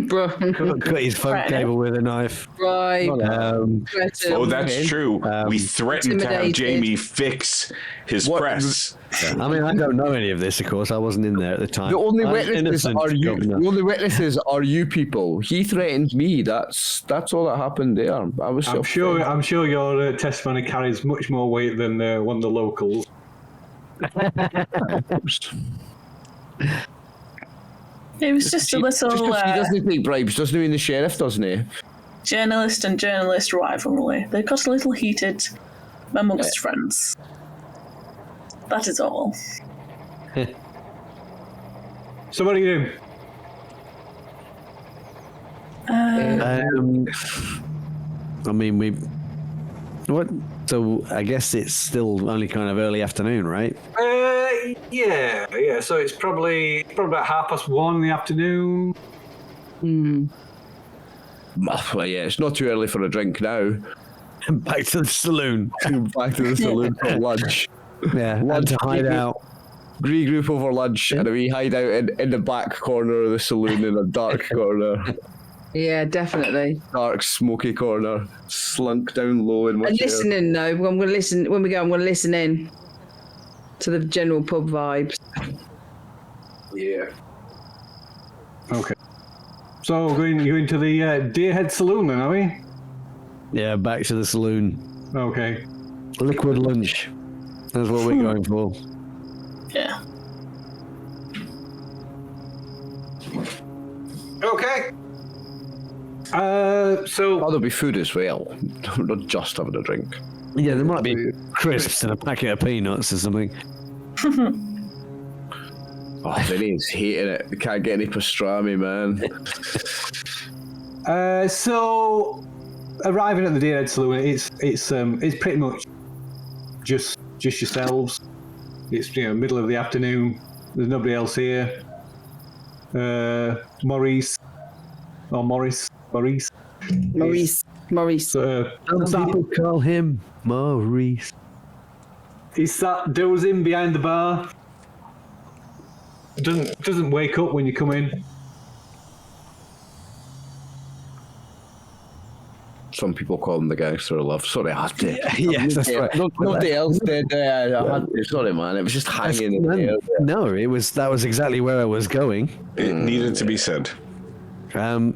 Bro. cut his phone Right. cable with a knife. Right. So oh, that's true. We threatened to have intimidated. Jamie fix his What- press. I mean, I don't know any of this, of course. I wasn't in there at the time. The only I'm witnesses innocent, are you. Governor. The only witnesses are you people. He threatened me. That's all that happened there. I was. I'm sure your testimony carries much more weight than one of the locals. It was just a Just little 'cause he doesn't take bribes, doesn't he? Mean the sheriff, doesn't he? journalist and journalist rivalry. They got a little heated amongst friends. That is all. So what are you doing? I mean, what? So I guess it's still only kind of early afternoon, right? Yeah. So it's probably about 1:30 in the afternoon. Well, yeah, it's not too early for a drink now. Back to the saloon. Back to the saloon for lunch. Yeah, and to hide out. Regroup over lunch, and we hide out in the back corner of the saloon in a dark corner. Yeah, definitely. Dark, smoky corner. Slunk down low in my And chair. listening though, I'm gonna listen when we go. I'm gonna listen in to the general pub vibes. Yeah. Okay. So you're going to the Deerhead Saloon then, are we? Yeah, back to the saloon. Okay. Liquid lunch. That's what we're going for. Yeah. Okay. So Oh, there'll be food as well. Not just having a drink. Yeah, there might be crisps and a packet of peanuts or something. Oh, Vinny's hating it. We can't get any pastrami, man. So, arriving at the Deerhead Saloon, it's pretty much just yourselves. It's middle of the afternoon. There's nobody else here. Maurice. Some people call him Maurice. He sat dozing behind the bar. Doesn't wake up when you come in. Some people call him the gangster of love. Sorry, I had to. Yes, that's right. Nobody else did. I had to. Sorry, man. It was just hanging in the air. No, that was exactly where I was going. It needed to be said. I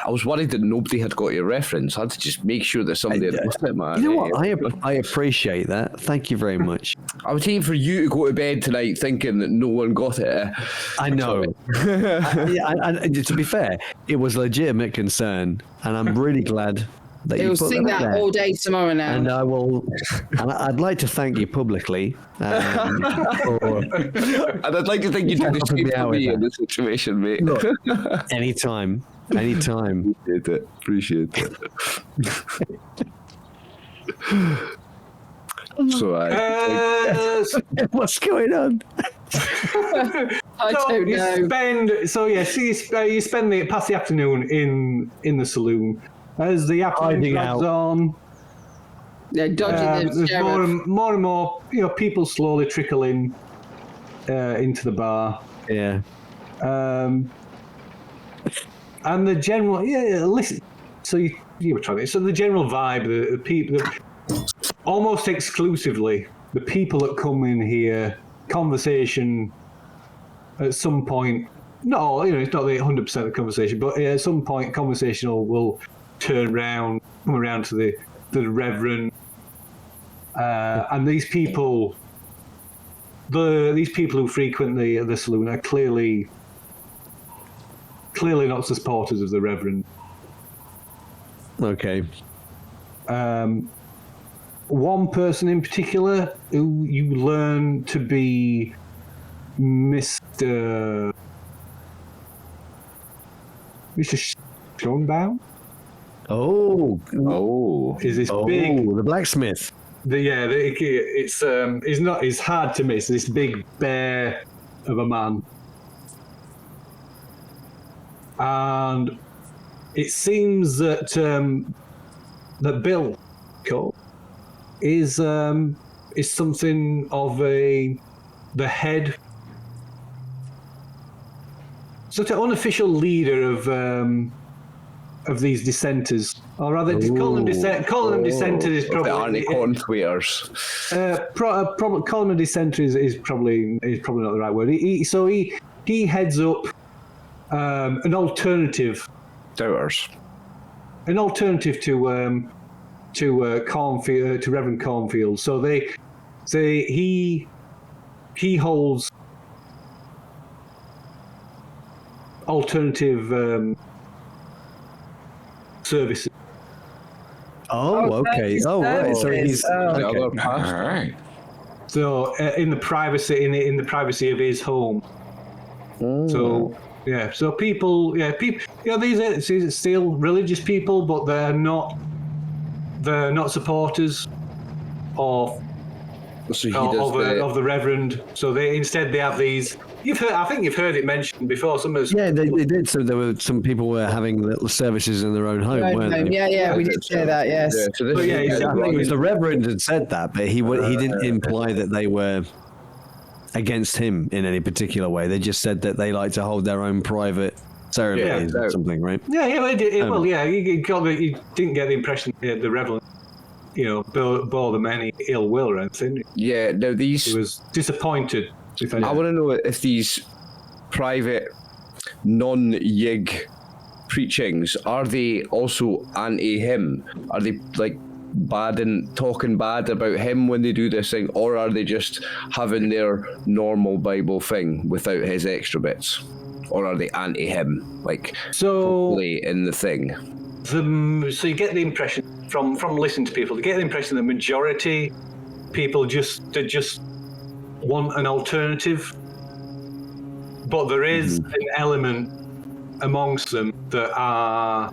was worried that nobody had got your reference. I had to just make sure that somebody had got it, man. You know what? I appreciate that. Thank you very much. I was waiting for you to go to bed tonight thinking that no one got it. I know. To be fair, it was a legitimate concern, and I'm really glad that you He'll put sing that there. all day tomorrow now. And I will. And I'd like to thank you publicly. And I'd like to think you did the same for me in this situation, mate. Look, anytime. Appreciate it. So what's going on? I don't know. You spend past the afternoon in the saloon. As the afternoon drags on, They're dodging the there's sheriff. more and more people slowly trickle in into the bar. Yeah. And the general, listen. So you were trying to. So the general vibe, the people, almost exclusively, the people that come in here, conversation at some point. No, it's not the 100% of the conversation, but at some point, conversation will come around to the Reverend, and these people who frequent the saloon are clearly not supporters of the Reverend. Okay. One person in particular who you learn to be Mr. Schoenbaum. Oh. Is this big? The blacksmith. It's hard to miss. This big bear of a man, and it seems that that Bill Cole is something of the head, sort of unofficial leader of these dissenters, or rather, calling them dissenters is probably the corn tweeters. Calling them dissenters is probably not the right word. He heads up an alternative. Doubters. An alternative to Cornfield, to Reverend Cornfield. So he holds alternative services. Oh, okay. Oh, right. So he's All right. So in the privacy of his home. So. Yeah, so people, these are still religious people, but they're not supporters of the Reverend. So they have these. I think you've heard it mentioned before. They did. So there were some people were having little services in their own home, weren't they? Yeah, we did say that. Yes. Yeah, so I think it was the Reverend had said that, but he didn't imply that they were against him in any particular way. They just said that they like to hold their own private ceremonies or something, right? Yeah, they did. You didn't get the impression that the Reverend, bore them any ill will or anything. Yeah, no, He was disappointed. I want to know if these private, non-yig preachings, are they also anti-him? Are they like bad and talking bad about him when they do this thing, or are they just having their normal Bible thing without his extra bits? Or are they anti-him, fully in the thing? So you get the impression from listening to people, you get the impression the majority people just want an alternative but there is an element amongst them that are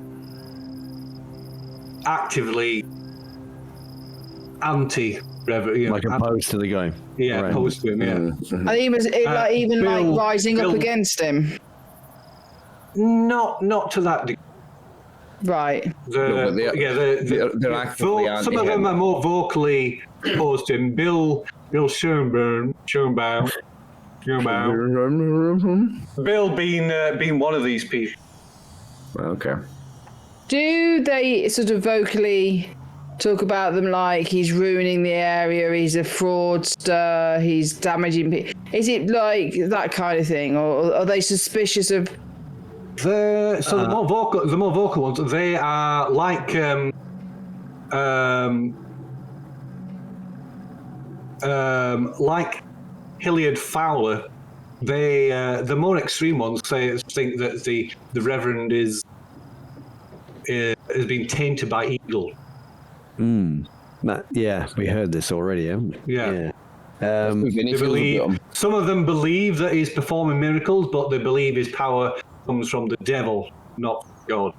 actively like opposed to the guy. Yeah, Right. opposed to him. Yeah. And he was even Bill- rising up Bill- against him. Not to that degree. Right. No, but they're actively some of them are more vocally opposed to him. Bill Schoenbaum. Bill being one of these people. Okay. Do they sort of vocally talk about them like he's ruining the area, he's a fraudster, he's damaging people? Is it like that kind of thing, or are they suspicious of? The more vocal ones, they are like like Hilliard Fowler. The more extreme ones think that the Reverend has been tainted by evil. Yeah, we heard this already, haven't we? Yeah. Yeah. Some of them believe that he's performing miracles, but they believe his power comes from the devil, not God.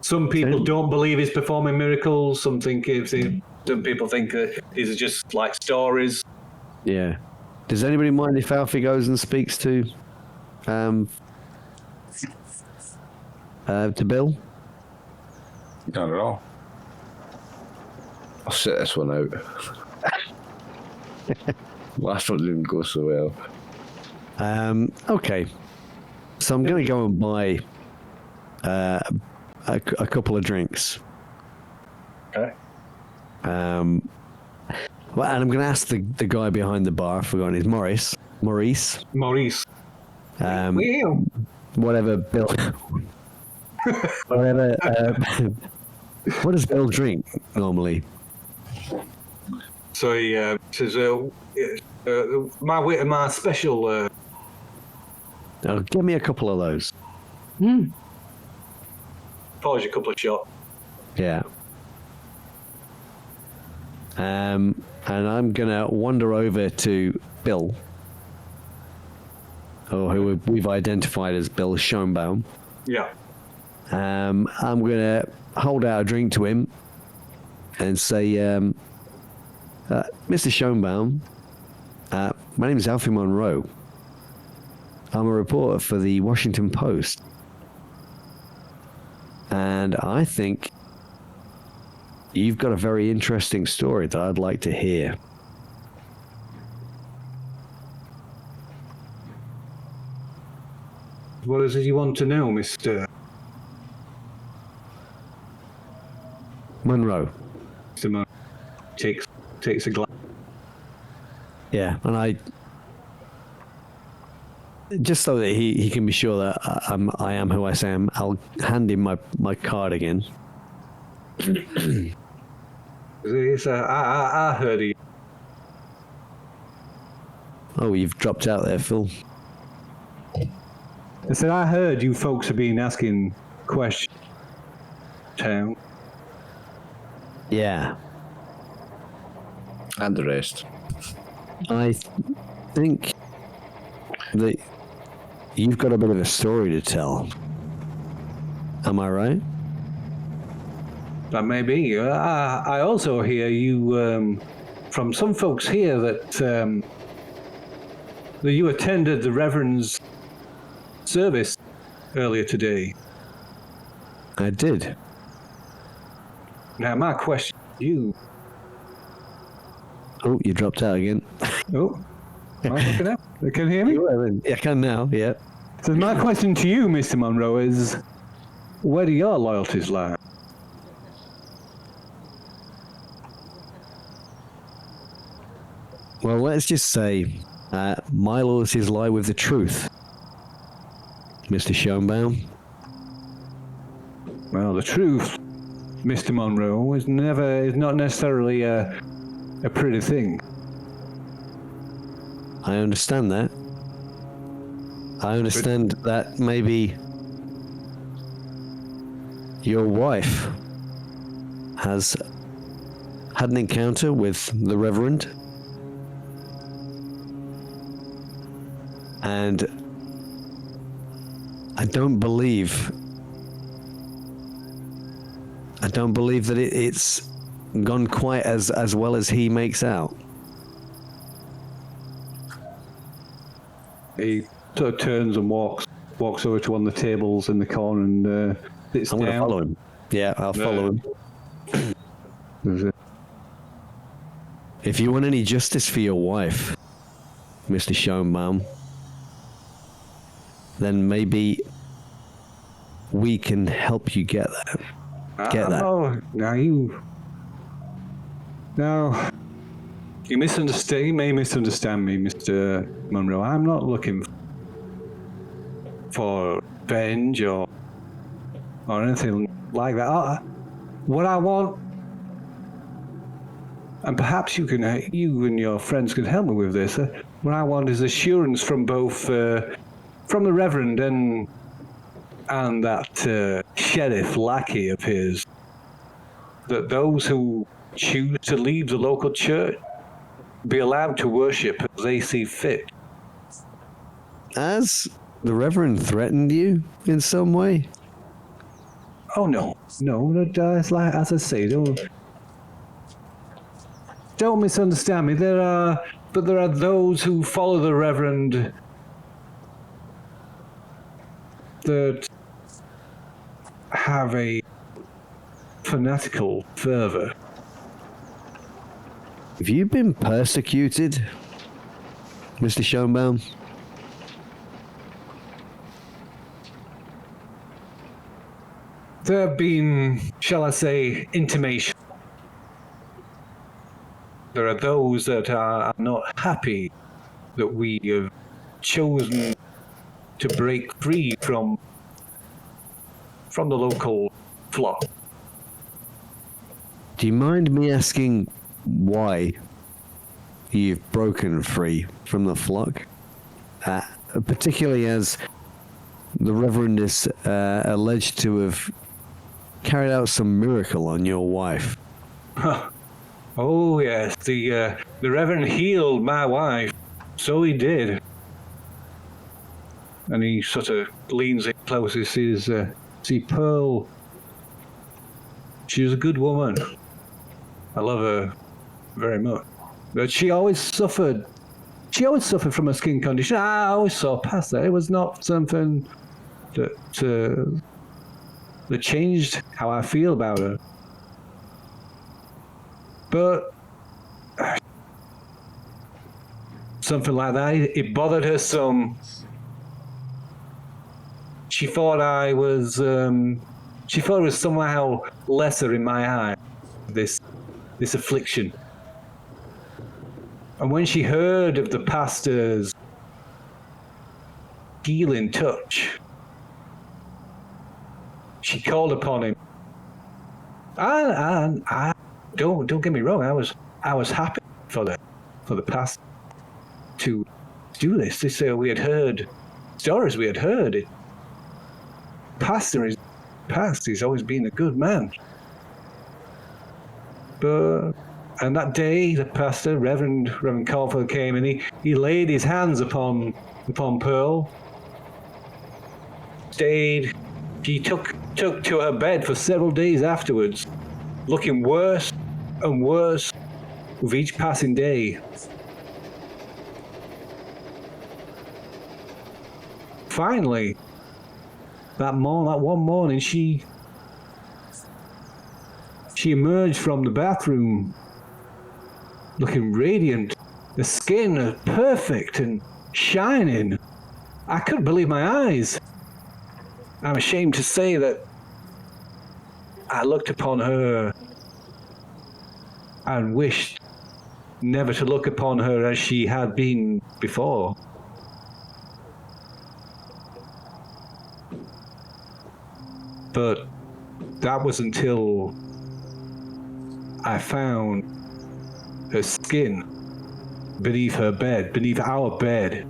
Some people don't believe he's performing miracles. Some people think that these are just like stories. Yeah. Does anybody mind if Alfie goes and speaks to Bill? Not at all. I'll sit this one out. Last one didn't go so well. Okay. So I'm going to go and buy a couple of drinks. Okay. Well, and I'm going to ask the guy behind the bar, I've forgotten his Maurice. Whatever Bill. Whatever. What does Bill drink normally? So he says, my special. Oh, give me a couple of those. Pours you a couple of shots. Yeah. And I'm gonna wander over to Bill, or who we've identified as Bill Schoenbaum. Yeah. I'm gonna hold out a drink to him and say, Mr. Schoenbaum, my name is Alfie Monroe. I'm a reporter for the Washington Post. And I think you've got a very interesting story that I'd like to hear. What is it you want to know, Mr. Monroe? Mr. Monroe takes a glass. Yeah, and I just so that he can be sure that I am who I say I am, I'll hand him my card again. I heard you. Oh, you've dropped out there, Phil. I said, I heard you folks have been asking questions. Town. Yeah. And the rest. I think that you've got a bit of a story to tell. Am I right? That may be. I also hear you from some folks here that you attended the Reverend's service earlier today. I did. Now, my question to you. Oh, you dropped out again. Oh, am I looking out? Can you hear me? I can now, yeah. So my question to you, Mr. Monroe, is where do your loyalties lie? Well, let's just say my loyalties lie with the truth, Mr. Schoenbaum. Well, the truth, Mr. Monroe, is not necessarily a pretty thing. I understand that. I understand that maybe your wife has had an encounter with the Reverend. And I don't believe that it's gone quite as well as he makes out. He sort of turns and walks over to one of the tables in the corner and sits I'm down. going to follow him. Yeah, I'll follow him. If you want any justice for your wife, Mr. Schoenbaum, then maybe we can help you get that. Oh, now you misunderstand. You may misunderstand me, Mr. Monroe. I'm not looking for revenge or anything like that. What I want, and perhaps you and your friends can help me with this. What I want is assurance from both from the Reverend and that sheriff lackey of his, that those who choose to leave the local church be allowed to worship as they see fit. Has the Reverend threatened you in some way? Oh no, it's like, as I say, don't misunderstand me. There are those who follow the Reverend that have a fanatical fervor. Have you been persecuted, Mr. Schoenbaum? There have been, shall I say, intimation. There are those that are not happy that we have chosen to break free from the local flock. Do you mind me asking why you've broken free from the flock? Particularly as the Reverend is alleged to have carried out some miracle on your wife. Oh yes, the Reverend healed my wife. So he did. And he sort of leans in close. He says, "See, Pearl. She was a good woman. I love her very much. But she always suffered. She always suffered from a skin condition. I always saw past that. It was not something that changed how I feel about her. But something like that, it bothered her some. She thought I was. She thought it was somehow lesser in my eye. This affliction. And when she heard of the pastor's healing touch, she called upon him. I don't get me wrong. I was happy for the pastor to do this. This we had heard stories. We had heard it. Pastor is past. He's always been a good man. And that day, the pastor, Reverend Caulfield, came and he laid his hands upon Pearl. Stayed. He took to her bed for several days afterwards, looking worse and worse with each passing day. Finally, that one morning, she emerged from the bathroom looking radiant, the skin perfect and shining. I couldn't believe my eyes. I'm ashamed to say that I looked upon her and wished never to look upon her as she had been before. But that was until I found her skin beneath her bed, beneath our bed.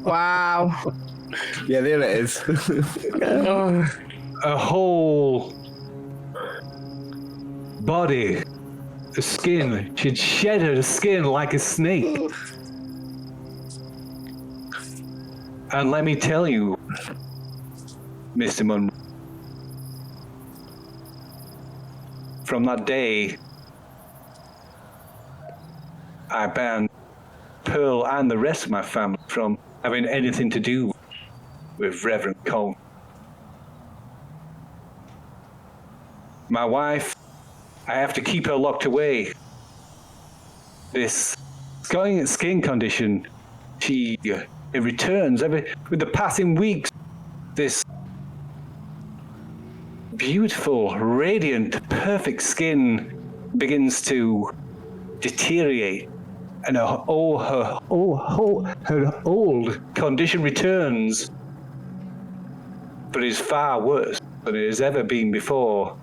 Wow. Yeah, there it is. A whole body the skin. She'd shed her skin like a snake. And let me tell you, Mr. Munro, from that day, I banned Pearl and the rest of my family from having anything to do with Reverend Cone. My wife, I have to keep her locked away. This skin condition, it returns with the passing weeks. This beautiful, radiant, perfect skin begins to deteriorate, and her old condition returns, but is far worse than it has ever been before.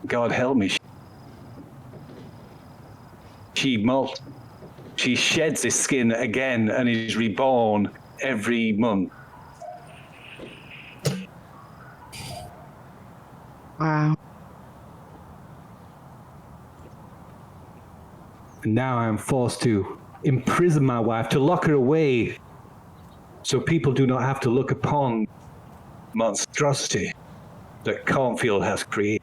God help me. She sheds this skin again and is reborn every month. Wow. And now I am forced to imprison my wife, to lock her away, so people do not have to look upon monstrosity that Cornfield has created.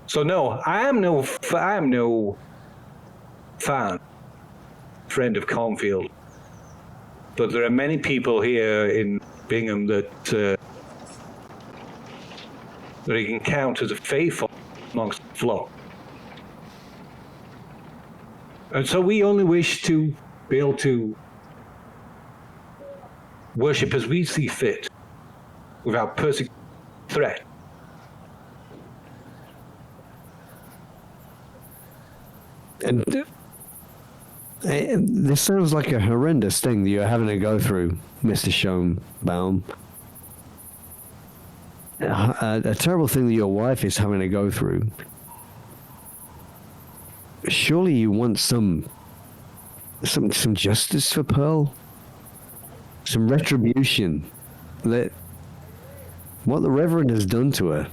So no, I am no friend of Cornfield, but there are many people here in Bingham that he can count as a faithful amongst the flock. And so we only wish to be able to worship as we see fit, without persecution, threat. And this sounds like a horrendous thing that you're having to go through, Mr. Schoenbaum. A terrible thing that your wife is having to go through. Surely you want some justice for Pearl? Some retribution. That what the Reverend has done to her.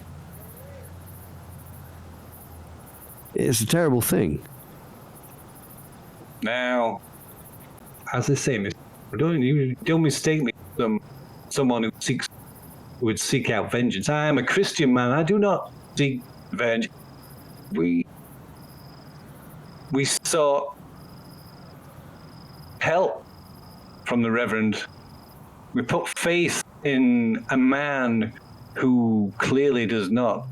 It's a terrible thing. Now, as I say, don't mistake me as someone who would seek out vengeance. I am a Christian man. I do not seek vengeance. We sought help from the Reverend. We put faith in a man who clearly does not.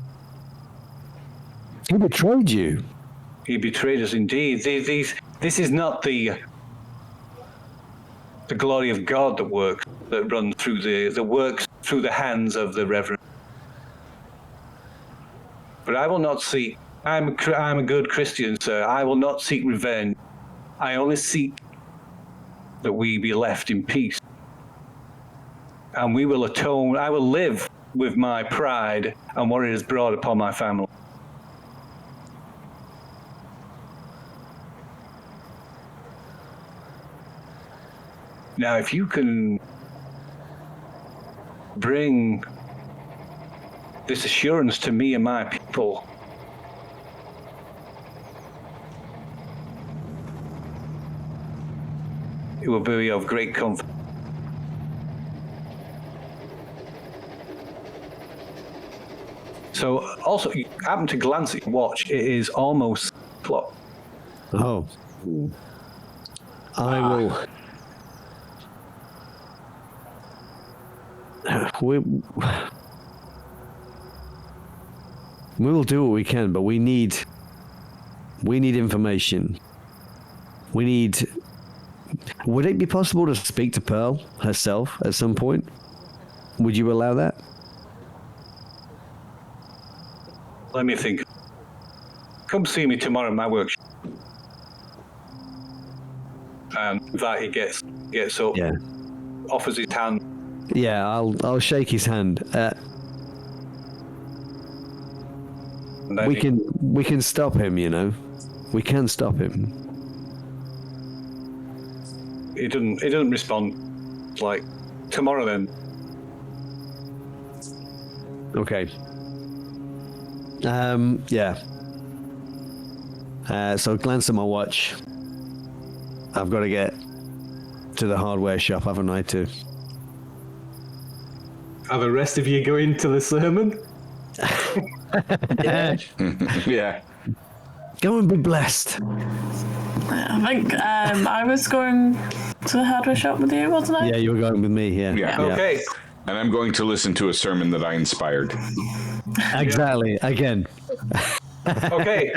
He betrayed you. He betrayed us indeed. This is not the glory of God that runs through the works through the hands of the Reverend. But I will not seek. I'm a good Christian, sir. I will not seek revenge. I only seek that we be left in peace. And we will atone. I will live with my pride and what it has brought upon my family. Now, if you can bring this assurance to me and my people, it will be of great comfort. So, also, you happen to glance at your watch. It is almost clock. Oh. I will. We will do what we can, but we need information. Would it be possible to speak to Pearl herself at some point? Would you allow that? Let me think. Come see me tomorrow in my workshop. And that he gets up, Yeah. offers his hand. Yeah, I'll shake his hand. And then We can stop him, you know. We can stop him. he doesn't respond. It's like, tomorrow then. Okay. Yeah. So glance at my watch. I've got to get to the hardware shop, haven't I, too? Are the rest of you going to the sermon? Yeah. Go and be blessed. I think I was going to the hardware shop with you, wasn't I? Yeah, you were going with me, yeah. Yeah. Okay. And I'm going to listen to a sermon that I inspired. Exactly, again. Okay.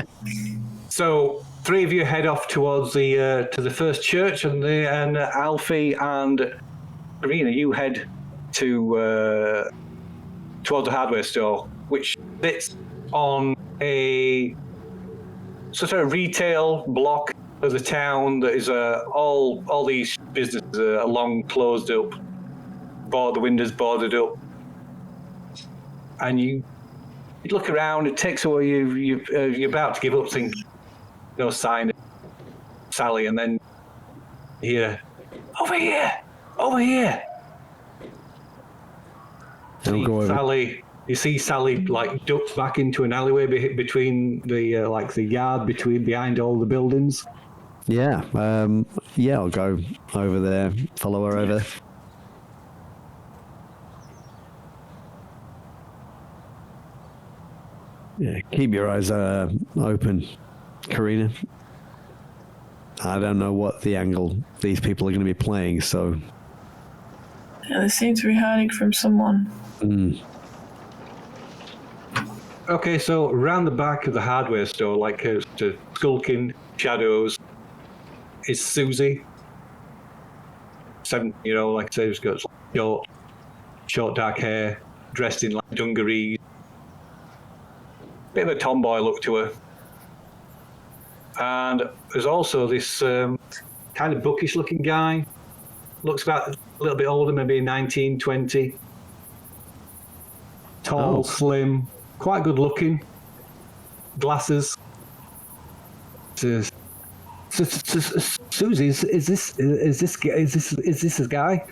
So 3 of you head off towards the to the first church, and Alfie and Karina, you head to towards the hardware store, which sits on a sort of retail block of the town that is all these businesses are long closed up, the windows boarded up, and you look around. It takes a while. You're about to give up, think no sign of Sally, and then here, over here. Don't go over. Sally, you see Sally like ducks back into an alleyway between the the yard behind all the buildings. Yeah, I'll go over there, follow her over. Yeah, keep your eyes open, Karina. I don't know what the angle these people are going to be playing, so... Yeah, they seem to be hiding from someone. Okay, so around the back of the hardware store, like to skulking shadows, is Susie. Like I say, she's got short dark hair, dressed in like dungarees. Bit of a tomboy look to her. And there's also this kind of bookish looking guy. Looks about a little bit older, maybe 19, 20. Tall, slim, quite good looking. Glasses. Susie, is this a guy?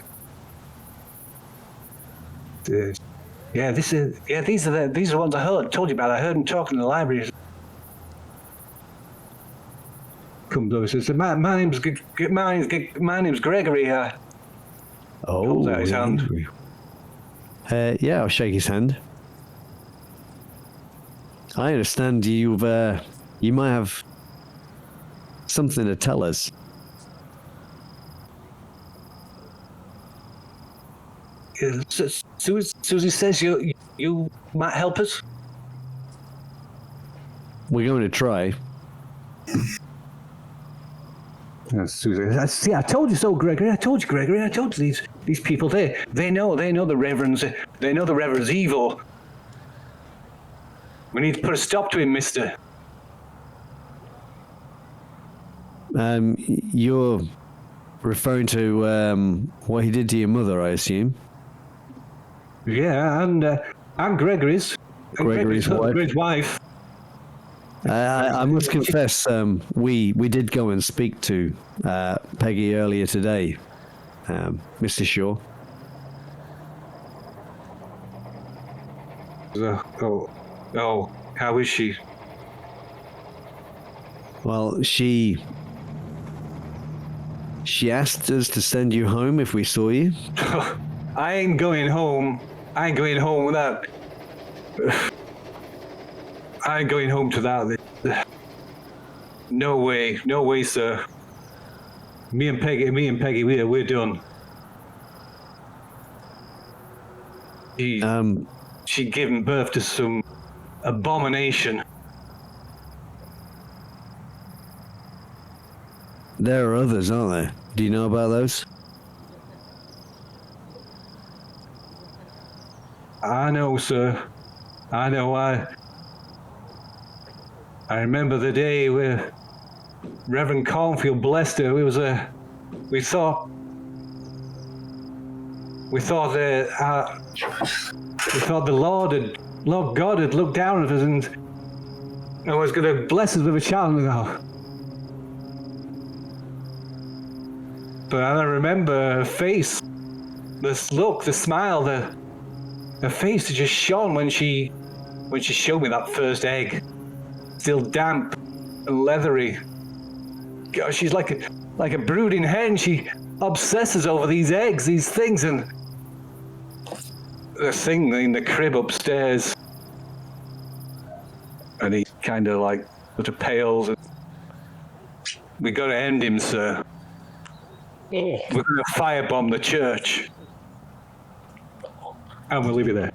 Yeah, these are the ones I told you about. I heard them talking in the library. Comes over and says, "My name's Gregory." Holds out his hand. Yeah, I'll shake his hand. I understand you might have something to tell us. Susie says you might help us. We're going to try. Susie, see, I told you so, Gregory. I told you these people. They know the Reverend's. They know the Reverend's evil. We need to put a stop to him, Mister. You're referring to what he did to your mother, I assume. Yeah, and Gregory's wife. I must confess, we did go and speak to Peggy earlier today, Mr. Shaw. Oh, how is she? Well, she asked us to send you home if we saw you. I ain't going home. I ain't going home without. I ain't going home to that. No way, sir. Me and Peggy, we're done. She given birth to some abomination. There are others, aren't there? Do you know about those? I know, sir. I know. I remember the day where Reverend Cornfield blessed her. We thought the Lord God had looked down at us and was going to bless us with a child. But I remember her face, this look, the smile, her face just shone when she when she showed me that first egg. Still damp and leathery. God, she's like a brooding hen. She obsesses over these eggs, these things, and the thing in the crib upstairs. And he kind of like sort of pales. We got to end him, sir. We're going to firebomb the church. And we'll leave it there.